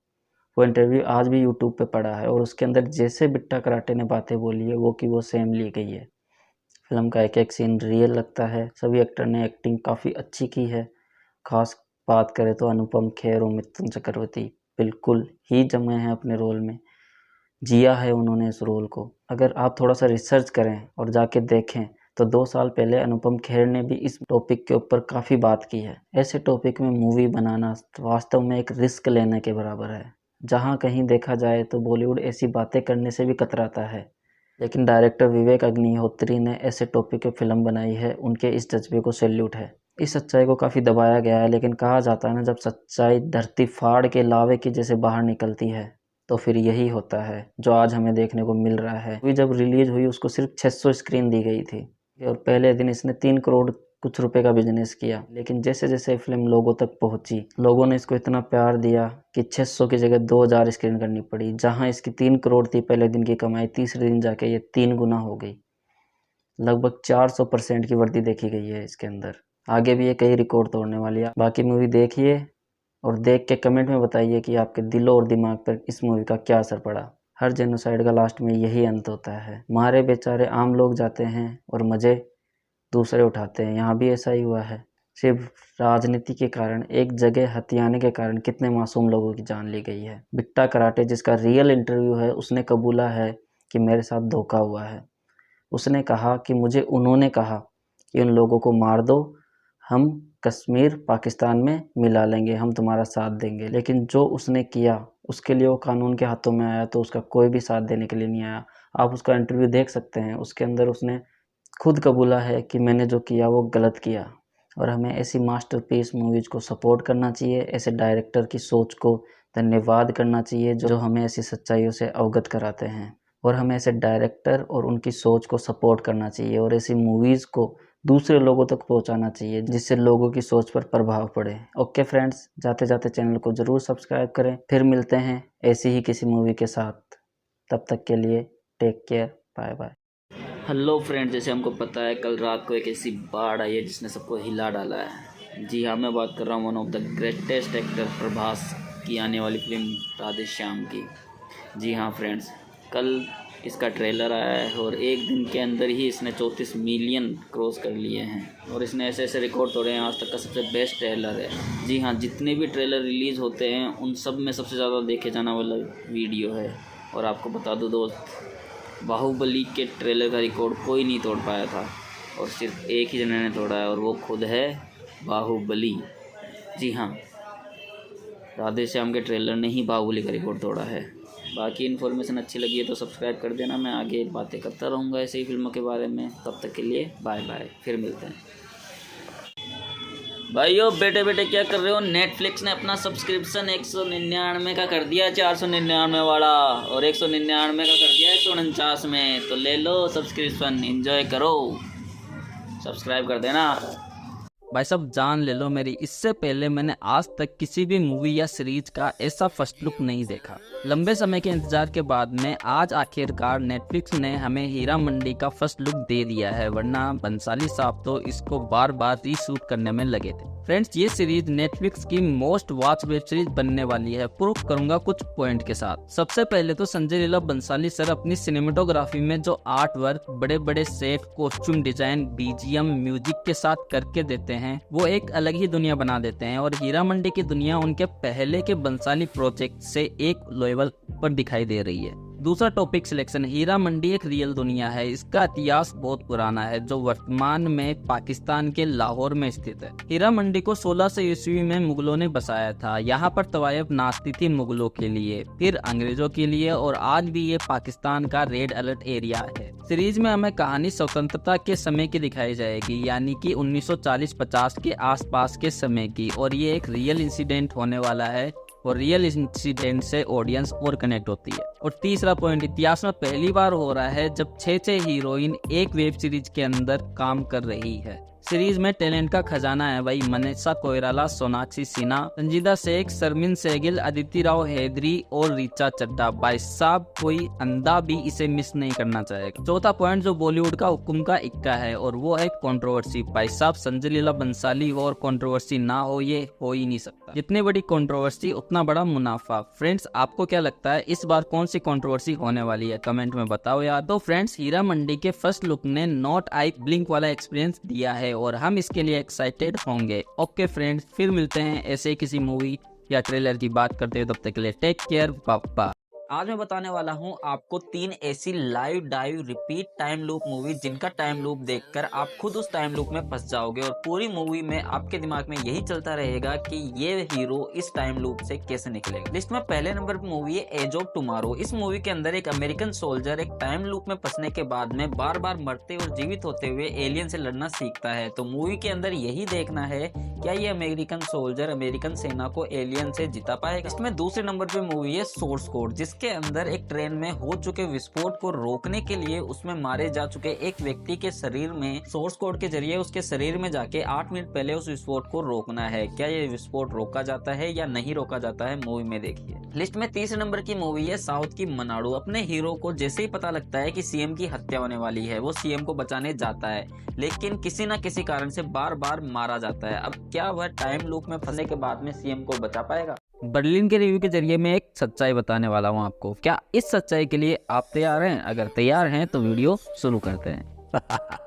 वो इंटरव्यू आज भी यूट्यूब पे पड़ा है और उसके अंदर जैसे बिट्टा कराटे ने बातें बोली है वो की वो सेम ली गई है। फिल्म का एक एक सीन रियल लगता है। सभी एक्टर ने एक्टिंग काफ़ी अच्छी की है। खास बात करें तो अनुपम खेर और मिथुन चक्रवर्ती बिल्कुल ही जमे हैं अपने रोल में। जिया है उन्होंने इस रोल को। अगर आप थोड़ा सा रिसर्च करें और जाके देखें तो 2 साल पहले अनुपम खेर ने भी इस टॉपिक के ऊपर काफ़ी बात की है। ऐसे टॉपिक में मूवी बनाना वास्तव में एक रिस्क लेने के बराबर है। जहाँ कहीं देखा जाए तो बॉलीवुड ऐसी बातें करने से भी कतराता है, लेकिन डायरेक्टर विवेक अग्निहोत्री ने ऐसे टॉपिक पे फिल्म बनाई है। उनके इस जज्बे को सैल्यूट है। इस सच्चाई को काफ़ी दबाया गया है, लेकिन कहा जाता है ना, जब सच्चाई धरती फाड़ के लावे की जैसे बाहर निकलती है तो फिर यही होता है जो आज हमें देखने को मिल रहा है। अभी जब रिलीज हुई उसको सिर्फ 600 स्क्रीन दी गई थी और पहले दिन इसने 3 करोड़ कुछ रुपए का बिजनेस किया। लेकिन जैसे जैसे फिल्म लोगों तक पहुंची, लोगों ने इसको इतना प्यार दिया कि 600 की जगह 2000 स्क्रीन करनी पड़ी। जहां इसकी 3 करोड़ थी पहले दिन की कमाई, तीसरे दिन जाके ये 3 गुना हो गई। लगभग 400% की वृद्धि देखी गई है इसके अंदर। आगे भी ये कई रिकॉर्ड तोड़ने वाली है। बाकी मूवी देखिए और देख के कमेंट में बताइए कि आपके दिलों और दिमाग पर इस मूवी का क्या असर पड़ा। हर जेनोसाइड का लास्ट में यही अंत होता है। मारे बेचारे आम लोग जाते हैं और मज़े दूसरे उठाते हैं। यहाँ भी ऐसा ही हुआ है। सिर्फ राजनीति के कारण, एक जगह हथियाने के कारण कितने मासूम लोगों की जान ली गई है। बिट्टा कराटे जिसका रियल इंटरव्यू है, उसने कबूला है कि मेरे साथ धोखा हुआ है। उसने कहा कि उन्होंने कहा कि उन लोगों को मार दो, हम कश्मीर पाकिस्तान में मिला लेंगे, हम तुम्हारा साथ देंगे। लेकिन जो उसने किया उसके लिए वो कानून के हाथों में आया तो उसका कोई भी साथ देने के लिए नहीं आया। आप उसका इंटरव्यू देख सकते हैं। उसके अंदर उसने खुद कबूला है कि मैंने जो किया वो गलत किया। और हमें ऐसी मास्टरपीस मूवीज़ को सपोर्ट करना चाहिए। ऐसे डायरेक्टर की सोच को धन्यवाद करना चाहिए जो हमें ऐसी सच्चाइयों से अवगत कराते हैं। और हमें ऐसे डायरेक्टर और उनकी सोच को सपोर्ट करना चाहिए और ऐसी मूवीज़ को दूसरे लोगों तक पहुंचाना चाहिए जिससे लोगों की सोच पर प्रभाव पड़े। ओके फ्रेंड्स, जाते जाते चैनल को ज़रूर सब्सक्राइब करें। फिर मिलते हैं ऐसी ही किसी मूवी के साथ। तब तक के लिए take care, bye bye. Hello friends, जैसे हमको पता है कल रात को एक ऐसी बाढ़ आई है जिसने सबको हिला डाला है। जी हाँ, मैं बात कर रहा हूँ one of the greatest actor Prabhas की आने वाली फिल्म राधे श्याम की। जी हाँ फ्रेंड्स, कल इसका ट्रेलर आया है और एक दिन के अंदर ही इसने 34 मिलियन क्रॉस कर लिए हैं और इसने ऐसे ऐसे रिकॉर्ड तोड़े हैं। आज तक का सबसे बेस्ट ट्रेलर है। जी हाँ, जितने भी ट्रेलर रिलीज़ होते हैं उन सब में सबसे ज़्यादा देखे जाने वाला वीडियो है। और आपको बता दूँ दोस्त, बाहुबली के ट्रेलर का रिकॉर्ड कोई नहीं तोड़ पाया था और सिर्फ एक ही जने ने तोड़ा है और वो खुद है बाहुबली। जी हाँ, राधे श्याम के ट्रेलर ने ही बाहुबली का रिकॉर्ड तोड़ा है। बाकी इन्फॉर्मेशन अच्छी लगी है तो सब्सक्राइब कर देना। मैं आगे बातें करता रहूँगा ऐसे ही फिल्मों के बारे में। तब तक के लिए बाय बाय, फिर मिलते हैं। भाइयों बेटे बेटे क्या कर रहे हो? नेटफ्लिक्स ने अपना सब्सक्रिप्शन 199 का कर दिया 499 वाला और 199 का कर दिया 149 में। तो ले लो सब्सक्रिप्शन, एंजॉय करो, सब्सक्राइब कर देना। भाई साहब जान ले लो मेरी, इससे पहले मैंने आज तक किसी भी मूवी या सीरीज का ऐसा फर्स्ट लुक नहीं देखा। लंबे समय के इंतजार के बाद में आज आखिरकार नेटफ्लिक्स ने हमें हीरा मंडी का फर्स्ट लुक दे दिया है, वरना बंसाली साहब तो इसको बार बार रीशूट करने में लगे थे। फ्रेंड्स, ये सीरीज नेटफ्लिक्स की मोस्ट वॉच वेब सीरीज बनने वाली है। प्रूफ करूंगा कुछ पॉइंट के साथ। सबसे पहले तो संजय लीला बंसाली सर अपनी सिनेमेटोग्राफी में जो आर्ट वर्क, बड़े बड़े set, costume design, BGM, music के साथ करके देते हैं, वो एक अलग ही दुनिया बना देते हैं। और हीरा मंडी की दुनिया उनके पहले के बंसाली प्रोजेक्ट से एक लेवल पर दिखाई दे रही है। दूसरा टॉपिक सिलेक्शन, हीरा मंडी एक रियल दुनिया है। इसका इतिहास बहुत पुराना है, जो वर्तमान में पाकिस्तान के लाहौर में स्थित है। हीरा मंडी को 1600 ईस्वी में मुगलों ने बसाया था। यहाँ पर तवायफ नाचती थी मुगलों के लिए, फिर अंग्रेजों के लिए, और आज भी ये पाकिस्तान का रेड अलर्ट एरिया है। सीरीज में हमें कहानी स्वतंत्रता के समय की दिखाई जाएगी, यानी कि 1940-50 के आसपास के समय की, और ये एक रियल इंसिडेंट होने वाला है, और रियल इंसिडेंट से ऑडियंस और कनेक्ट होती है। और तीसरा पॉइंट, इतिहास में पहली बार हो रहा है जब 6 हीरोइन एक वेब सीरीज के अंदर काम कर रही है। सीरीज में टैलेंट का खजाना है भाई। मनीषा कोइराला, सोनाक्षी सिन्हा, संजीदा शेख, शर्मिन सहगल, अदिति राव हैदरी और रीचा चड्ढा। भाई साहब कोई अंधा भी इसे मिस नहीं करना चाहेगा। चौथा पॉइंट, जो बॉलीवुड का हुक्म का इक्का है, और वो है कंट्रोवर्सी। भाई साहब संजय लीला बंसाली हो और कंट्रोवर्सी ना हो, ये हो ही नहीं सकता। जितनी बड़ी कंट्रोवर्सी उतना बड़ा मुनाफा। फ्रेंड्स, आपको क्या लगता है इस बार कौन सी कंट्रोवर्सी होने वाली है? कमेंट में बताओ यार। तो फ्रेंड्स, हीरा मंडी के फर्स्ट लुक ने नॉट आई ब्लिंक वाला एक्सपीरियंस दिया है, और हम इसके लिए एक्साइटेड होंगे। ओके फ्रेंड्स, फिर मिलते हैं ऐसे किसी मूवी या ट्रेलर की बात करते हैं। तब तक के लिए टेक केयर, बाय। आज मैं बताने वाला हूं आपको 3 ऐसी live dive repeat time loop movie, जिनका टाइम लूप देखकर आप खुद उस टाइम लूप में फंस जाओगे, और पूरी मूवी में आपके दिमाग में यही चलता रहेगा कि ये हीरो इस टाइम लूप से कैसे निकलेगा। लिस्ट में पहले नंबर पर मूवी है एज ऑफ टुमारो। इस मूवी के अंदर एक अमेरिकन सोल्जर एक टाइम लूप में फंसने के बाद में बार बार मरते और जीवित होते हुए एलियन से लड़ना सीखता है। तो मूवी के अंदर यही देखना है, क्या ये अमेरिकन सोल्जर अमेरिकन सेना को एलियन से जिता पाएगा। इसमें दूसरे नंबर पे मूवी है सोर्स कोड, जिसके अंदर एक ट्रेन में हो चुके विस्फोट को रोकने के लिए उसमें मारे जा चुके एक व्यक्ति के शरीर में सोर्स कोड के जरिए उसके शरीर में जाके 8 मिनट पहले उस विस्फोट को रोकना है। क्या ये विस्फोट रोका जाता है या नहीं रोका जाता है, मूवी में देखिए। लिस्ट में तीसरे नंबर की मूवी है साउथ की मनाडू। अपने हीरो को जैसे ही पता लगता है कि सीएम की हत्या होने वाली है, वो सीएम को बचाने जाता है, लेकिन किसी न किसी कारण से बार बार मारा जाता है। अब क्या वह टाइम लूप में फंसने के बाद में सीएम को बचा पाएगा? बर्लिन के रिव्यू के जरिए मैं एक सच्चाई बताने वाला हूँ आपको। क्या इस सच्चाई के लिए आप तैयार हैं? अगर तैयार हैं तो वीडियो शुरू करते हैं।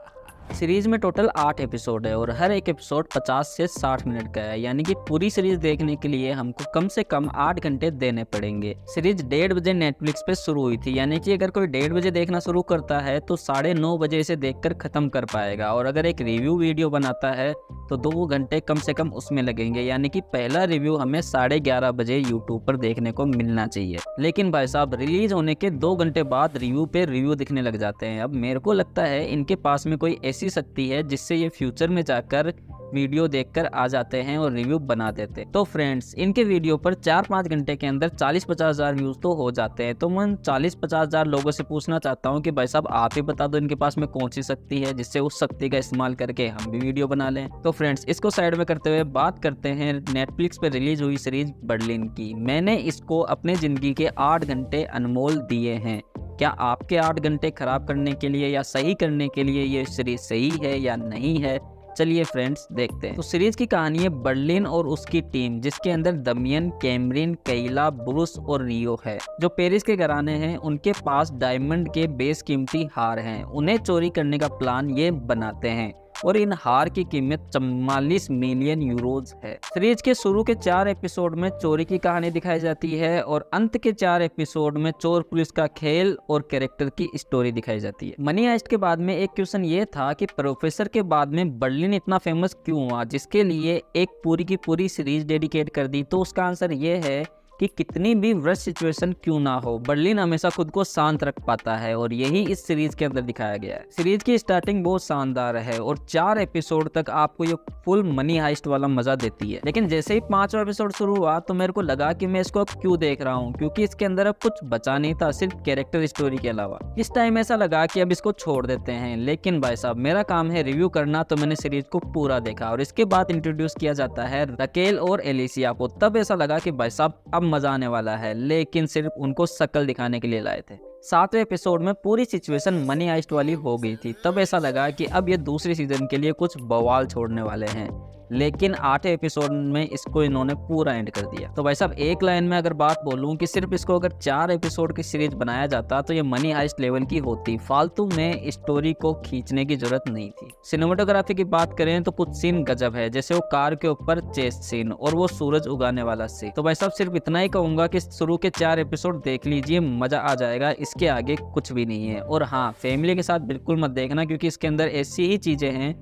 सीरीज में टोटल 8 एपिसोड है, और हर एक एपिसोड 50 से 60 मिनट का है, यानी कि पूरी सीरीज देखने के लिए हमको कम से कम 8 घंटे देने पड़ेंगे। सीरीज 1:30 बजे नेटफ्लिक्स पे शुरू हुई थी, यानी कि अगर कोई 1:30 बजे देखना शुरू करता है तो 9:30 बजे इसे देखकर खत्म कर पाएगा, और अगर एक रिव्यू वीडियो बनाता है तो 2 घंटे कम से कम उसमें लगेंगे, यानी कि पहला रिव्यू हमें 11:30 बजे यूट्यूब पर देखने को मिलना चाहिए। लेकिन भाई साहब रिलीज होने के 2 घंटे बाद रिव्यू पे रिव्यू दिखने लग जाते हैं। अब मेरे को लगता है इनके पास में कोई ऐसी शक्ति है जिससे ये फ्यूचर में जाकर वीडियो देखकर आ जाते हैं और रिव्यू बना देते। तो फ्रेंड्स, इनके वीडियो पर 4-5 घंटे के अंदर 40-50 हज़ार व्यूज तो हो जाते हैं। तो मैं 40-50 हज़ार लोगों से पूछना चाहता हूं कि भाई साहब आप ही बता दो इनके पास में कौन सी शक्ति है जिससे उस शक्ति का इस्तेमाल करके हम भी वीडियो बना लें। तो फ्रेंड्स, इसको साइड में करते हुए बात करते हैं नेटफ्लिक्स पे रिलीज हुई सीरीज बर्लिन की। मैंने इसको अपने जिंदगी के 8 घंटे अनमोल दिए हैं। क्या आपके 8 घंटे खराब करने के लिए या सही करने के लिए ये सीरीज सही है या नहीं है? चलिए फ्रेंड्स देखते हैं। तो सीरीज की कहानी है बर्लिन और उसकी टीम, जिसके अंदर दमियन, कैमरिन, कैला, ब्रूस और रियो है, जो पेरिस के घराने हैं। उनके पास डायमंड के बेशकीमती हार हैं। उन्हें चोरी करने का प्लान ये बनाते हैं, और इन हार की कीमत 44 मिलियन यूरोज है। सीरीज के शुरू के 4 एपिसोड में चोरी की कहानी दिखाई जाती है, और अंत के 4 एपिसोड में चोर पुलिस का खेल और कैरेक्टर की स्टोरी दिखाई जाती है। मनी हाइस्ट के बाद में एक क्वेश्चन ये था कि प्रोफेसर के बाद में बर्लिन इतना फेमस क्यों हुआ, जिसके लिए एक पूरी की पूरी सीरीज डेडिकेट कर दी। तो उसका आंसर ये है कि कितनी भी वर्स्ट सिचुएशन क्यों ना हो, बर्लिन हमेशा खुद को शांत रख पाता है और यही इस सीरीज के अंदर दिखाया गया है। सीरीज की स्टार्टिंग बहुत शानदार है और 4 एपिसोड तक आपको ये फुल मनी हाइस्ट वाला मजा देती है, लेकिन जैसे ही 5वां एपिसोड शुरू हुआ तो मेरे को लगा कि मैं इसको अब क्यों देख रहा हूँ, क्योंकि इसके अंदर अब कुछ बचा नहीं था सिर्फ कैरेक्टर स्टोरी के अलावा। इस टाइम ऐसा लगा कि अब इसको छोड़ देते हैं, लेकिन भाई साहब मेरा काम है रिव्यू करना, तो मैंने सीरीज को पूरा देखा और इसके बाद इंट्रोड्यूस किया जाता है रकेल और एलिसिया को। तब ऐसा लगा कि भाई साहब अब मजा आने वाला है, लेकिन सिर्फ उनको शक्ल दिखाने के लिए लाए थे। 7वें एपिसोड में पूरी सिचुएशन मनी हाइस्ट वाली हो गई थी, तब ऐसा लगा कि अब ये दूसरी सीजन के लिए कुछ बवाल छोड़ने वाले हैं, लेकिन 8वें एपिसोड में इसको इन्होंने पूरा एंड कर दिया। तो भाई साहब एक लाइन में अगर बात बोलूं कि सिर्फ इसको अगर 4 एपिसोड की सीरीज बनाया जाता तो ये मनी हाइस्ट लेवल की होती, फालतू में स्टोरी को खींचने की जरूरत नहीं थी। सिनेमेटोग्राफी की बात करें तो कुछ सीन गजब है, जैसे वो कार के ऊपर चेस सीन और वो सूरज उगाने वाला सीन। तो भाई साहब सिर्फ इतना ही कहूंगा कि शुरू के 4 एपिसोड देख लीजिए, मजा आ जाएगा, इसके आगे कुछ भी नहीं है। और हाँ, फैमिली के साथ बिल्कुल मत देखना, क्योंकि इसके अंदर ऐसी ही चीजें हैं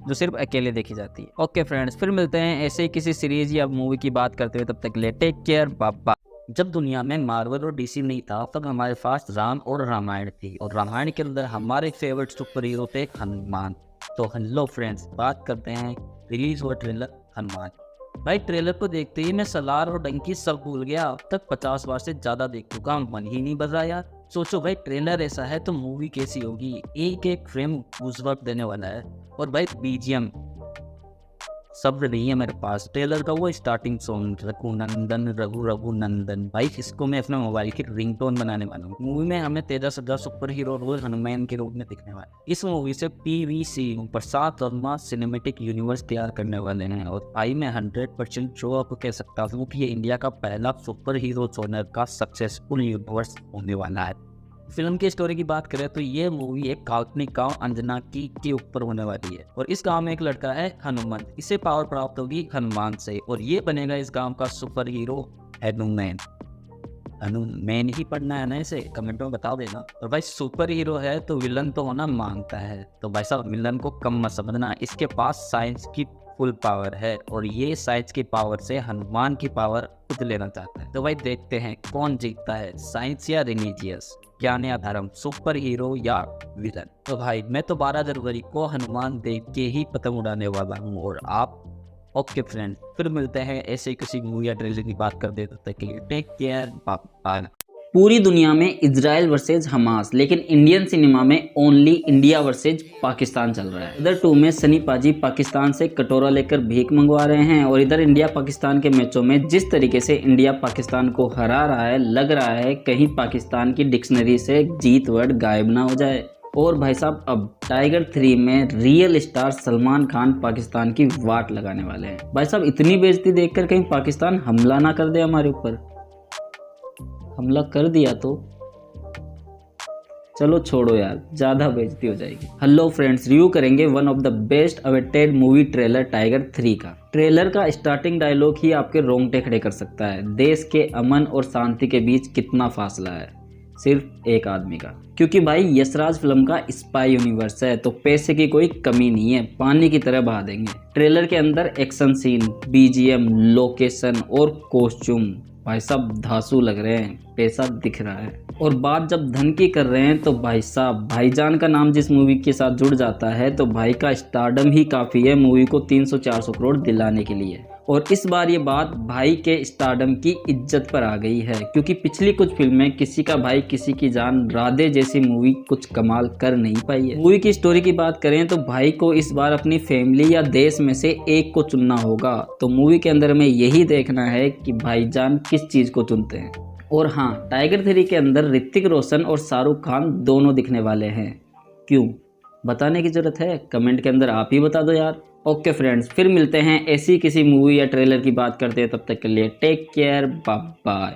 जो सिर्फ अकेले देखी जाती है। ओके फ्रेंड्स, फिर मिलते हैं ऐसे ही किसी सीरीज या मूवी की बात करते हुए, तब तक के लिए टेक केयर, बाय बाय। जब दुनिया में मार्वल और डीसी नहीं था तब हमारे पास राम और रामायण थी, और रामायण के अंदर हमारे फेवरेट सुपर हीरो थे हनुमान। तो हेलो फ्रेंड्स, बात करते हैं रिलीज हुआ ट्रेलर हनुमान। भाई ट्रेलर को देखते ही मैं सलार और डंकी सब भूल गया, अब तक 50 बार से ज्यादा देख चुका, मन ही नहीं बदल रहा यार। सोचो भाई ट्रेलर ऐसा है तो मूवी कैसी होगी, एक एक फ्रेम गूज़बम्प देने वाला है। और भाई बीजीएम शब्द नहीं है मेरे पास। ट्रेलर का वो स्टार्टिंग सॉन्ग रघुनंदन रघु रघुनंदन, भाई इसको मैं अपने मोबाइल की रिंगटोन बनाने वाला हूँ। मूवी में हमें तेजा सजा सुपर हीरो रोल हनुमान के रूप में दिखने वाला है। इस मूवी से पीवीसी प्रसाद वर्मा सिनेमेटिक यूनिवर्स तैयार करने वाले हैं, और भाई मैं 100% श्योर आपको कह सकता हूँ कि ये इंडिया का पहला सुपर हीरो जॉनर का सक्सेसफुल यूनिवर्स होने वाला है। फिल्म की स्टोरी की बात करें तो ये मूवी एक काल्पनिक गांव अंजना के ऊपर होने वाली है, और इस गांव में एक लड़का है हनुमान, इसे पावर प्राप्त होगी हनुमान से, और ये बनेगा इस गांव का सुपर हीरो हनुमान। हनुमान ही पढ़ना है ना, इसे कमेंट में बता देना। और भाई सुपर हीरो है तो विलन तो होना मांगता है, तो भाई साहब विलन को कम मत समझना, इसके पास साइंस की फुल पावर है, और ये साइंस की पावर से हनुमान की पावर खुद लेना चाहता है। तो भाई देखते हैं कौन जीतता है, साइंस या रिलीजियस, ज्ञान या धर्म, सुपर हीरो या विलन। तो भाई मैं तो 12 जनवरी को हनुमान देख के ही पतंग उड़ाने वाला हूँ, और आप? ओके फ्रेंड, फिर मिलते हैं ऐसे किसी मूवी या ट्रेलर की बात कर दे, तब तक के लिए टेक केयर, बाय। पूरी दुनिया में इजराइल वर्सेज हमास, लेकिन इंडियन सिनेमा में ओनली इंडिया वर्सेज पाकिस्तान चल रहा है। इधर 2 में सनी पाजी पाकिस्तान से कटोरा लेकर भीख मंगवा रहे हैं, और इधर इंडिया पाकिस्तान के मैचों में जिस तरीके से इंडिया पाकिस्तान को हरा रहा है, लग रहा है कहीं पाकिस्तान की डिक्शनरी से जीत वर्ड गायब ना हो जाए। और भाई साहब अब टाइगर 3 में रियल स्टार सलमान खान पाकिस्तान की वाट लगाने वाले हैं। भाई साहब इतनी बेइज्जती देखकर कहीं पाकिस्तान हमला ना कर दे हमारे ऊपर। हमला कर दिया तो चलो छोड़ो यार, ज्यादा बेइज्जती हो जाएगी। हेलो फ्रेंड्स, रिव्यू करेंगे one of the best awaited movie trailer tiger 3 का। ट्रेलर का स्टार्टिंग डायलॉग ही आपके रोंगटे खड़े कर सकता है। देश के अमन और शांति के बीच कितना फासला है, सिर्फ एक आदमी का। क्योंकि भाई यशराज फिल्म का स्पाई यूनिवर्स है, तो पैसे की कोई कमी नहीं है, पानी की तरह बहा देंगे। ट्रेलर के अंदर एक्शन सीन, बीजीएम, लोकेशन और कॉस्ट्यूम भाई साहब धांसू लग रहे हैं, पैसा दिख रहा है। और बात जब धन की कर रहे हैं तो भाई साहब भाईजान का नाम जिस मूवी के साथ जुड़ जाता है तो भाई का स्टारडम ही काफ़ी है मूवी को 300-400 करोड़ दिलाने के लिए। और इस बार ये बात भाई के स्टारडम की इज्जत पर आ गई है, क्योंकि पिछली कुछ फिल्में किसी का भाई किसी की जान, राधे जैसी मूवी कुछ कमाल कर नहीं पाई है। मूवी की स्टोरी की बात करें तो भाई को इस बार अपनी फैमिली या देश में से एक को चुनना होगा, तो मूवी के अंदर में यही देखना है कि भाईजान किस चीज़ को चुनते हैं। और हाँ, टाइगर 3 के अंदर ऋतिक रोशन और शाहरुख खान दोनों दिखने वाले हैं। क्यों बताने की जरूरत है, कमेंट के अंदर आप ही बता दो यार। ओके फ्रेंड्स, फिर मिलते हैं ऐसी किसी मूवी या ट्रेलर की बात करते हैं, तब तक के लिए टेक केयर, बाय बाय।